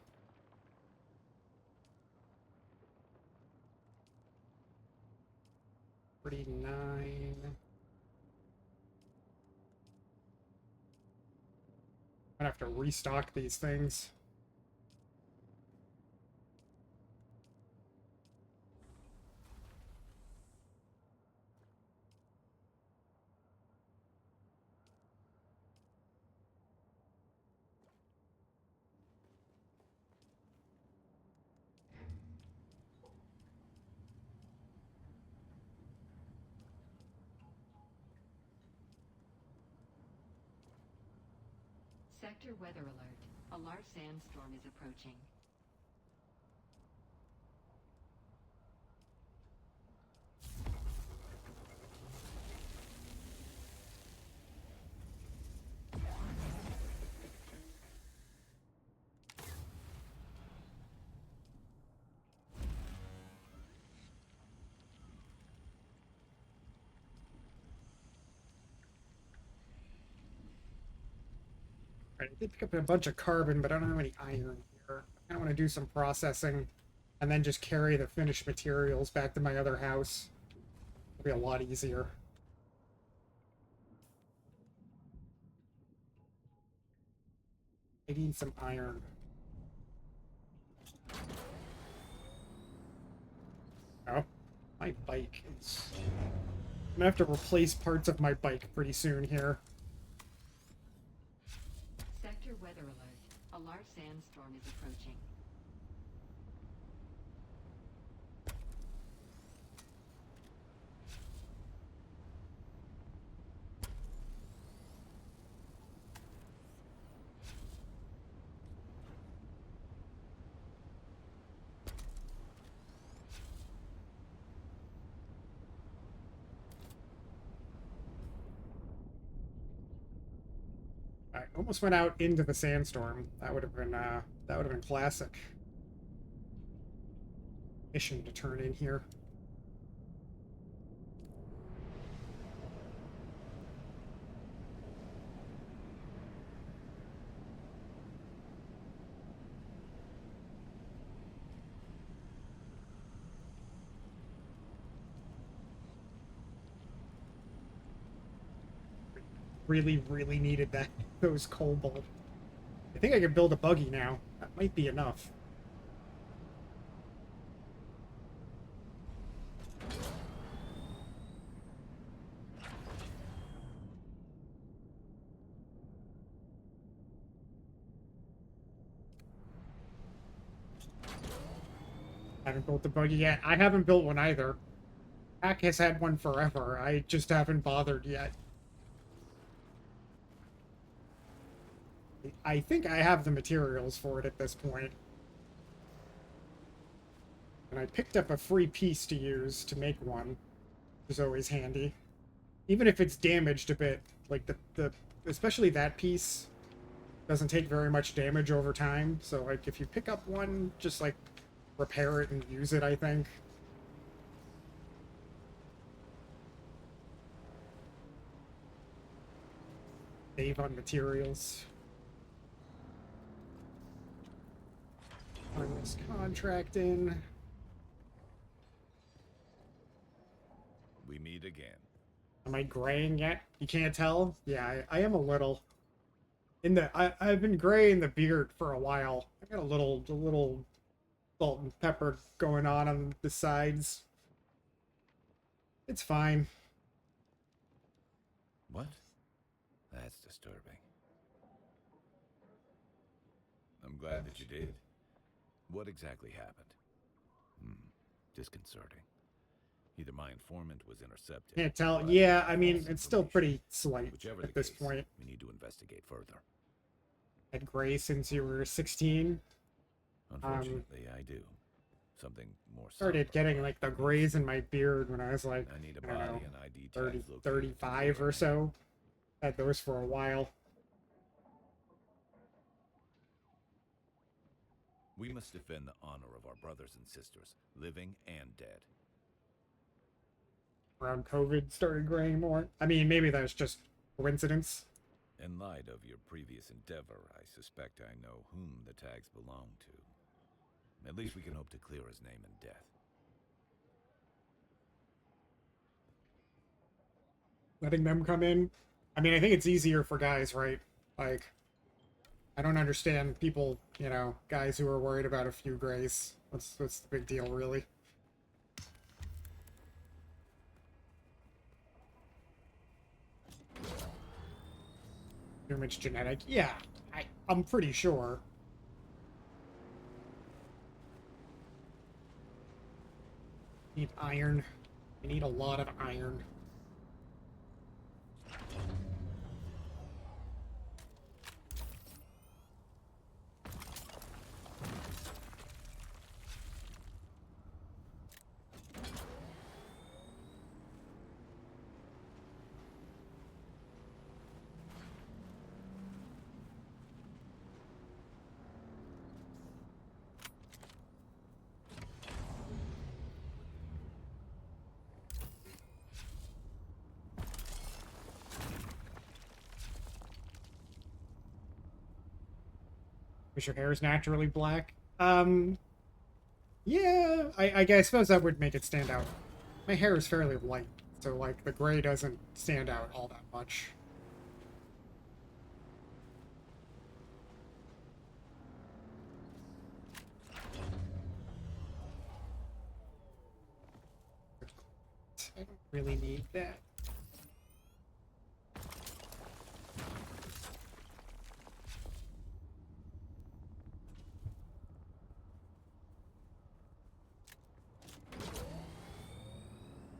$49. I'm gonna have to restock these things.
Sector weather alert. A large sandstorm is approaching.
Right, I did pick up a bunch of carbon, but I don't have any iron here. I kind of want to do some processing and then just carry the finished materials back to my other house. It'll be a lot easier. I need some iron. Oh, my bike is... I'm gonna have to replace parts of my bike pretty soon here.
Sector weather alert. A large sandstorm is approaching.
I almost went out into the sandstorm. That would have been classic. Mission to turn in here. Really, really needed those cobalt. I think I could build a buggy now. That might be enough. I haven't built the buggy yet. I haven't built one either. Hack has had one forever. I just haven't bothered yet. I think I have the materials for it at this point. And I picked up a free piece to use to make one, which is always handy. Even if it's damaged a bit, like especially that piece doesn't take very much damage over time. So like if you pick up one, just like repair it and use it, I think. Save on materials. Turn this contract in.
We meet again.
Am I graying yet? You can't tell? Yeah, I am a little. I've been gray in the beard for a while. I got a little salt and pepper going on the sides. It's fine.
What? That's disturbing. I'm glad that you did. What exactly happened? Disconcerting. Either my informant was intercepted.
Can't tell.
or I
Yeah,
got
I mean,
false
it's still
information.
pretty slight
Whichever
at
the
this
case,
point.
we need to investigate further.
Had gray since you were 16.
Unfortunately, I do. Something more
Started
somber,
getting like the grays in my beard when I was like,
I need a
I don't
body
know,
and ID
30,
tags located
35 or so. Had those for a while.
We must defend the honor of our brothers and sisters, living and dead.
Around COVID started graying more. I mean, maybe that's just coincidence.
In light of your previous endeavor, I suspect I know whom the tags belong to. At least we can hope to clear his name in death.
Letting them come in. I mean, I think it's easier for guys, right? Like, I don't understand people, you know, guys who are worried about a few grays. What's the big deal, really? Human's genetic. Yeah, I'm pretty sure. Need iron. I need a lot of iron. Because your hair is naturally black. Yeah, I suppose that would make it stand out. My hair is fairly light, so like the gray doesn't stand out all that much. I don't really need that.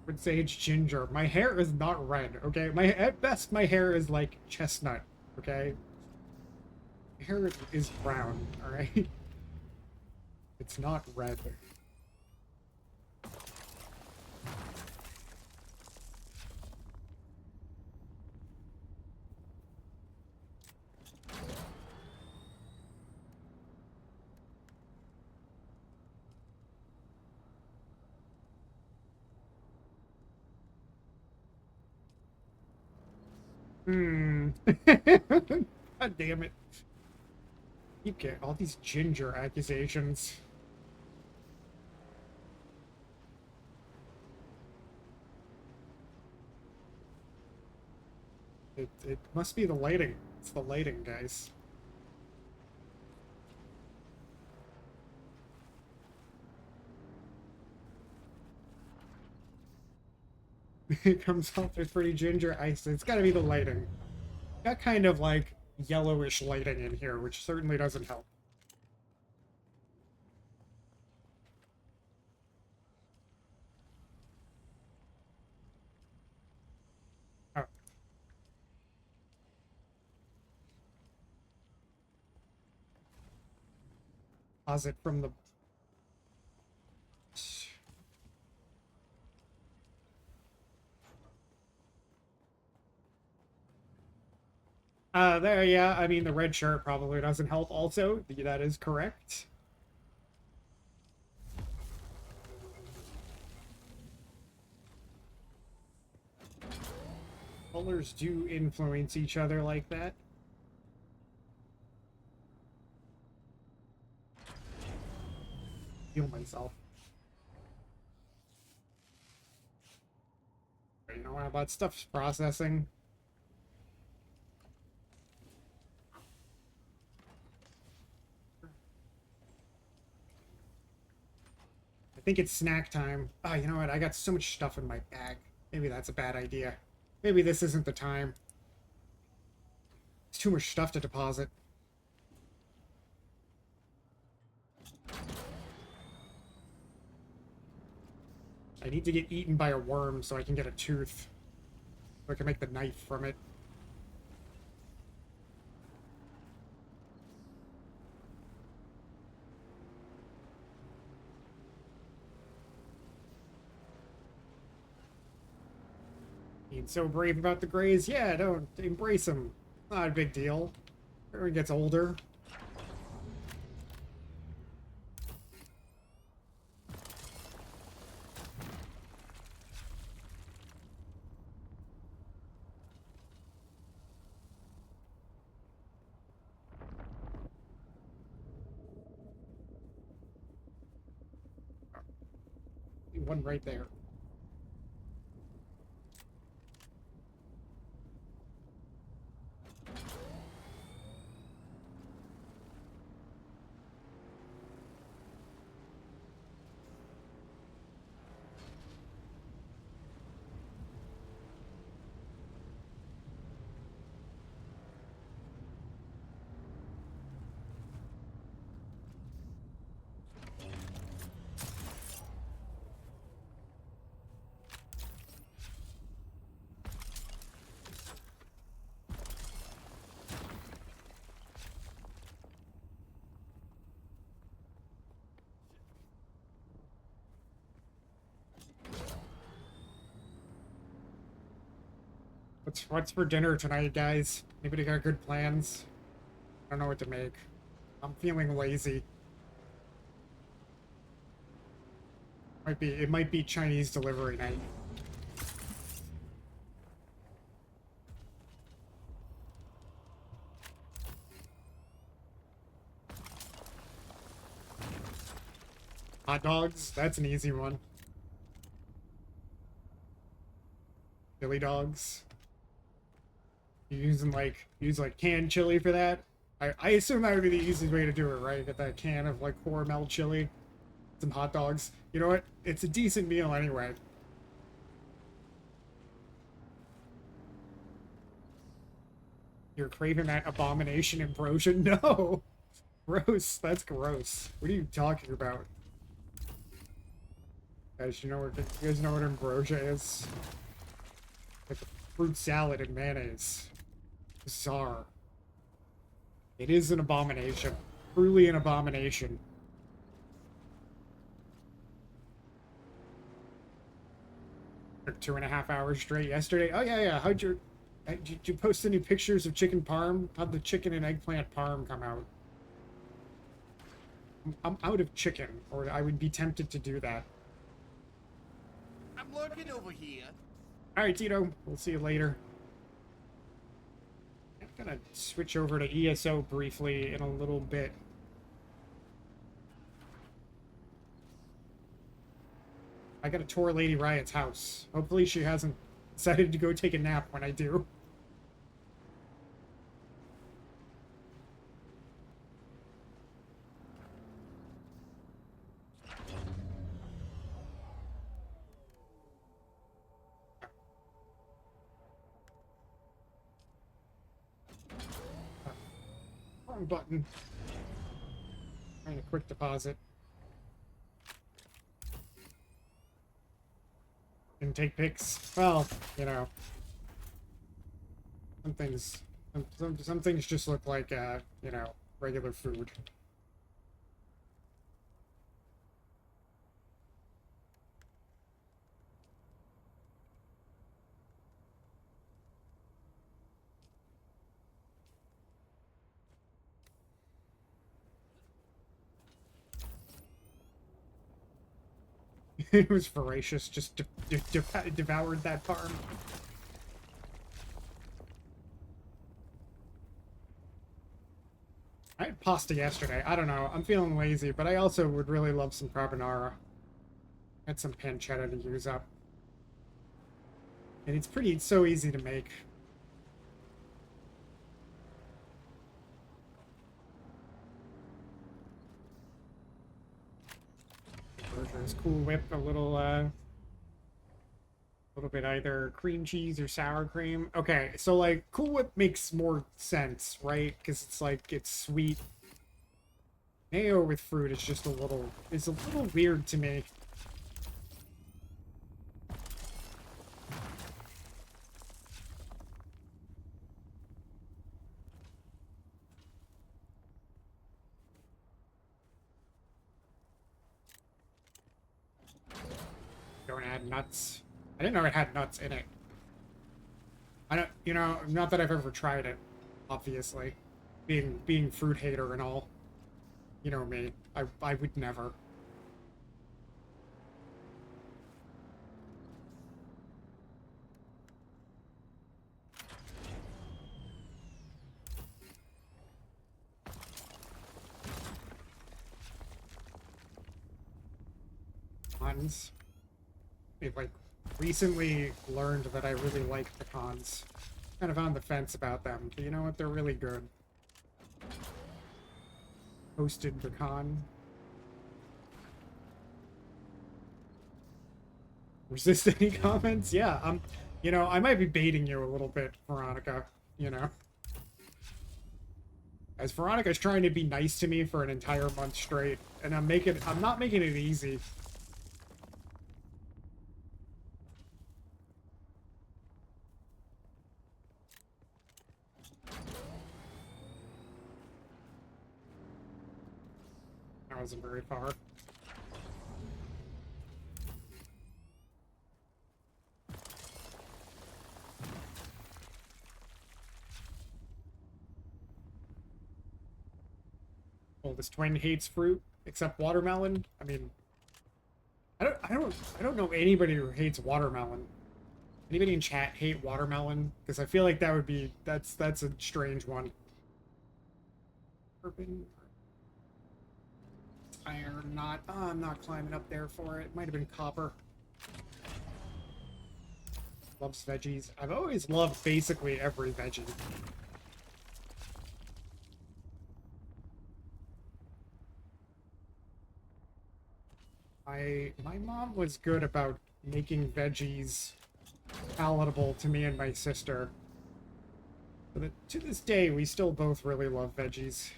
Red Sage Ginger. My hair is not red, okay? At best, my hair is like chestnut, okay? My hair is brown, alright? It's not red. Hmm. God damn it. Keep getting all these ginger accusations. It must be the lighting. It's the lighting, guys. It comes off as pretty ginger ice. It's gotta be the lighting. Got kind of like yellowish lighting in here, which certainly doesn't help. Oh. Pause it from the... There, yeah, I mean, the red shirt probably doesn't help also. That is correct. Colors do influence each other like that. Heal myself. You know what, that stuff's processing. I think it's snack time. Ah, you know what? I got so much stuff in my bag. Maybe that's a bad idea. Maybe this isn't the time. It's too much stuff to deposit. I need to get eaten by a worm so I can get a tooth. So I can make the knife from it. Being so brave about the grays, yeah, don't embrace them. Not a big deal. Everyone gets older. One right there. What's for dinner tonight, guys? Anybody got good plans? I don't know what to make. I'm feeling lazy. It might be Chinese delivery night. Hot dogs? That's an easy one. Chili dogs. You use like canned chili for that? I assume that would be the easiest way to do it, right? Get that can of like Hormel chili. Some hot dogs. You know what? It's a decent meal anyway. You're craving that abomination ambrosia? No! Gross. That's gross. What are you talking about? Guys, you guys know what ambrosia is? Like a fruit salad and mayonnaise. Bizarre. It is an abomination. Truly an abomination. Took 2.5 hours straight yesterday. Oh yeah. Did you post any pictures of chicken parm? How'd the chicken and eggplant parm come out? I'm out of chicken, or I would be tempted to do that.
I'm lurking over here.
Alright, Tito. We'll see you later. gonna switch over to ESO briefly in a little bit. I gotta tour Lady Riot's house. Hopefully she hasn't decided to go take a nap when I do. Wrong button. Trying to quick deposit. And take pics. Well, you know. Some things just look like, you know, regular food. It was voracious, just devoured that farm. I had pasta yesterday. I don't know. I'm feeling lazy, but I also would really love some carbonara. Had some pancetta to use up. And it's so easy to make. Burger's Cool Whip, a little bit either cream cheese or sour cream. Okay, so like Cool Whip makes more sense, right? Because it's like it's sweet. Mayo with fruit is just a little weird to me. Don't add nuts. I didn't know it had nuts in it. I don't, you know, not that I've ever tried it, obviously. Being fruit hater and all. You know me. I would never. Pecans. I've like recently learned that I really like pecans. Kind of on the fence about them, but you know what? They're really good. Toasted pecan. Resist any comments? Yeah, you know, I might be baiting you a little bit, Veronica, you know. As Veronica's trying to be nice to me for an entire month straight, and I'm not making it easy. That wasn't very far. Oldest twin hates fruit except watermelon. I mean, I don't know anybody who hates watermelon. Anybody in chat hate watermelon? Because I feel like that would be that's a strange one. Urban iron, not. Oh, I'm not climbing up there for it. Might have been copper. Loves veggies. I've always loved basically every veggie. My mom was good about making veggies palatable to me and my sister. But to this day, we still both really love veggies.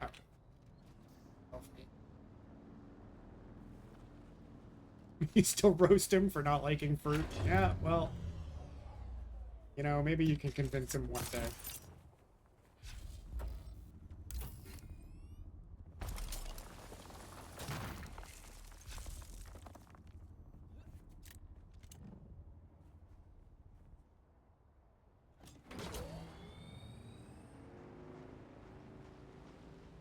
Oh. Love me. You still roast him for not liking fruit? Yeah, well, you know, maybe you can convince him one day.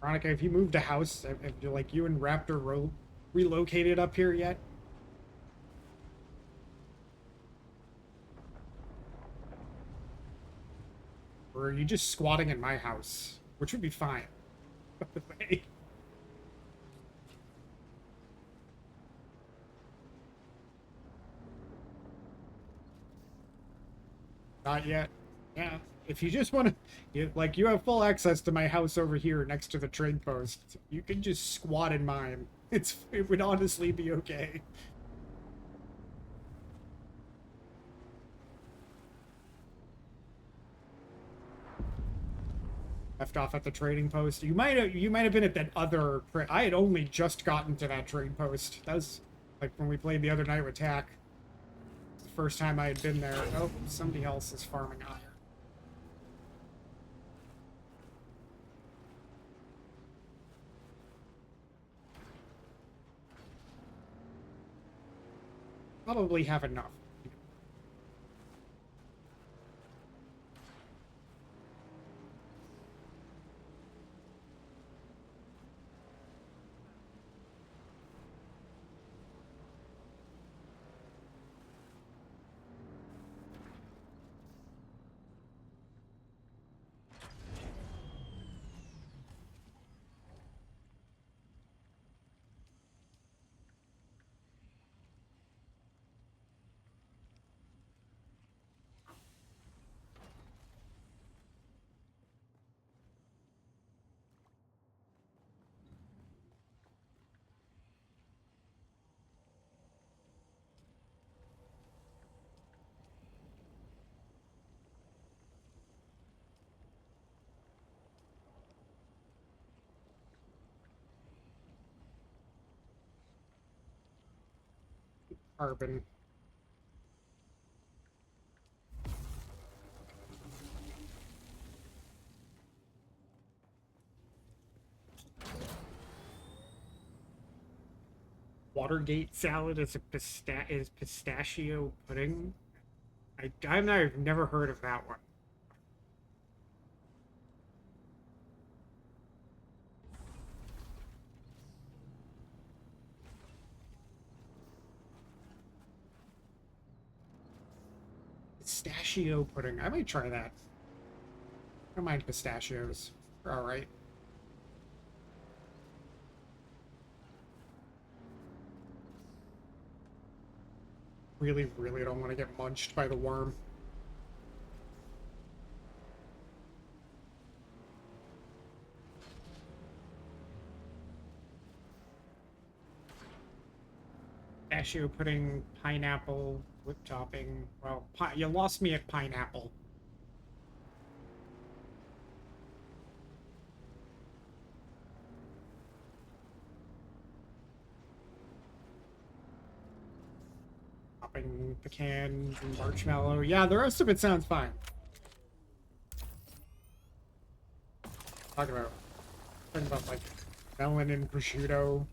Veronica, have you moved a house? Have like you and Raptor relocated up here yet? Or are you just squatting in my house? Which would be fine. By the way. Not yet. Yeah. If you just want to, like, you have full access to my house over here next to the trade post. You can just squat in mine. It would honestly be okay. Left off at the trading post. You might have been at that other. I had only just gotten to that trade post. That was like when we played the other night with Tack. The first time I had been there. Oh, somebody else is farming iron. Probably have enough. Carbon. Watergate salad is pistachio pudding. I've never heard of that one. Pistachio pudding. I might try that. I don't mind pistachios. They're all right. Really, really don't want to get munched by the worm. Pistachio pudding, pineapple, whip topping. Well, you lost me at pineapple. Topping pecan, marshmallow. Yeah, the rest of it sounds fine. Talking about like melon and prosciutto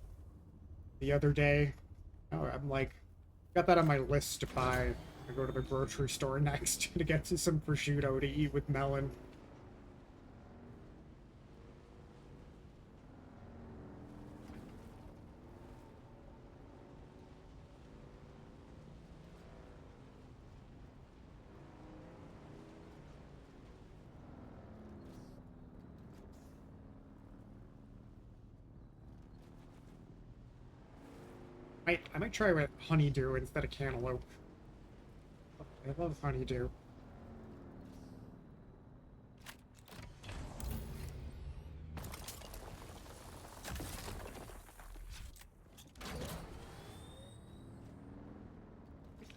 the other day. Oh, I'm like, got that on my list to buy. I go to the grocery store next to get to some prosciutto to eat with melon. I might try with honeydew instead of cantaloupe. I love honeydew.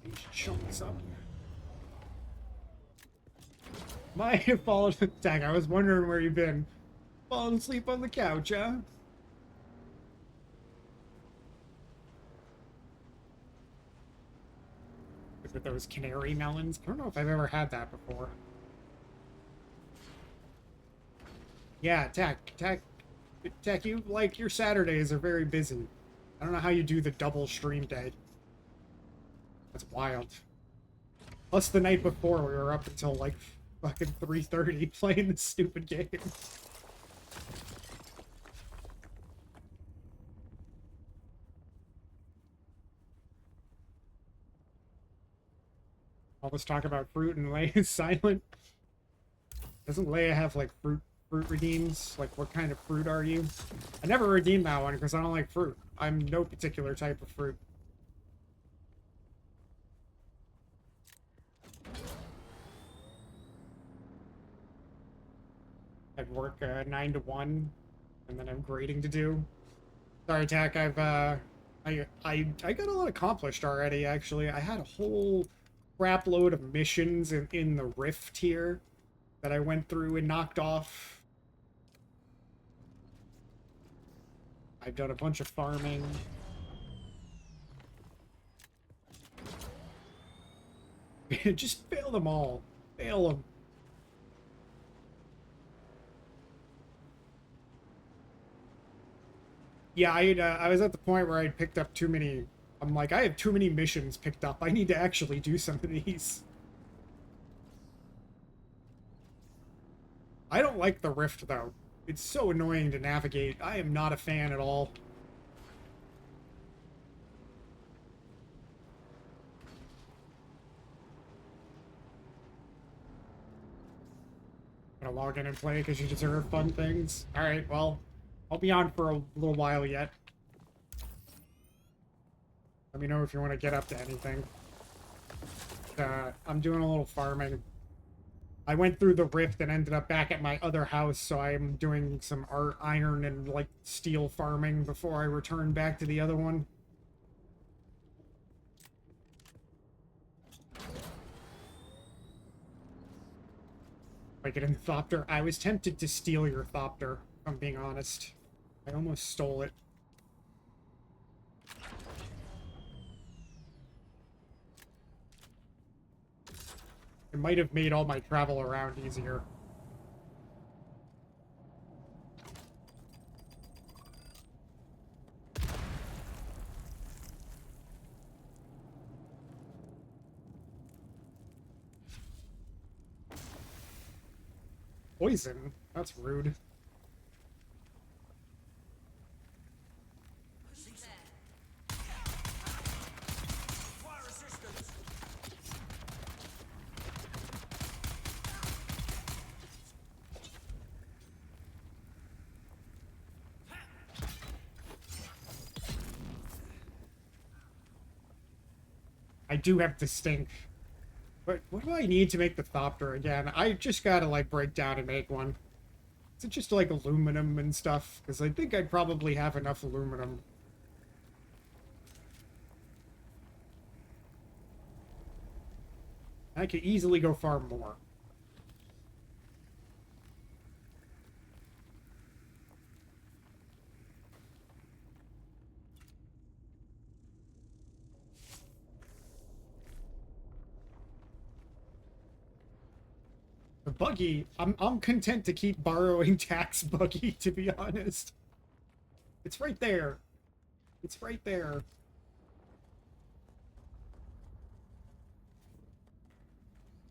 These chunks up. My fallen attack. I was wondering where you've been. Falling asleep on the couch, huh? With those canary melons. I don't know if I've ever had that before. Yeah, Tech, you, like, your Saturdays are very busy. I don't know how you do the double stream day. That's wild. Plus, the night before, we were up until, like, fucking 3:30 playing this stupid game. All this talk about fruit and lay is silent. Doesn't Leia have, like, fruit redeems? Like, what kind of fruit are you? I never redeemed that one because I don't like fruit. I'm no particular type of fruit. I'd work 9 to 1, and then I'm grading to do. Sorry, Tack, I've, I got a lot accomplished already, actually. I had a whole crap load of missions in the Rift here that I went through and knocked off. I've done a bunch of farming. Just fail them all. Fail them. Yeah, I was at the point where I'd picked up too many. I'm like, I have too many missions picked up. I need to actually do some of these. I don't like the Rift, though. It's so annoying to navigate. I am not a fan at all. Gonna log in and play because you deserve fun things. Alright, well, I'll be on for a little while yet. Let me know if you want to get up to anything. I'm doing a little farming. I went through the Rift and ended up back at my other house, so I'm doing some iron and, like, steel farming before I return back to the other one. If I get in the Thopter, I was tempted to steal your Thopter, if I'm being honest. I almost stole it. It might have made all my travel around easier. Poison? That's rude.
Fire assistance.
I do have Distinct. But what do I need to make the Thopter again? I just gotta, like, break down and make one. Is it just, like, aluminum and stuff? Because I think I'd probably have enough aluminum. I could easily go farm more. The buggy, I'm content to keep borrowing Tax buggy, to be honest. It's right there. It's right there.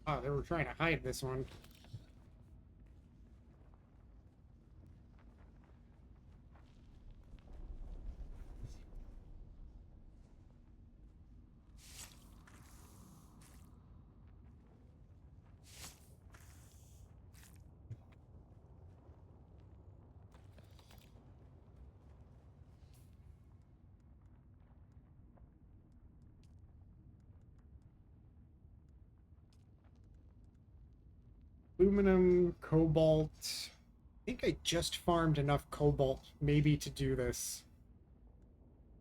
Oh, they were trying to hide this one. Aluminum, cobalt. I think I just farmed enough cobalt, maybe, to do this.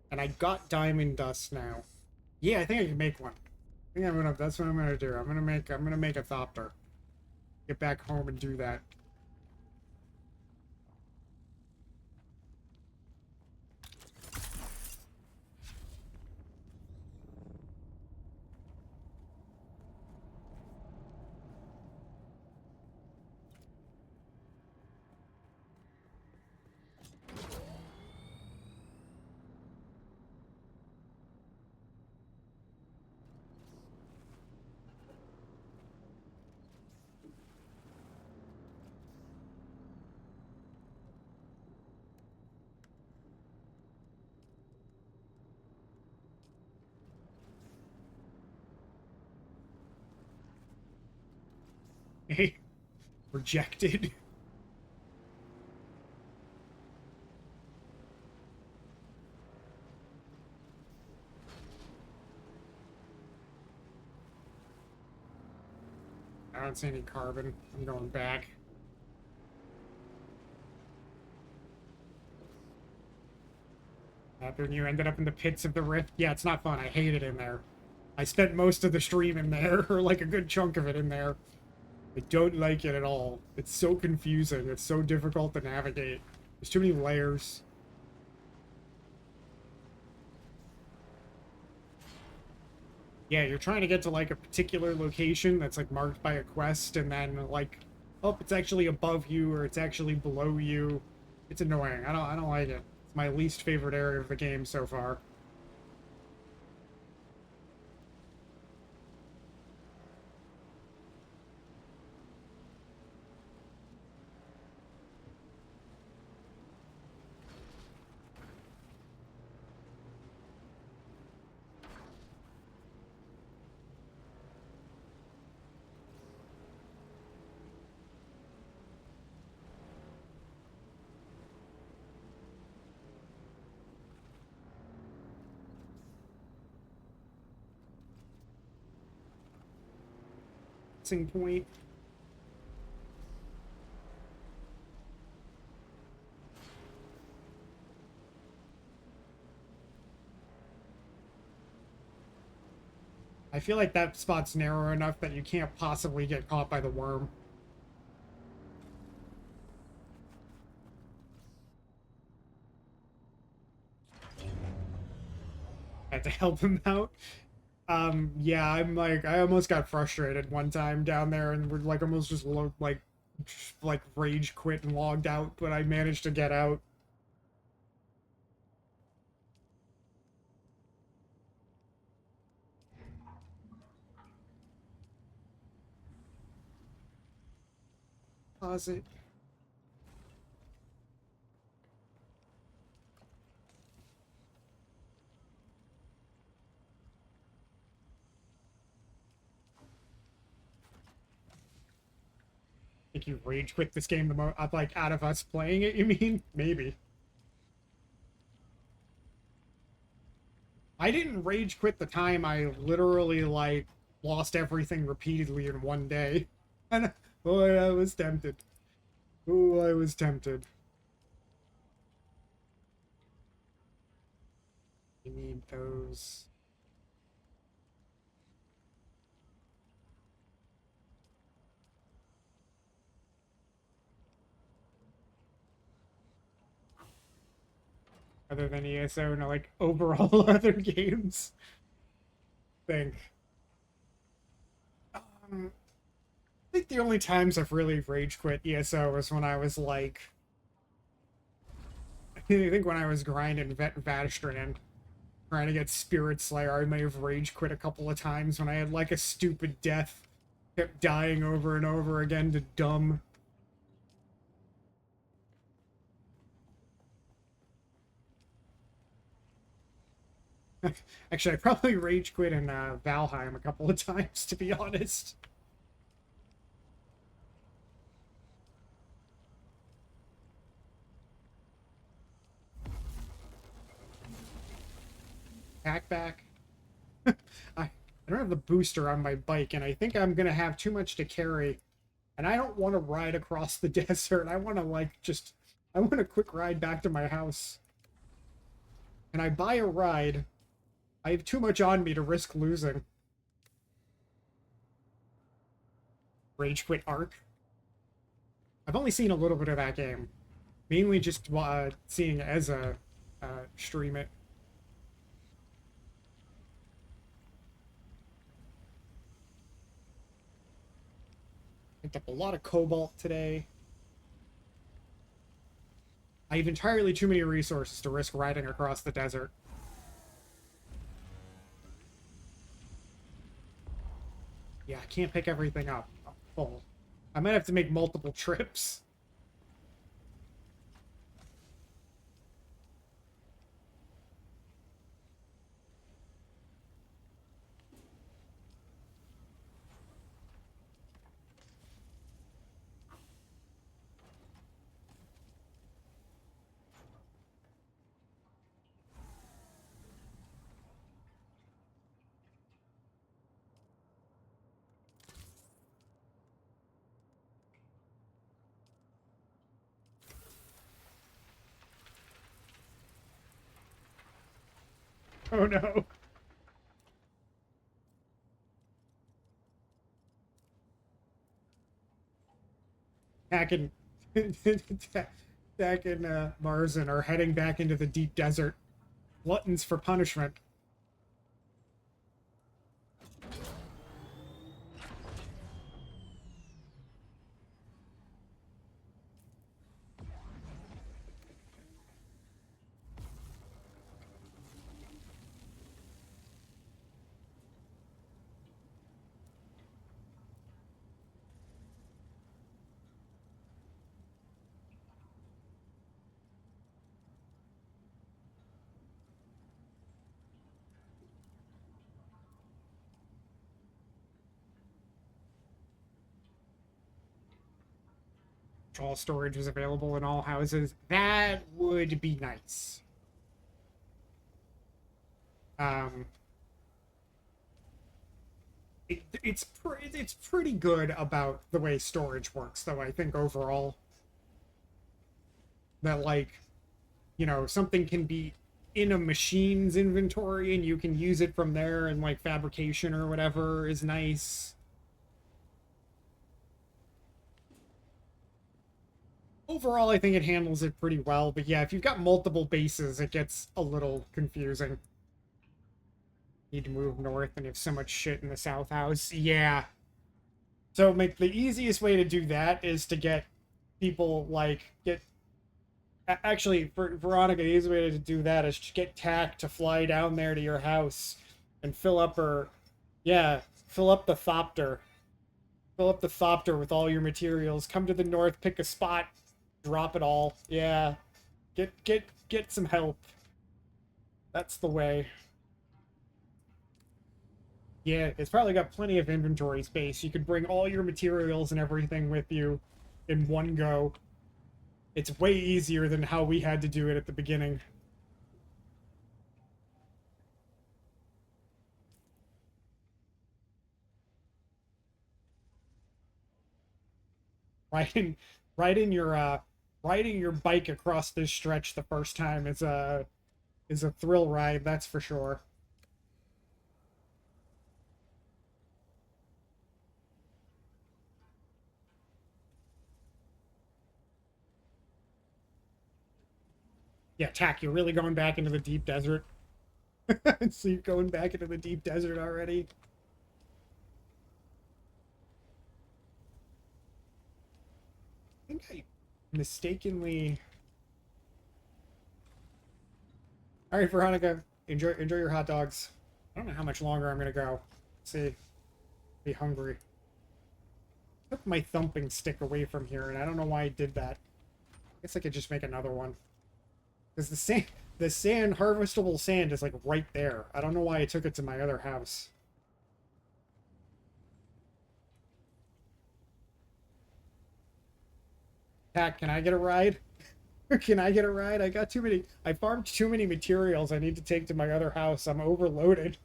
And I got diamond dust now. Yeah, I think I can make one. I think that's what I'm gonna do. I'm gonna make a Thopter. Get back home and do that. Rejected. I don't see any carbon. I'm going back. After you ended up in the pits of the rift. Yeah, it's not fun. I hate it in there. I spent most of the stream in there, or like a good chunk of it in there. I don't like it at all. It's so confusing. It's so difficult to navigate. There's too many layers. Yeah, you're trying to get to like a particular location that's like marked by a quest, and then like, oh, it's actually above you or it's actually below you. It's annoying. I don't like it. It's my least favorite area of the game so far. Point. I feel like that spot's narrow enough that you can't possibly get caught by the worm. I had to help him out. Yeah, I'm like, I almost got frustrated one time down there and we're like almost just like rage quit and logged out, but I managed to get out. Pause it. Think you rage quit this game the most, like, out of us playing it, you mean? Maybe. I didn't rage quit the time I literally, like, lost everything repeatedly in one day. And, boy, I was tempted. Oh, I was tempted. You need those. Other than ESO and like overall other games. I think the only times I've really rage quit ESO was when I was like, I think when I was grinding Vadistran, trying to get Spirit Slayer. I may have rage quit a couple of times when I had like a stupid death, kept dying over and over again to dumb. Actually, I probably rage quit in Valheim a couple of times, to be honest. Pack back. I don't have the booster on my bike, and I think I'm gonna have too much to carry. And I don't want to ride across the desert. I want to, like, just... I want a quick ride back to my house. Can I buy a ride? I have too much on me to risk losing. Rage Quit Arc. I've only seen a little bit of that game. Mainly just seeing Ezza stream it. Picked up a lot of cobalt today. I have entirely too many resources to risk riding across the desert. Yeah, I can't pick everything up. I'm full. I might have to make multiple trips. Oh no. Dak and Dak and Marzin are heading back into the deep desert. Gluttons for punishment. All storage is available in all houses. That would be nice. It's pretty good about the way storage works, though. I think overall that, like, you know, something can be in a machine's inventory and you can use it from there, and like fabrication or whatever is nice. Overall, I think it handles it pretty well, but yeah, if you've got multiple bases, it gets a little confusing. Need to move north and have so much shit in the south house. Yeah. So make the easiest way to do that is to get people, like, actually, for Veronica, the easiest way to do that is to get Tack to fly down there to your house and fill up her, yeah, fill up the Thopter. Fill up the Thopter with all your materials. Come to the north, pick a spot, drop it all. Yeah. Get some help. That's the way. Yeah, it's probably got plenty of inventory space. You could bring all your materials and everything with you in one go. It's way easier than how we had to do it at the beginning. Riding, riding your bike across this stretch the first time is a thrill ride, that's for sure. Yeah, Tack, you're really going back into the deep desert. So you're going back into the deep desert already? I think I mistakenly... Alright, Veronica, enjoy your hot dogs. I don't know how much longer I'm gonna go. Let's see. Be hungry. Took my thumping stick away from here, and I don't know why I did that. I guess I could just make another one. Because the sand, harvestable sand is like right there. I don't know why I took it to my other house. Pat, can I get a ride? Can I get a ride? I farmed too many materials I need to take to my other house. I'm overloaded.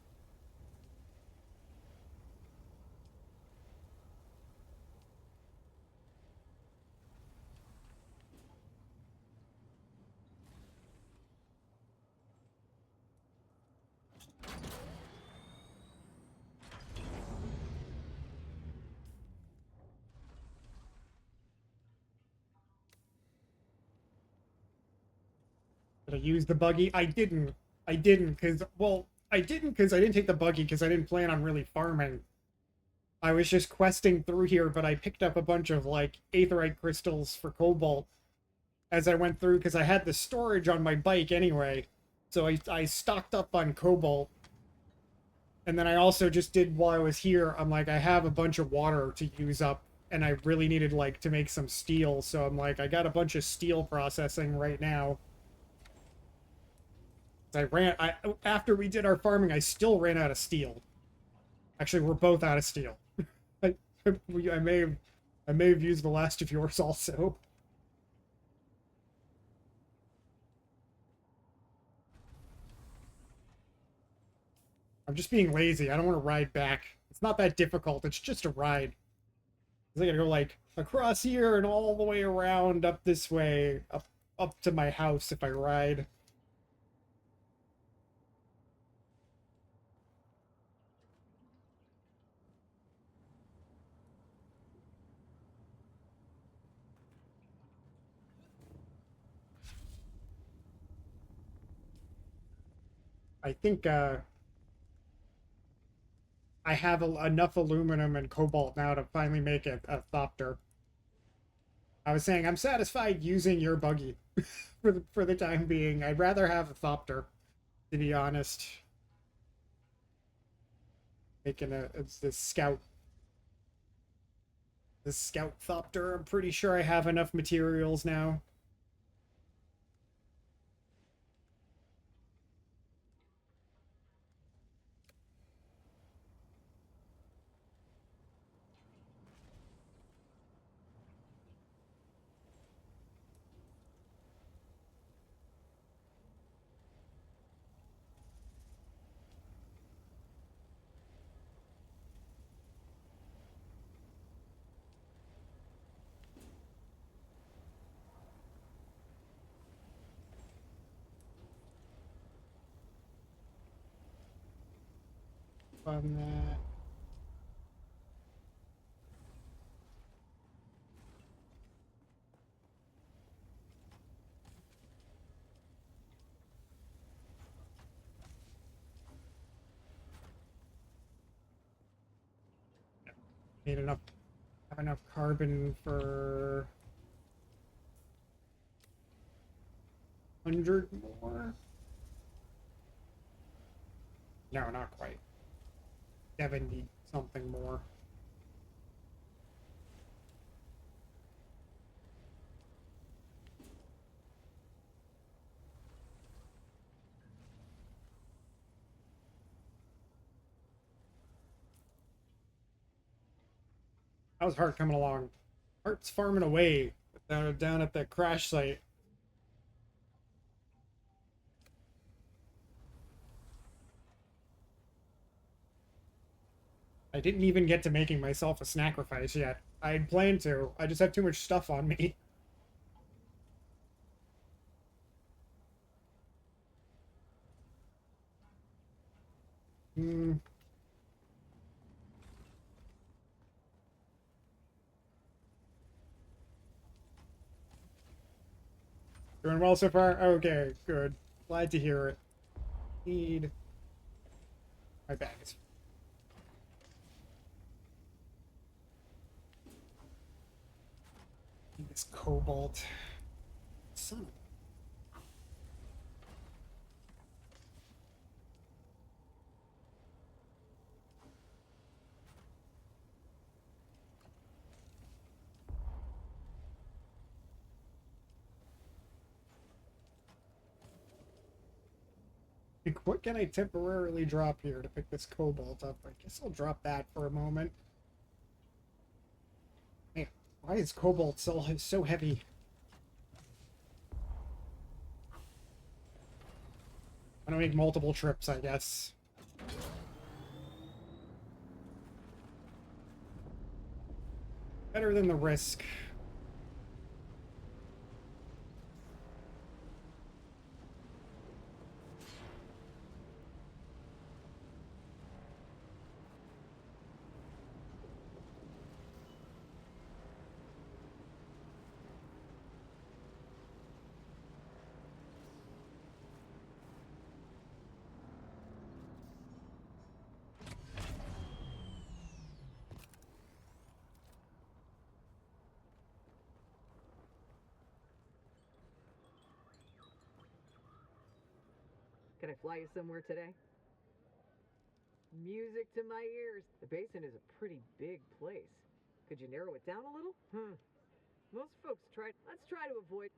Did I use the buggy? I didn't. I didn't because, well, I didn't because I didn't take the buggy because I didn't plan on really farming. I was just questing through here, but I picked up a bunch of, like, aetherite crystals for cobalt as I went through because I had the storage on my bike anyway. So I stocked up on cobalt. And then I also just did, while I was here, I'm like, I have a bunch of water to use up, and I really needed, like, to make some steel. So I'm like, I got a bunch of steel processing right now. After we did our farming, I still ran out of steel. Actually, we're both out of steel. I may have used the last of yours also. I'm just being lazy. I don't want to ride back. It's not that difficult. It's just a ride. I gotta go, like, across here and all the way around up this way, up to my house if I ride. I think I have enough aluminum and cobalt now to finally make a thopter. I was saying I'm satisfied using your buggy for the time being. I'd rather have a thopter, to be honest. Making it's this scout. The scout thopter. I'm pretty sure I have enough materials now. On that. Need enough. Have enough carbon for 100 more. No, not quite. 70 something more. That was Hart coming along. Hart's farming away down at the crash site. I didn't even get to making myself a snackrifice yet. I'd planned to. I just have too much stuff on me. Hmm. Doing well so far? Okay, good. Glad to hear it. Need my bags. Need this cobalt. Son of what can I temporarily drop here to pick this cobalt up? I guess I'll drop that for a moment. Man, why is cobalt so heavy? I'm gonna make multiple trips, I guess. Better than the risk.
Can I fly you somewhere today? Music to my ears. The basin is a pretty big place. Could you narrow it down a little? Most folks try. Let's try to avoid.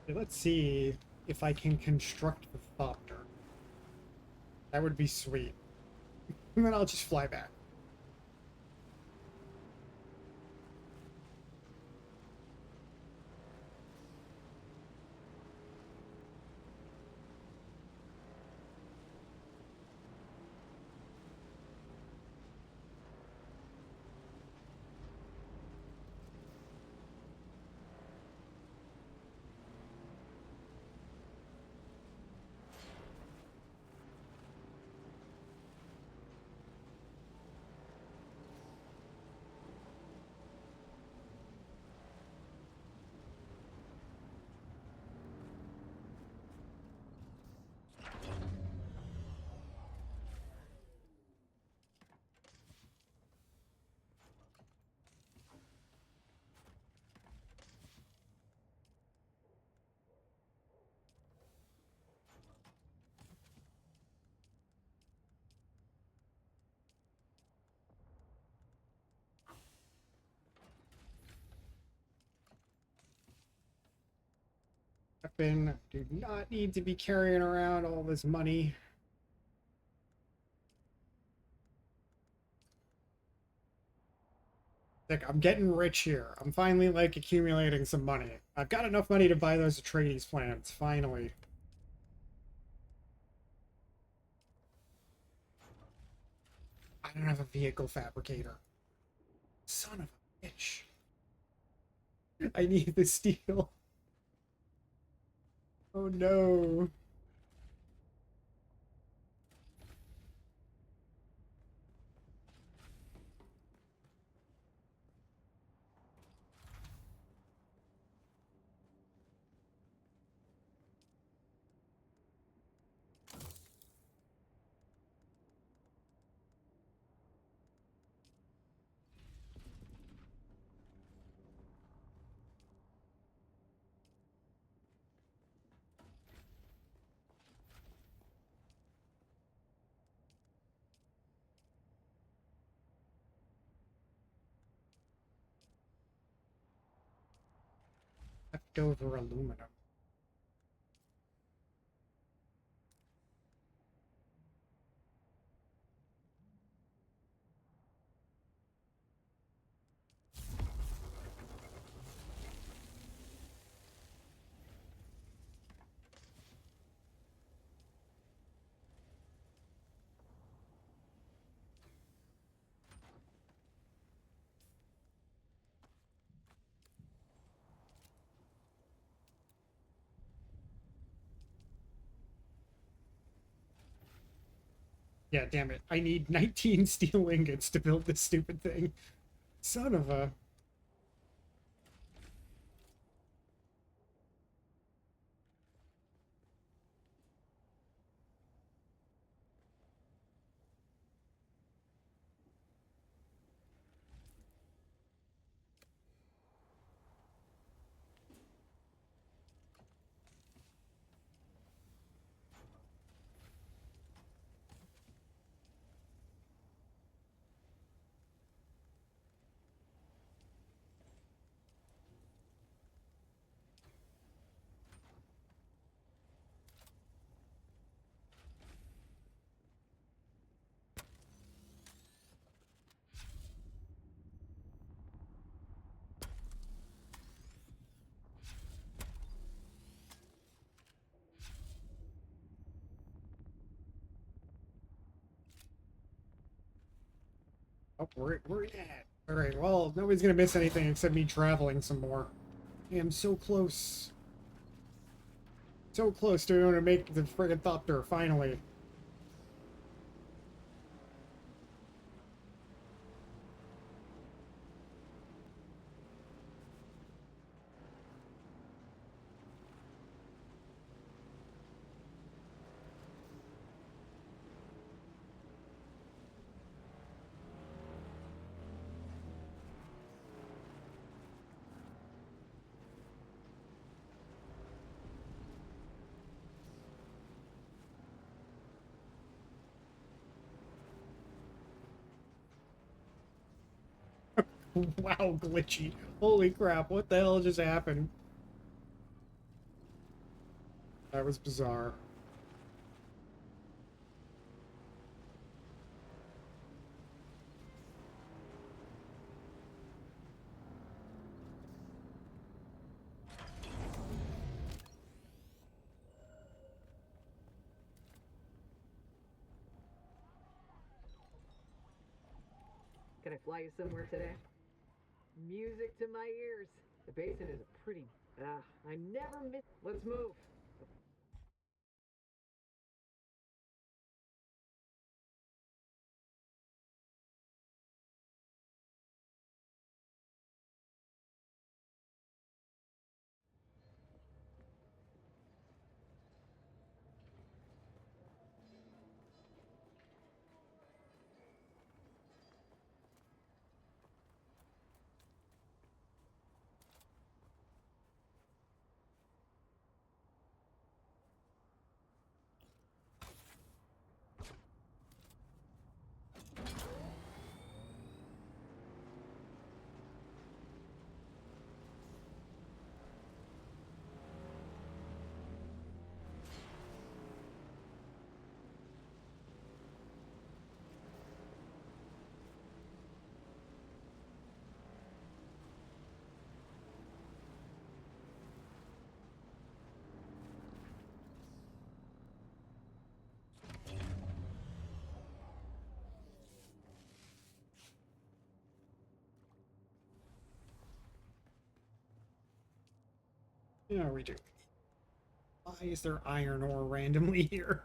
Okay, let's see if I can construct the thopter. That would be sweet. And then I'll just fly back. weapon. Do not need to be carrying around all this money. Like, I'm getting rich here. I'm finally, like, accumulating some money. I've got enough money to buy those Atreides plants, finally. I don't have a vehicle fabricator. Son of a bitch. I need the steel. Oh no. Leftover aluminum. Yeah, damn it. I need 19 steel ingots to build this stupid thing. Son of a... Oh, we're at. Alright, well, nobody's gonna miss anything except me traveling some more. I am so close. So close to going to make the friggin' Thopter, finally. Wow, glitchy. Holy crap, what the hell just happened? That was bizarre.
Can I fly you somewhere today? Music to my ears. The basin is a pretty... I never miss... Let's move.
Yeah, we do. Why is there iron ore randomly here?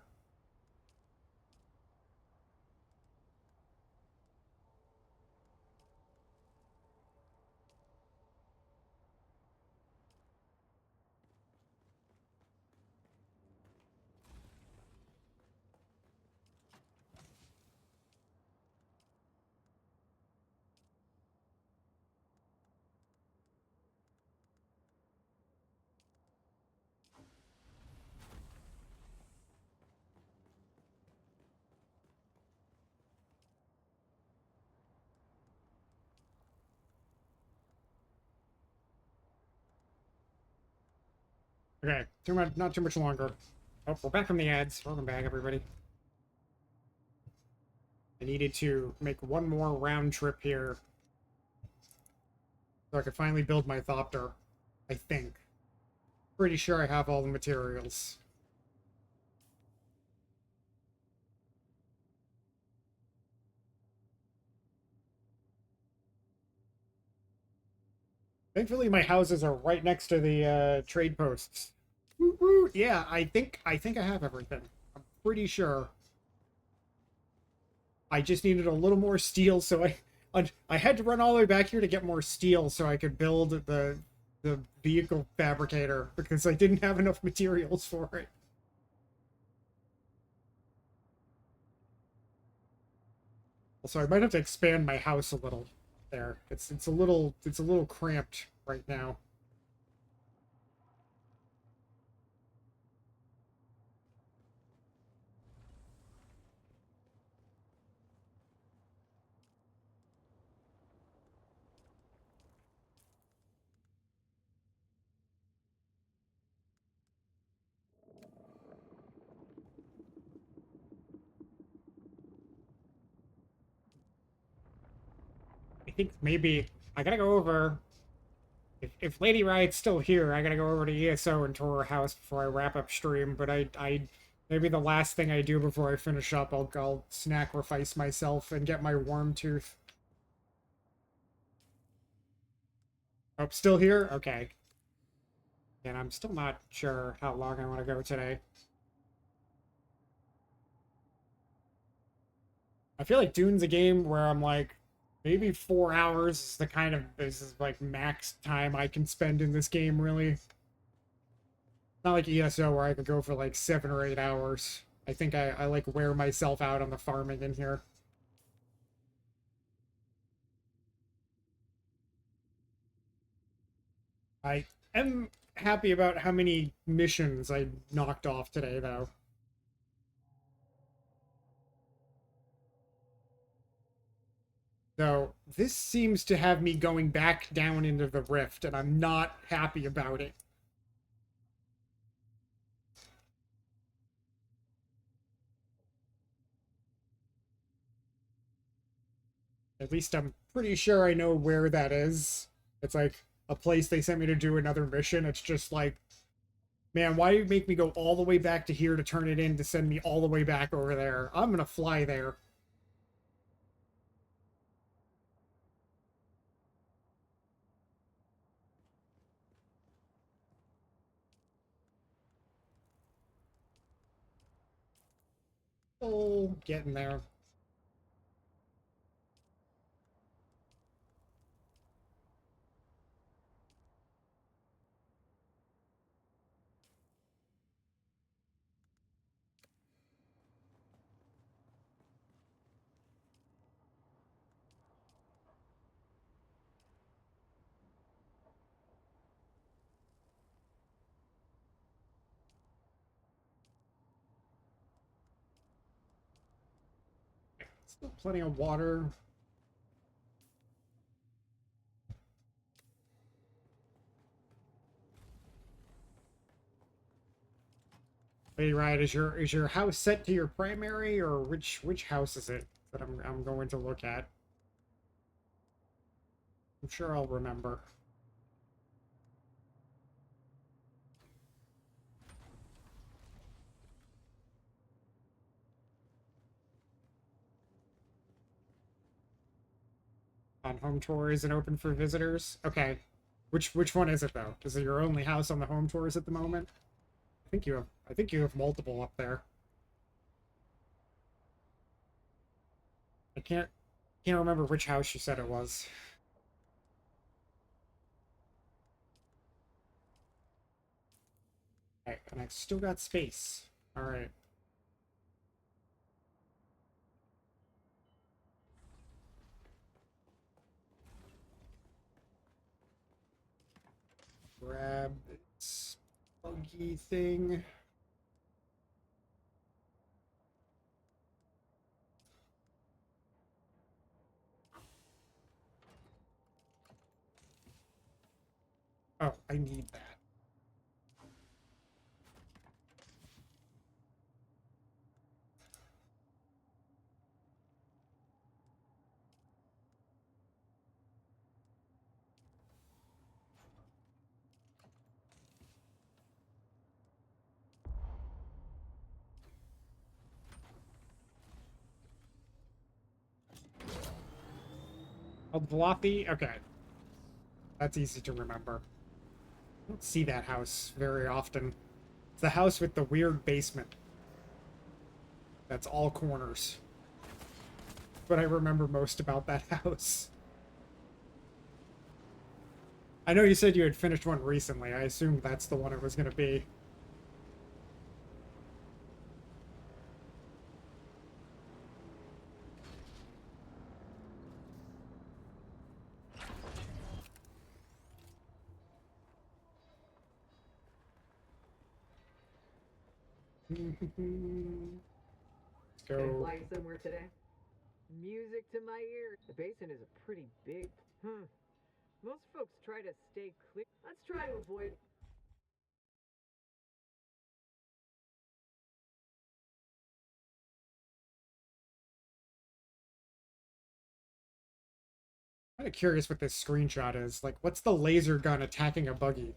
Okay, not too much longer. Oh, we're back from the ads. Welcome back, everybody. I needed to make one more round trip here so I could finally build my Thopter, I think. Pretty sure I have all the materials. Thankfully, my houses are right next to the trade posts. Woo woo! Yeah, I think I have everything. I'm pretty sure. I just needed a little more steel, so I had to run all the way back here to get more steel so I could build the vehicle fabricator because I didn't have enough materials for it. Also, I might have to expand my house a little there. It's a little cramped right now. I think maybe I gotta go over. If Lady Riot's still here, I gotta go over to ESO and tour her house before I wrap up stream. But I maybe the last thing I do before I finish up, I'll snackrifice myself and get my worm tooth. Oh, still here? Okay. And I'm still not sure how long I want to go today. I feel like Dune's a game where I'm like, maybe 4 hours is the kind of this is like max time I can spend in this game, really. Not like ESO where I could go for like 7 or 8 hours. I think I like wear myself out on the farming in here. I am happy about how many missions I knocked off today, though. So, this seems to have me going back down into the rift, and I'm not happy about it. At least I'm pretty sure I know where that is. It's like a place they sent me to do another mission. It's just like, man, why do you make me go all the way back to here to turn it in to send me all the way back over there? I'm gonna fly there. Oh, getting there. Still plenty of water. Hey, right, is your house set to your primary, or which house is it that I'm going to look at? I'm sure I'll remember. On home tour isn't open for visitors? Okay. Which one is it though? Is it your only house on the home tours at the moment? I think you have multiple up there. I can't remember which house you said it was. Alright, and I've still got space. Alright. Grab this buggy thing. Oh, I need that. Oh, Bluffy? Okay. That's easy to remember. I don't see that house very often. It's the house with the weird basement. That's all corners. What I remember most about that house. I know you said you had finished one recently. I assumed that's the one it was going to be. Let's
Gonna
go.
fly somewhere today? Music to my ears. The basin is a pretty big. Most folks try to stay clear. Let's try to avoid.
I'm kind of curious what this screenshot is. Like, what's the laser gun attacking a buggy?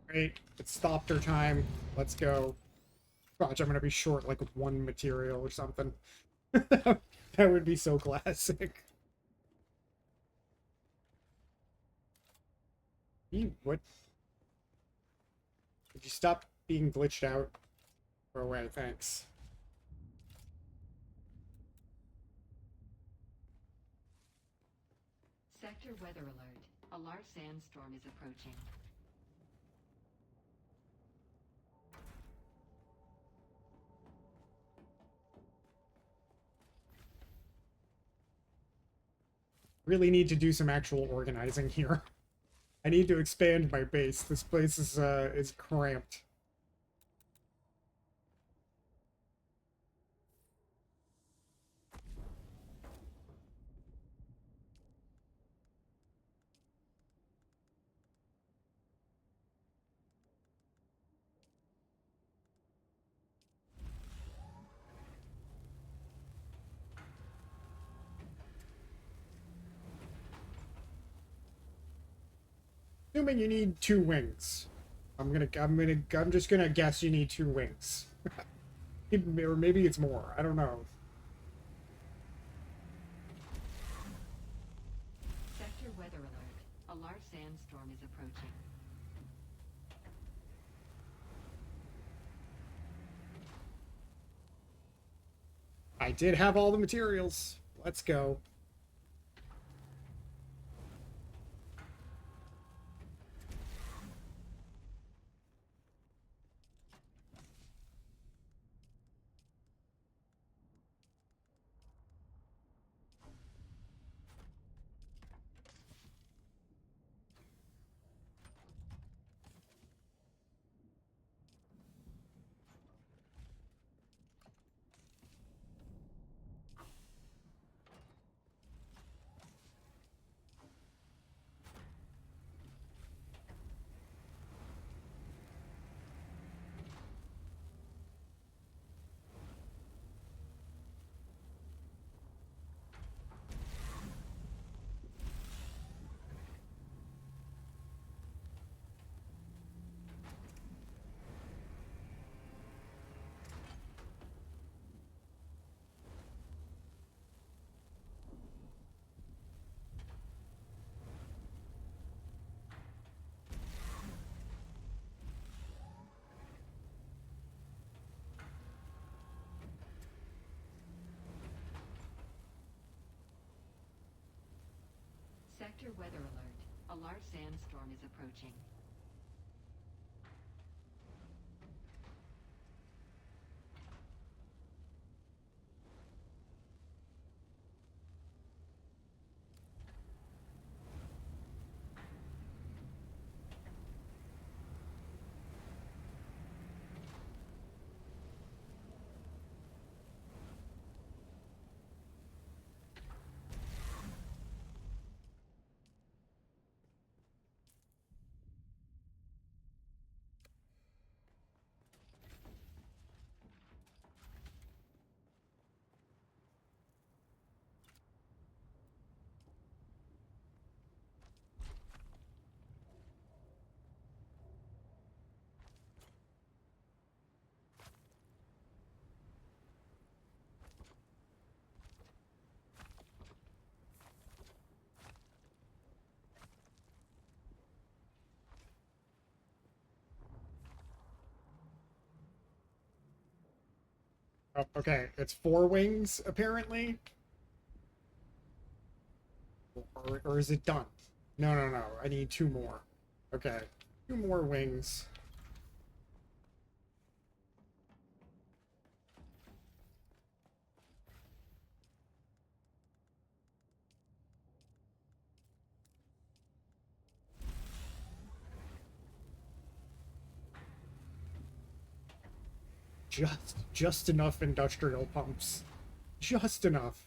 Great. It stopped her time. Let's go. Gosh, I'm gonna be short like one material or something. That would be so classic. What? Did you stop being glitched out? Go away, thanks.
Sector weather alert. A large sandstorm is approaching.
Really need to do some actual organizing here. I need to expand my base. This place is cramped. Assuming you need 2 wings. I'm just gonna guess you need 2 wings. Or maybe it's more. I don't know.
Sector weather alert. A large sandstorm is approaching.
I did have all the materials. Let's go.
Sector weather alert. A large sandstorm is approaching.
Oh, okay, it's 4 wings, apparently. Or is it done? No, no, no. I need 2 more. Okay. 2 more wings. Just enough industrial pumps. Just enough.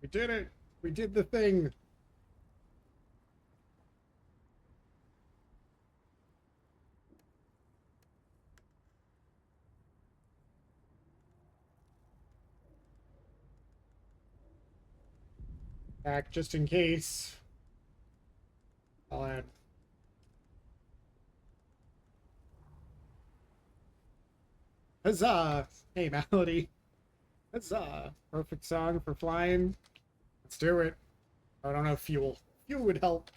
We did it! We did the thing! Back just in case. I'll add. Huzzah! Hey, Melody. Huzzah! Perfect song for flying. Let's do it. I don't know, fuel. Fuel would help.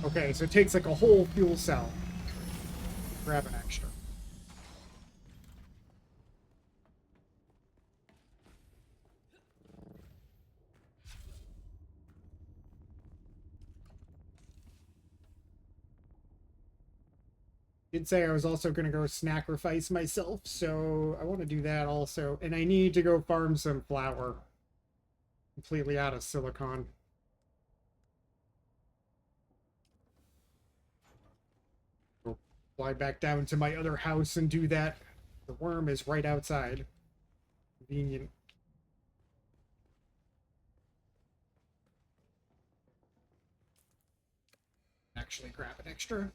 Okay, so it takes like a whole fuel cell. Grab an extra. Did say I was also going to go snackrifice myself, so I want to do that also. And I need to go farm some flour. Completely out of silicon. Go fly back down to my other house and do that. The worm is right outside. Convenient. Actually grab an extra.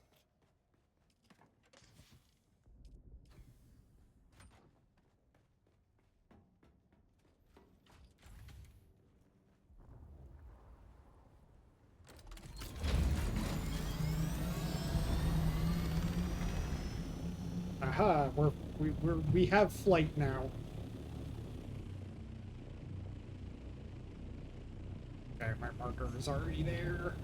Aha, we have flight now. Okay, my marker is already there.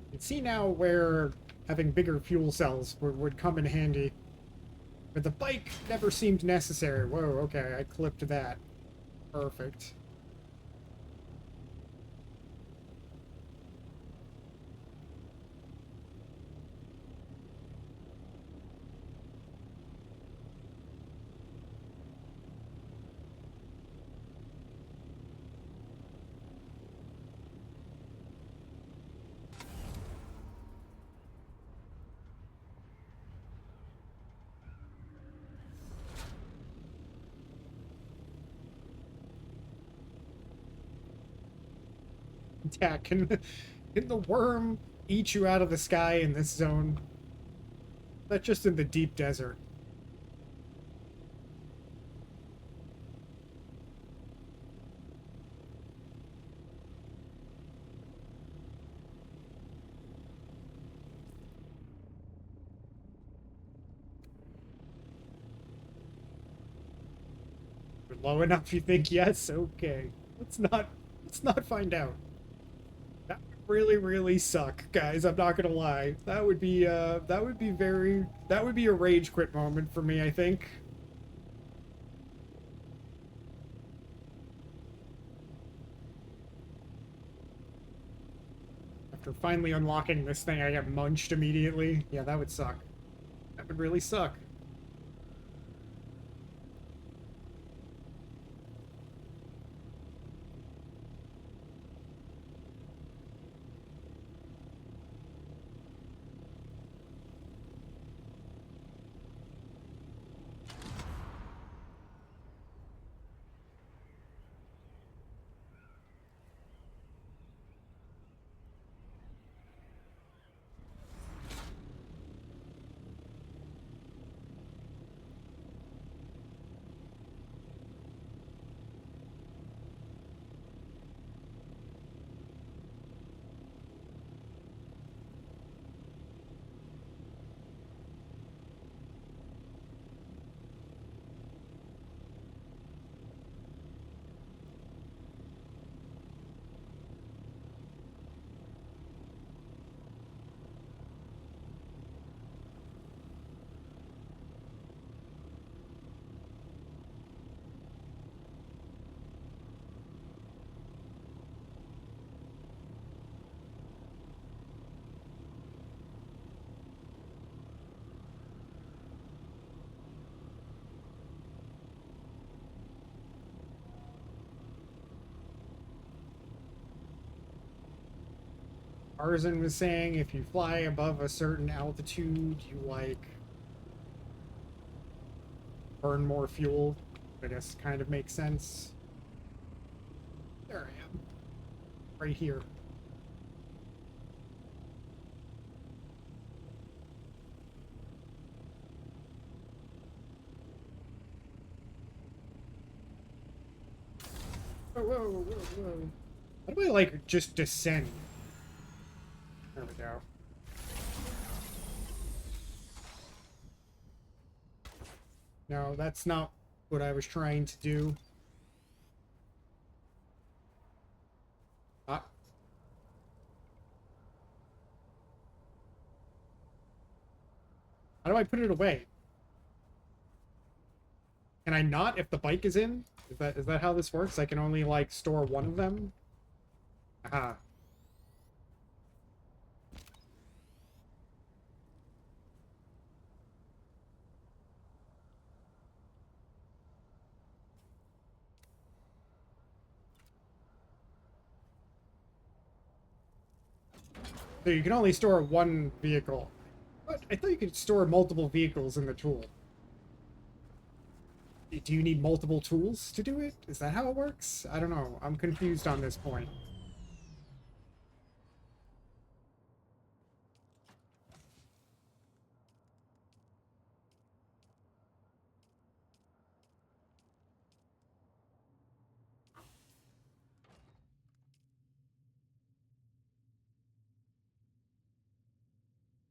You can see now where having bigger fuel cells would come in handy. But the bike never seemed necessary. Whoa, okay, I clipped that. Perfect. Yeah, can the worm eat you out of the sky in this zone? That's just in the deep desert. Low enough, you think? Yes? Okay. Let's not find out. That would really, really suck, guys. I'm not gonna lie. That would be a rage quit moment for me, I think. After finally unlocking this thing, I get munched immediately. Yeah, that would suck. That would really suck. Arzin was saying if you fly above a certain altitude, you like burn more fuel. I guess kind of makes sense. There I am. Right here. Whoa, whoa, whoa, whoa. How do I, like, just descend? There we go. No, that's not what I was trying to do. Ah. How do I put it away? Can I not if the bike is in? Is that how this works? I can only, like, store one of them? Aha. So you can only store one vehicle. What? I thought you could store multiple vehicles in the tool. Do you need multiple tools to do it? Is that how it works? I don't know. I'm confused on this point.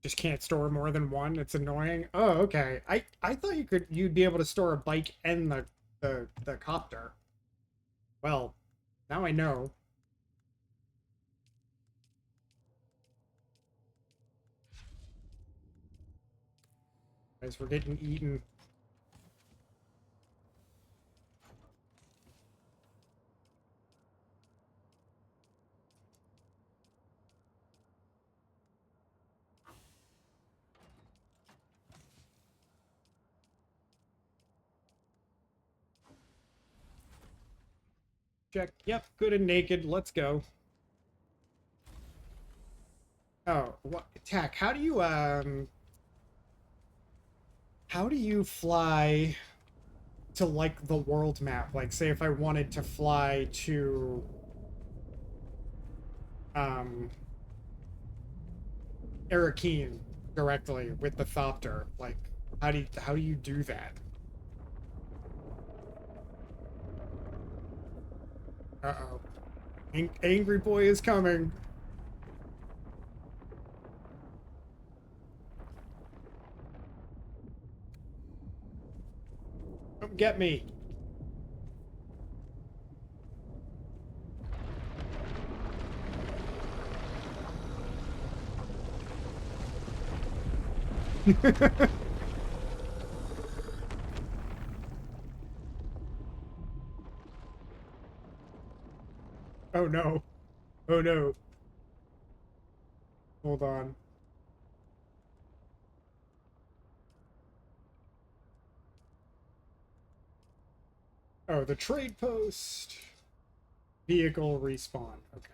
Just can't store more than one. It's annoying. Oh, okay. I thought you'd be able to store a bike and the copter. Well, now I know. Guys, we're getting eaten. Check. Yep, good and naked. Let's go. Oh, what? Tack, how do you fly to, like, the world map? Like, say if I wanted to fly to Arakeen directly with the Thopter, like, how do you do that? Uh-oh. Angry boy is coming. Come get me. Oh no. Oh no. Hold on. Oh, the trade post. Vehicle respawn. Okay.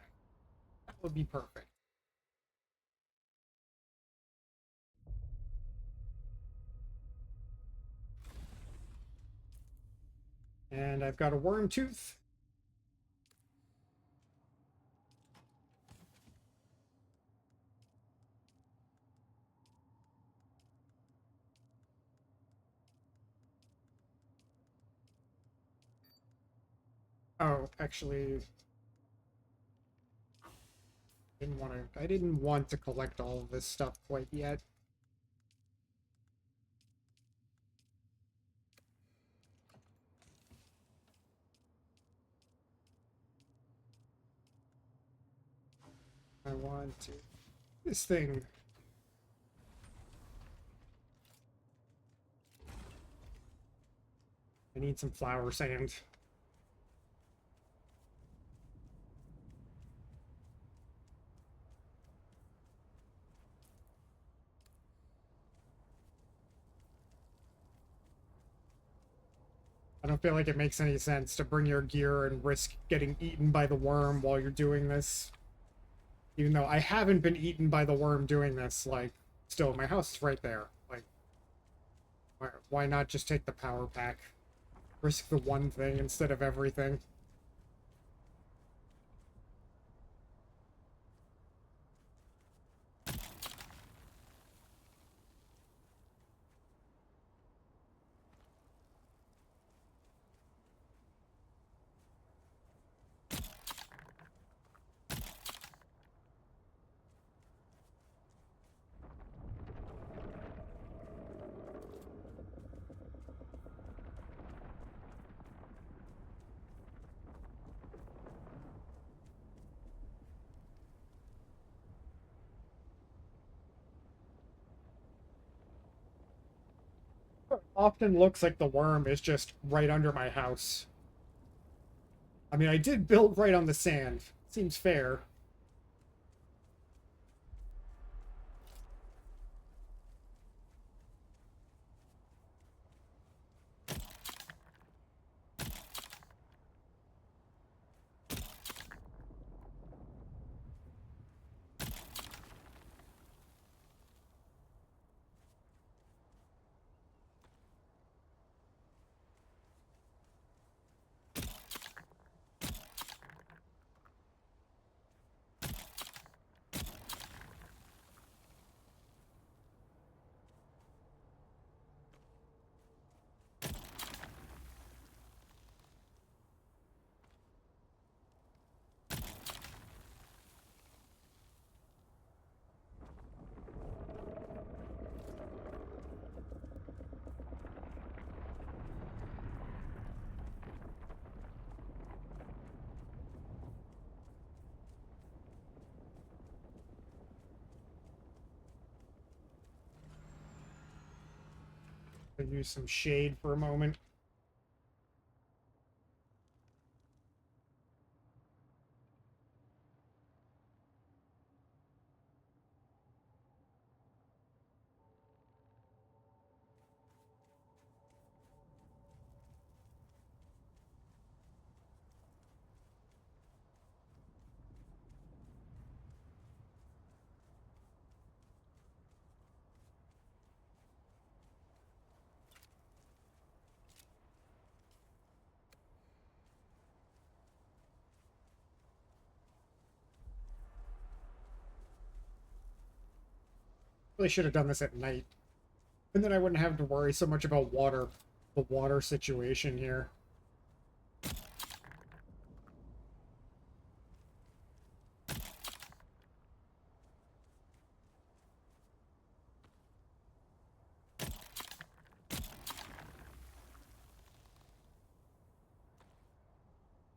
That would be perfect. And I've got a worm tooth. Oh, actually, I didn't want to collect all of this stuff quite yet. I want to this thing. I need some flower sand. I don't feel like it makes any sense to bring your gear and risk getting eaten by the worm while you're doing this. Even though I haven't been eaten by the worm doing this, like, still, my house is right there. Like, Why not just take the power pack? Risk the one thing instead of everything. Often looks like the worm is just right under my house. I mean, I did build right on the sand. Seems fair. I'll use some shade for a moment. Really should have done this at night. And then I wouldn't have to worry so much about water. The water situation here.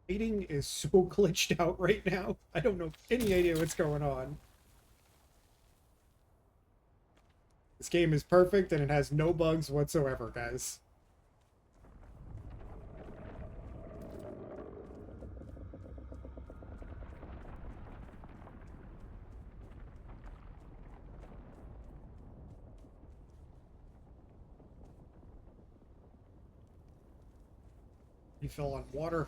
Lighting is so glitched out right now. I don't know any idea what's going on. This game is perfect and it has no bugs whatsoever, guys. You fell on water.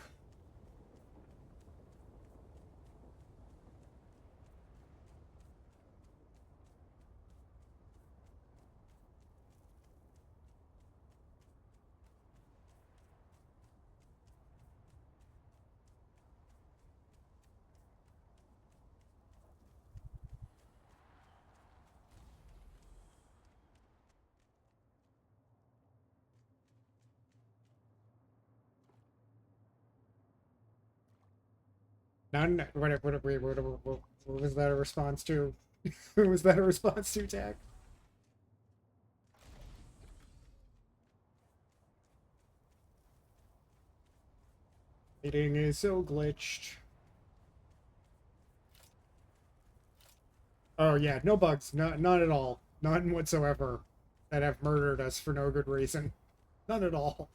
None. What was that a response to? What was that a response to, Tag? Lighting is so glitched. Oh yeah, no bugs, none at all, none whatsoever, that have murdered us for no good reason, none at all.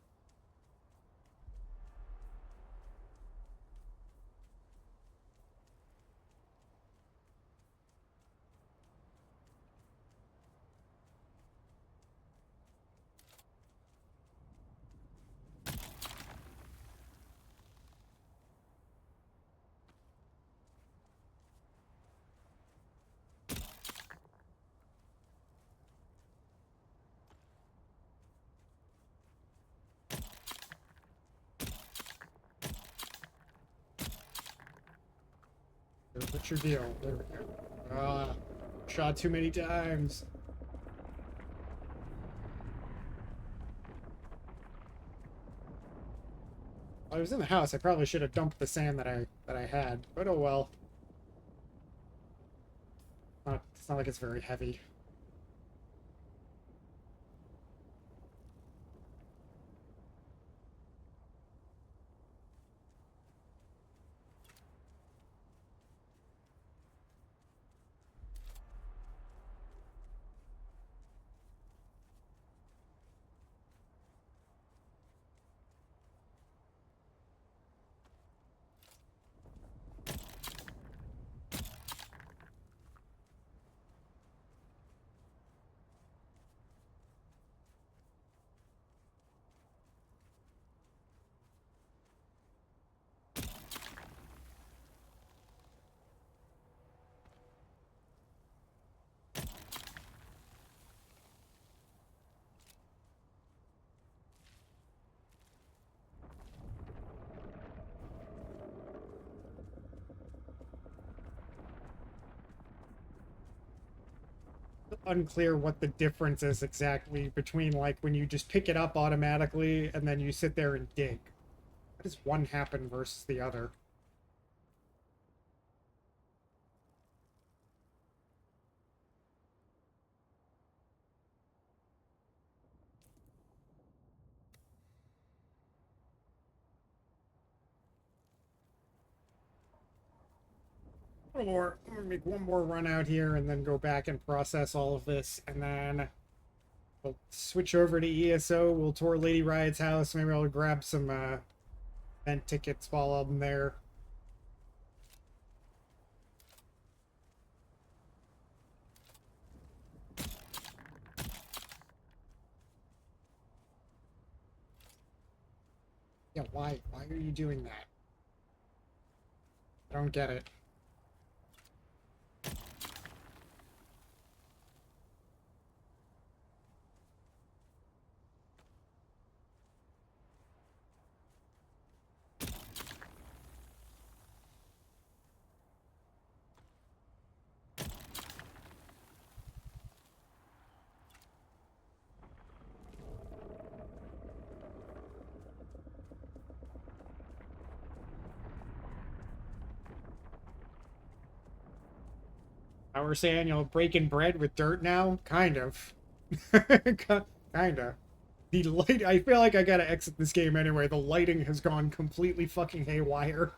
What's your deal? There we go. Ah, shot too many times. I was in the house. I probably should have dumped the sand that I had, but oh well. It's not like it's very heavy. Unclear what the difference is exactly between like when you just pick it up automatically and then you sit there and dig. How does one happen versus the other? One more. I'm gonna make one more run out here and then go back and process all of this, and then we'll switch over to ESO. We'll tour Lady Riot's house. Maybe I'll grab some event tickets while I'm there. Yeah, why? Why are you doing that? I don't get it. I was saying, you know, breaking bread with dirt now? Kind of. Kinda. The light, I feel like I gotta exit this game anyway. The lighting has gone completely fucking haywire.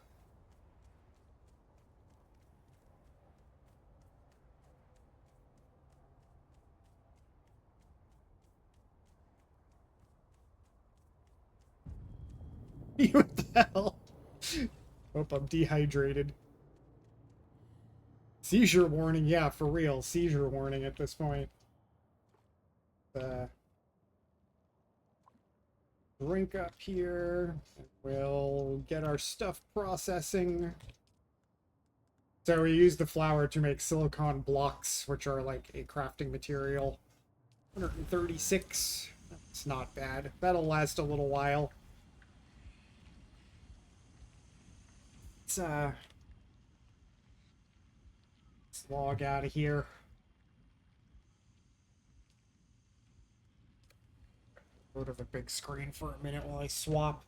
What the hell? Hope I'm dehydrated. Seizure warning, yeah, for real. Seizure warning at this point. Drink up here. We'll get our stuff processing. So we use the flour to make silicon blocks, which are like a crafting material. 136. It's not bad. That'll last a little while. Let's log out of here. Go to the big screen for a minute while I swap.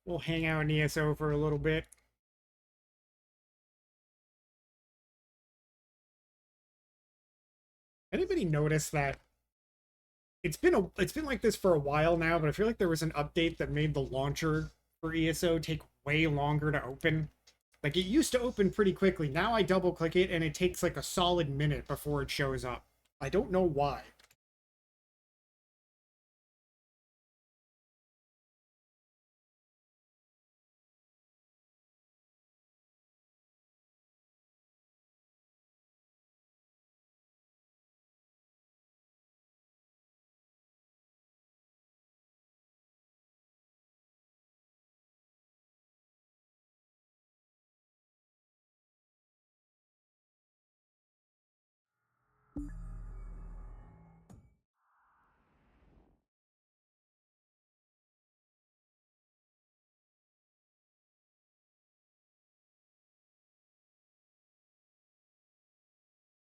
We'll hang out in ESO for a little bit. Anybody notice that it's been like this for a while now, but I feel like there was an update that made the launcher for ESO take way longer to open. Like, it used to open pretty quickly. Now I double click it and it takes like a solid minute before it shows up. I don't know why.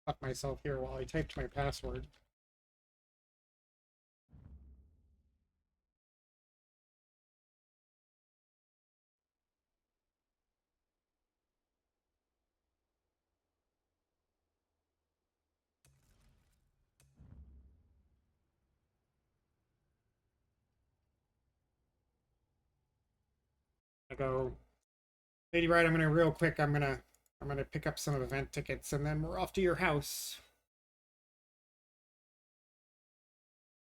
Fuck myself here while I typed my password. I go, Lady Right, I'm gonna pick up some event tickets and then we're off to your house.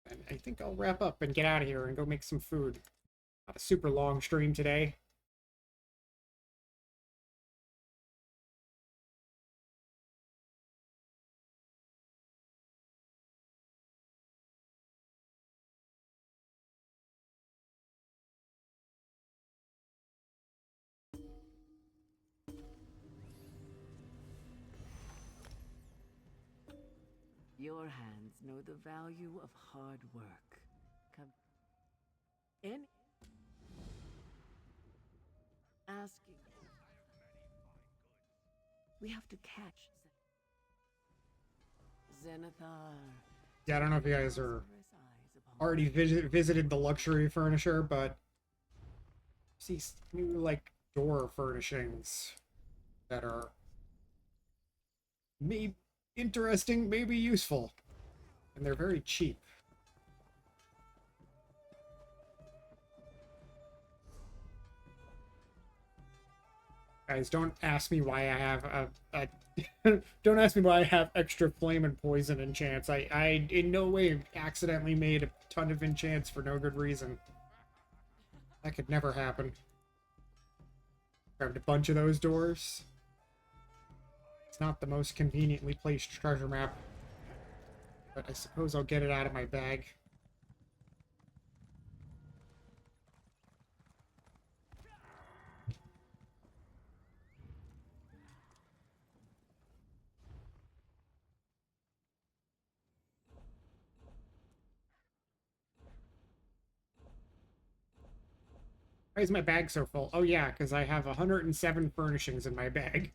And I think I'll wrap up and get out of here and go make some food. Not a super long stream today.
Your hands know the value of hard work. Come in. Asking. We have to catch Zenithar.
Yeah, I don't know if you guys are already visited the luxury furnisher, but see new like door furnishings that are maybe interesting, maybe useful, and they're very cheap. Guys, don't ask me why I have a don't ask me why I have extra flame and poison enchants. I in no way accidentally made a ton of enchants for no good reason. That could never happen. Grabbed a bunch of those doors. It's not the most conveniently placed treasure map, but I suppose I'll get it out of my bag. Why is my bag so full? Oh yeah, because I have 107 furnishings in my bag.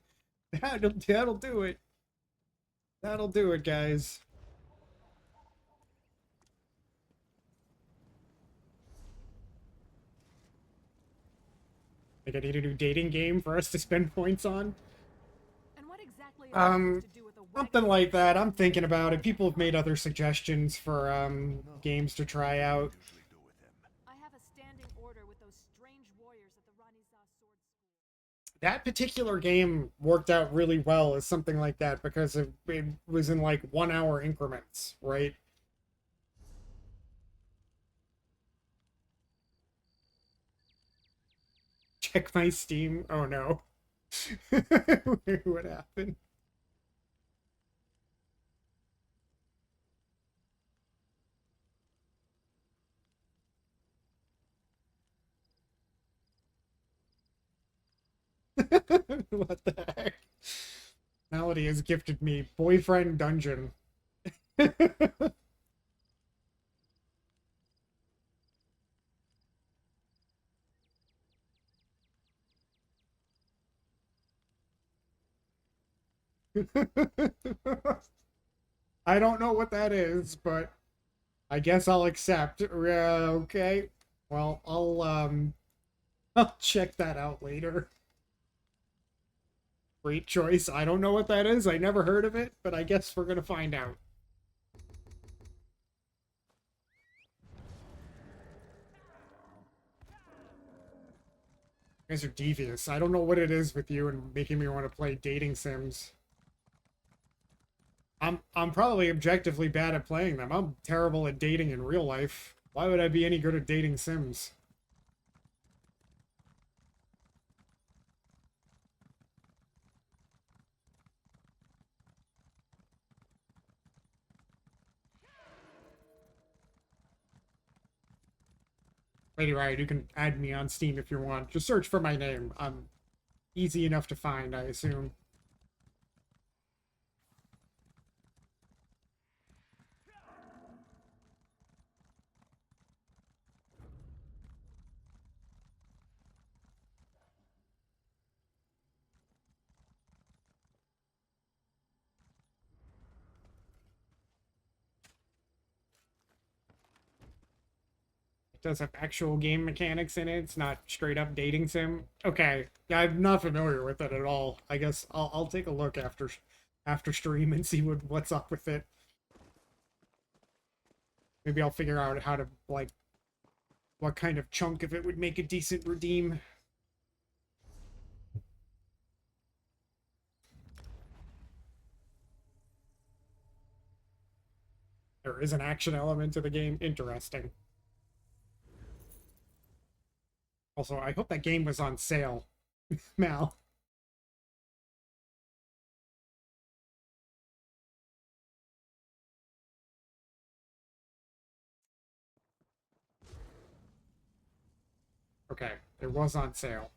That'll do it. That'll do it, guys. Like I need a new dating game for us to spend points on.
And what exactly are we supposed to do with a
Something like that. I'm thinking about it. People have made other suggestions for games to try out.
I have a standing order with those strange warriors at the Ranizah Sword School.
That particular game worked out really well as something like that because it was in like 1 hour increments, right? Check my Steam. Oh no. What happened? What the heck? Melody has gifted me Boyfriend Dungeon. I don't know what that is, but I guess I'll accept. Okay. Well, I'll check that out later. Great choice. I don't know what that is. I never heard of it, but I guess we're gonna find out. You guys are devious. I don't know what it is with you and making me want to play dating sims. I'm probably objectively bad at playing them. I'm terrible at dating in real life. Why would I be any good at dating sims? Lady Riot, you can add me on Steam if you want. Just search for my name. I'm easy enough to find, I assume. does have actual game mechanics in it. It's not straight up dating sim. Okay, yeah, I'm not familiar with it at all. I guess I'll take a look after stream and see what's up with it. Maybe I'll figure out how to, like, what kind of chunk of it would make a decent redeem. There is an action element to the game. Interesting. Also, I hope that game was on sale. Mal. Okay, it was on sale.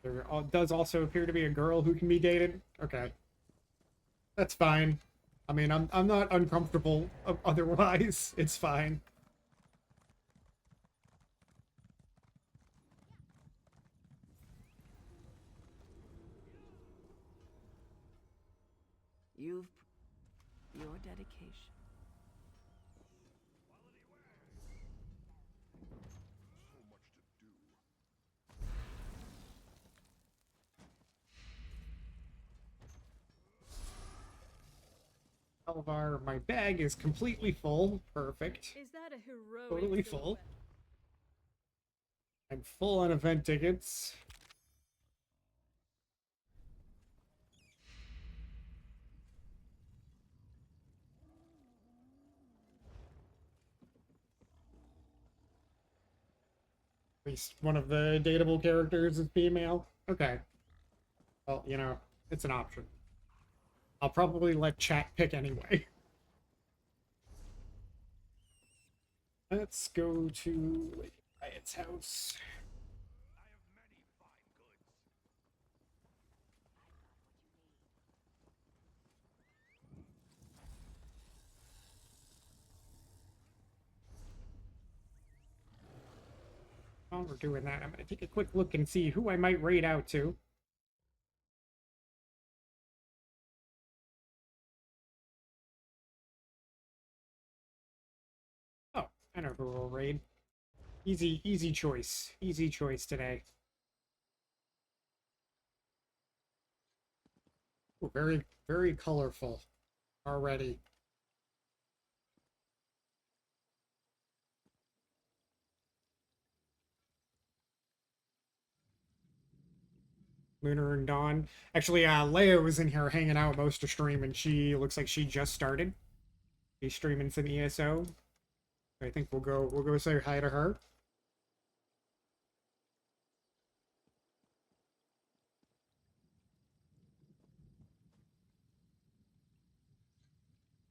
There does also appear to be a girl who can be dated. Okay. That's fine. I mean, I'm not uncomfortable otherwise. It's fine.
Your dedication.
Elvar, my bag is completely full. Perfect.
Is that a heroic
Totally full.
silhouette?
I'm full on event tickets. At least one of the dateable characters is female. Okay. Well, you know, it's an option. I'll probably let chat pick anyway. Let's go to Lady Riot's house. While we're doing that, I'm going to take a quick look and see who I might raid out to. Oh, I know who will raid. Easy choice. Easy choice today. Ooh, very colorful already. Lunar and Dawn. Actually, Leia was in here hanging out most of stream, and she looks like she just started. She's streaming some ESO. I think we'll go say hi to her.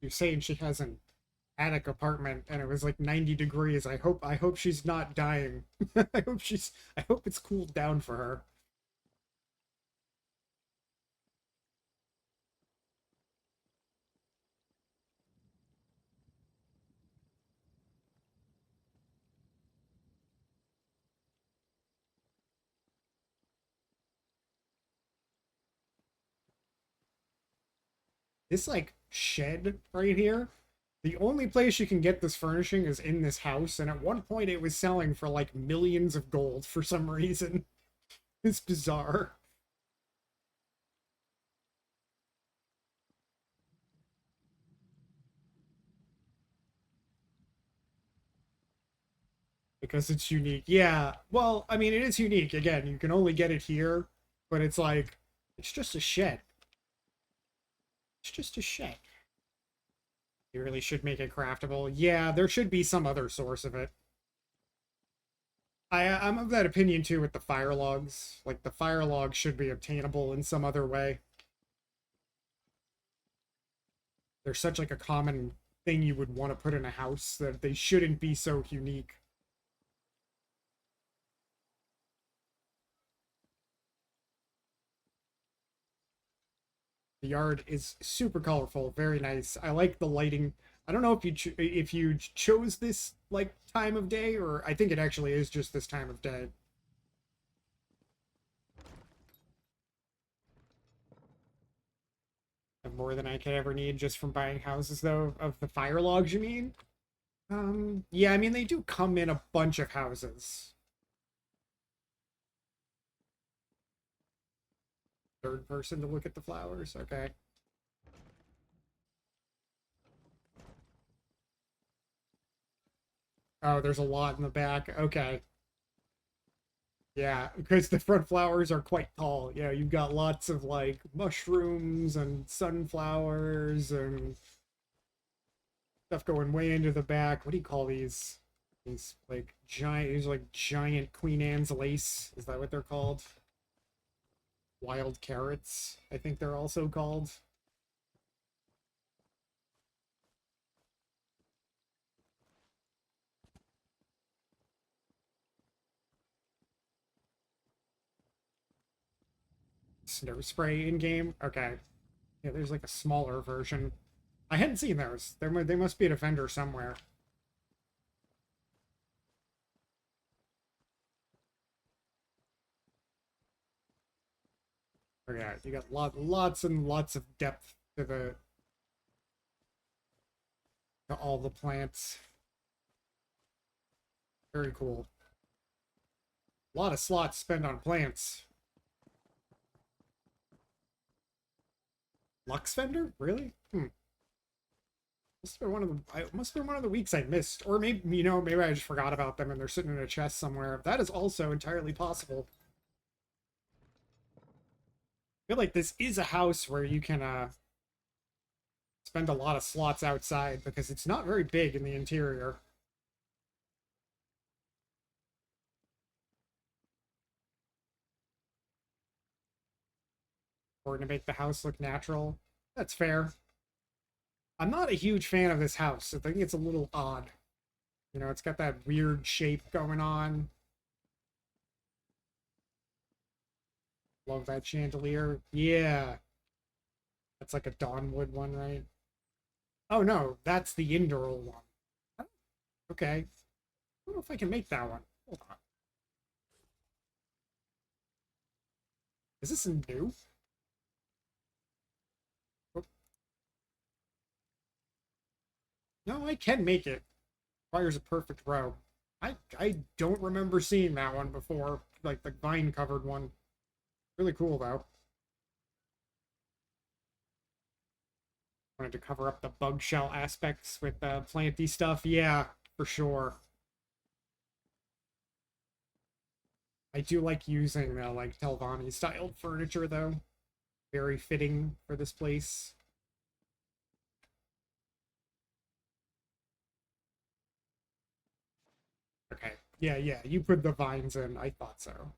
You're saying she has an attic apartment and it was like 90 degrees. I hope she's not dying. I hope it's cooled down for her. This, like, shed right here, the only place you can get this furnishing is in this house, and at one point it was selling for, like, millions of gold for some reason. It's bizarre. Because it's unique. Yeah, well, I mean, it is unique. Again, you can only get it here, but it's like, it's just a shed. It's just a shed. You really should make it craftable. Yeah, there should be some other source of it. I'm of that opinion too with the fire logs. Like, the fire logs should be obtainable in some other way. They're such like a common thing you would want to put in a house that they shouldn't be so unique. The yard is super colorful, very nice. I like the lighting. I don't know if you chose this like time of day, or I think it actually is just this time of day. more than I could ever need just from buying houses, though. Of the fire logs, you mean? Yeah, I mean, they do come in a bunch of houses. Third person to look at the flowers, okay. Oh, there's a lot in the back, okay. Yeah, because the front flowers are quite tall. Yeah, you've got lots of, like, mushrooms and sunflowers and stuff going way into the back. What do you call these? These, like, giant Queen Anne's lace. Is that what they're called? Wild carrots, I think they're also called. Snow spray in game? Okay. Yeah, there's like a smaller version. I hadn't seen those. They must be at a vendor somewhere. Oh yeah, you got lots and lots of depth to all the plants. Very cool. A lot of slots spent on plants. Lux vendor? Really? Must have been one of the weeks I missed. Or maybe, maybe I just forgot about them and they're sitting in a chest somewhere. That is also entirely possible. I feel like this is a house where you can spend a lot of slots outside because it's not very big in the interior. Or to make the house look natural. That's fair. I'm not a huge fan of this house. I think it's a little odd. It's got that weird shape going on. Love that chandelier. Yeah. That's like a Dawnwood one, right? Oh no, that's the Indoril one. Okay. I don't know if I can make that one. Hold on. Is this new? Oh. No, I can make it. Requires a perfect row. I don't remember seeing that one before, like the vine covered one. Really cool though. Wanted to cover up the bug shell aspects with planty stuff. Yeah, for sure. I do like using like Telvanni styled furniture though. Very fitting for this place. Okay. Yeah, you put the vines in. I thought so.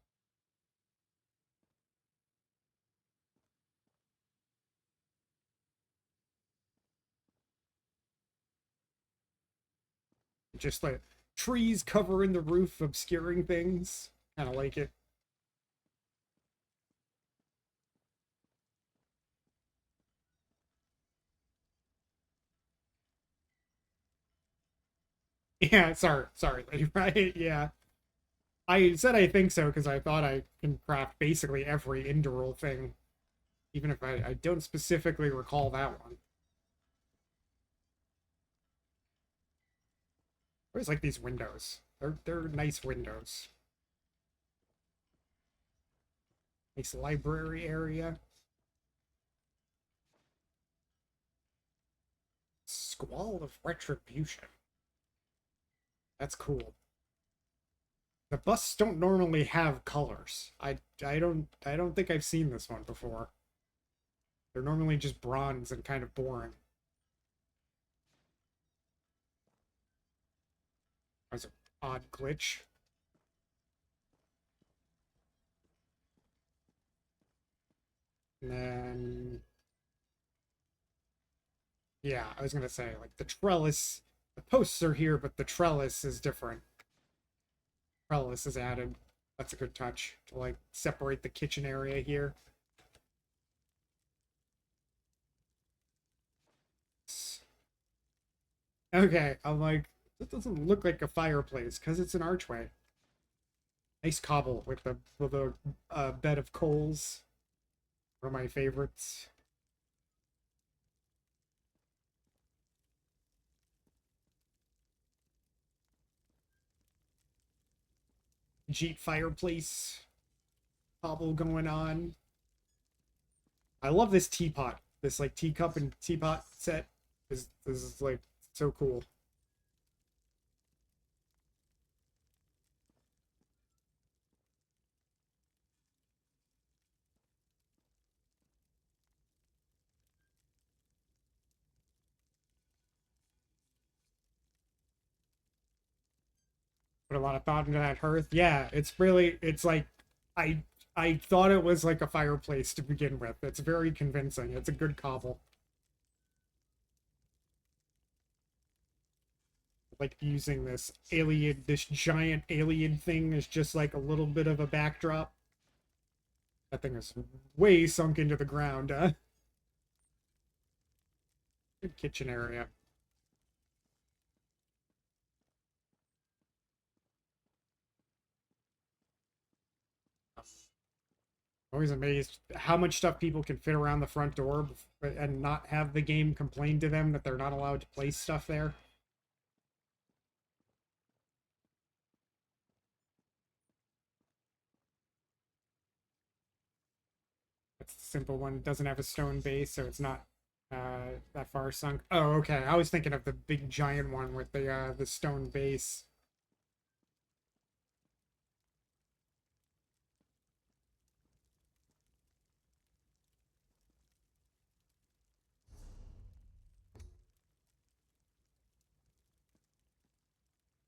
Just like trees covering the roof, obscuring things. Kind of like it. Yeah, sorry, lady. Right? Yeah. I said I think so because I thought I can craft basically every Indoril thing, even if I don't specifically recall that one. I always like these windows. They're nice windows. Nice library area. Squall of Retribution. That's cool. The busts don't normally have colors. I don't think I've seen this one before. They're normally just bronze and kind of boring. That's an odd glitch. And then yeah, I was gonna say, like, the trellis, the posts are here, but the trellis is different. Trellis is added. That's a good touch to, like, separate the kitchen area here. Okay, I'm like, that doesn't look like a fireplace, because it's an archway. Nice cobble with a bed of coals. One of my favorites. Jeep fireplace cobble going on. I love this teapot. This like teacup and teapot set. This is like so cool. Put a lot of thought into that hearth. Yeah, it's like I thought it was like a fireplace to begin with. It's very convincing. It's a good cobble. Like using this giant alien thing as just like a little bit of a backdrop. That thing is way sunk into the ground, huh? Good kitchen area. Always amazed how much stuff people can fit around the front door and not have the game complain to them that they're not allowed to place stuff there. That's the simple one. It doesn't have a stone base, so it's not that far sunk. Oh, okay. I was thinking of the big giant one with the stone base.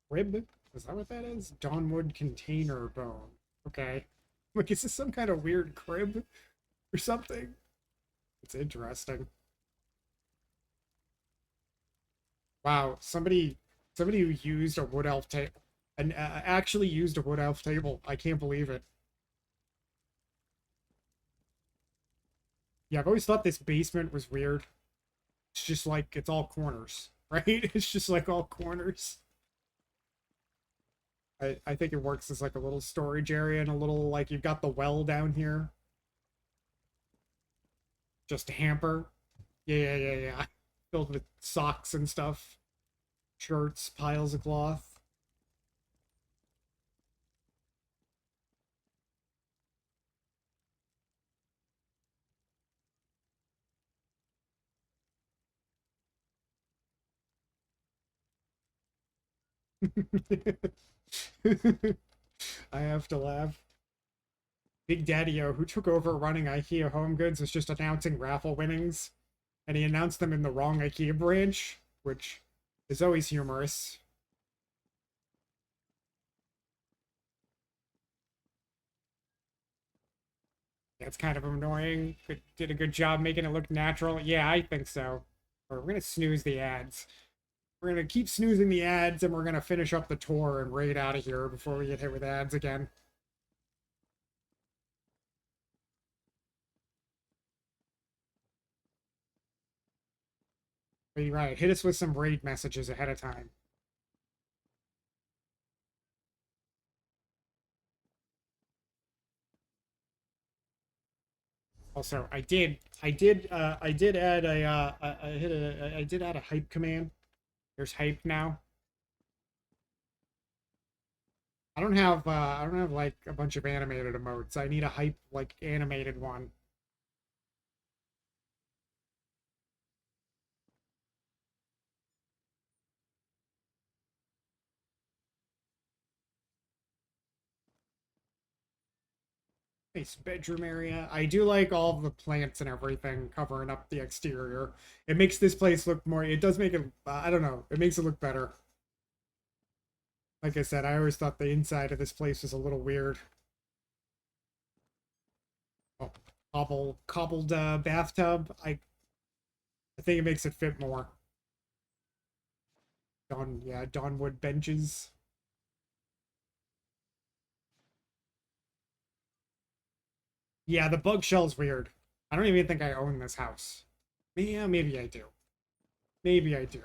Rib? Is that what that is? Dawnwood container bone. Okay. Like, is this some kind of weird crib or something? It's interesting. Wow, somebody who used a wood elf table and actually used a wood elf table. I can't believe it. Yeah, I've always thought this basement was weird. It's just like it's all corners, right? It's just like all corners. I think it works as like a little storage area and a little like you've got the well down here. Just a hamper. Yeah. Filled with socks and stuff. Shirts, piles of cloth. I have to laugh. Big Daddy-O, who took over running IKEA Home Goods, is just announcing raffle winnings. And he announced them in the wrong IKEA branch, which is always humorous. That's kind of annoying. But did a good job making it look natural. Yeah, I think so. Or we're gonna snooze the ads. We're gonna keep snoozing the ads, and we're gonna finish up the tour and raid out of here before we get hit with ads again. But you're right. Hit us with some raid messages ahead of time. Also, I did add I did add a hype command. There's hype now. I don't have like a bunch of animated emotes. I need a hype like animated one. Nice bedroom area. I do like all the plants and everything covering up the exterior. It makes this place look more. It does make it. I don't know. It makes it look better. Like I said, I always thought the inside of this place was a little weird. Oh, cobbled bathtub. I think it makes it fit more. Dawnwood benches. Yeah, the bug shell's weird. I don't even think I own this house. Yeah, maybe I do. Maybe I do.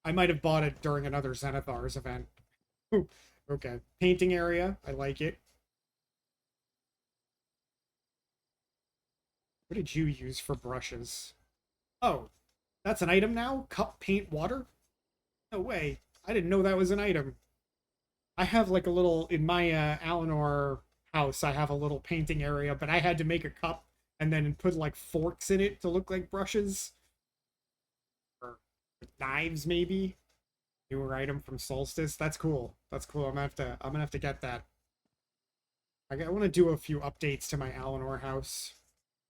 I might have bought it during another Zenithars event. Ooh, okay. Painting area. I like it. What did you use for brushes? Oh, that's an item now? Cup, paint, water? No way. I didn't know that was an item. I have like a little in my Eleanor house. I have a little painting area, but I had to make a cup and then put like forks in it to look like brushes or knives, maybe. Newer item from Solstice. That's cool. That's cool. I'm gonna have to get that. I want to do a few updates to my Eleanor house.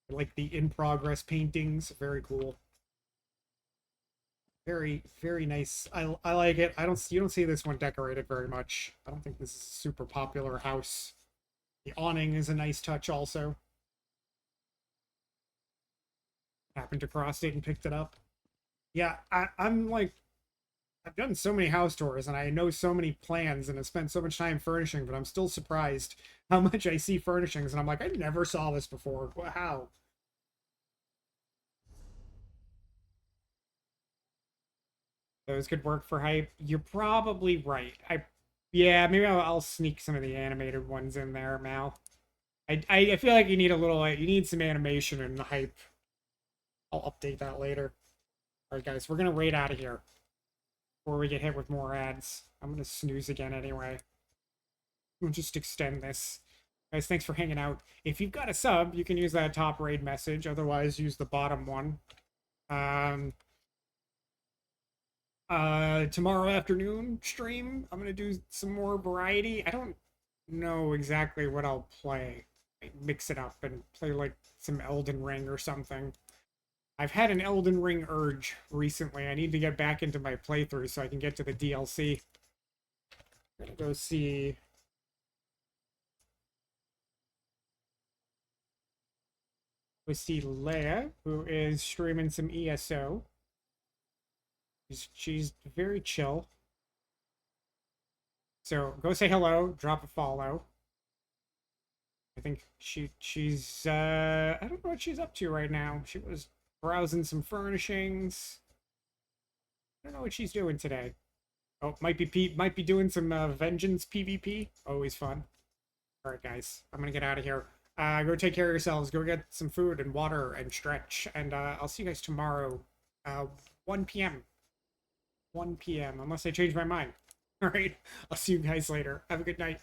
I like the in progress paintings. Very cool. Very, very nice. I like it. You don't see this one decorated very much. I don't think this is a super popular house. The awning is a nice touch also. Happened to cross it and picked it up. Yeah, I'm like, I've done so many house tours and I know so many plans and have spent so much time furnishing, but I'm still surprised how much I see furnishings and I'm like, I never saw this before. How? Those could work for hype. You're probably right. Yeah, maybe I'll sneak some of the animated ones in there, Mal. I feel like you need a little, you need some animation and hype. I'll update that later. Alright, guys, we're gonna raid out of here before we get hit with more ads. I'm gonna snooze again anyway. We'll just extend this. Guys, thanks for hanging out. If you've got a sub, you can use that top raid message. Otherwise, use the bottom one. Tomorrow afternoon stream, I'm gonna do some more variety. I don't know exactly what I'll play. Mix it up and play like some Elden Ring or something. I've had an Elden Ring urge recently. I need to get back into my playthrough so I can get to the DLC. I'm gonna go see... Leia, who is streaming some ESO. She's very chill. So go say hello, drop a follow. I think she's I don't know what she's up to right now. She was browsing some furnishings. I don't know what she's doing today. Oh, might be doing some Vengeance PvP. Always fun. All right, guys, I'm gonna get out of here. Go take care of yourselves. Go get some food and water and stretch. And I'll see you guys tomorrow, 1 p.m. 1 p.m. Unless I change my mind. All right, I'll see you guys later. Have a good night.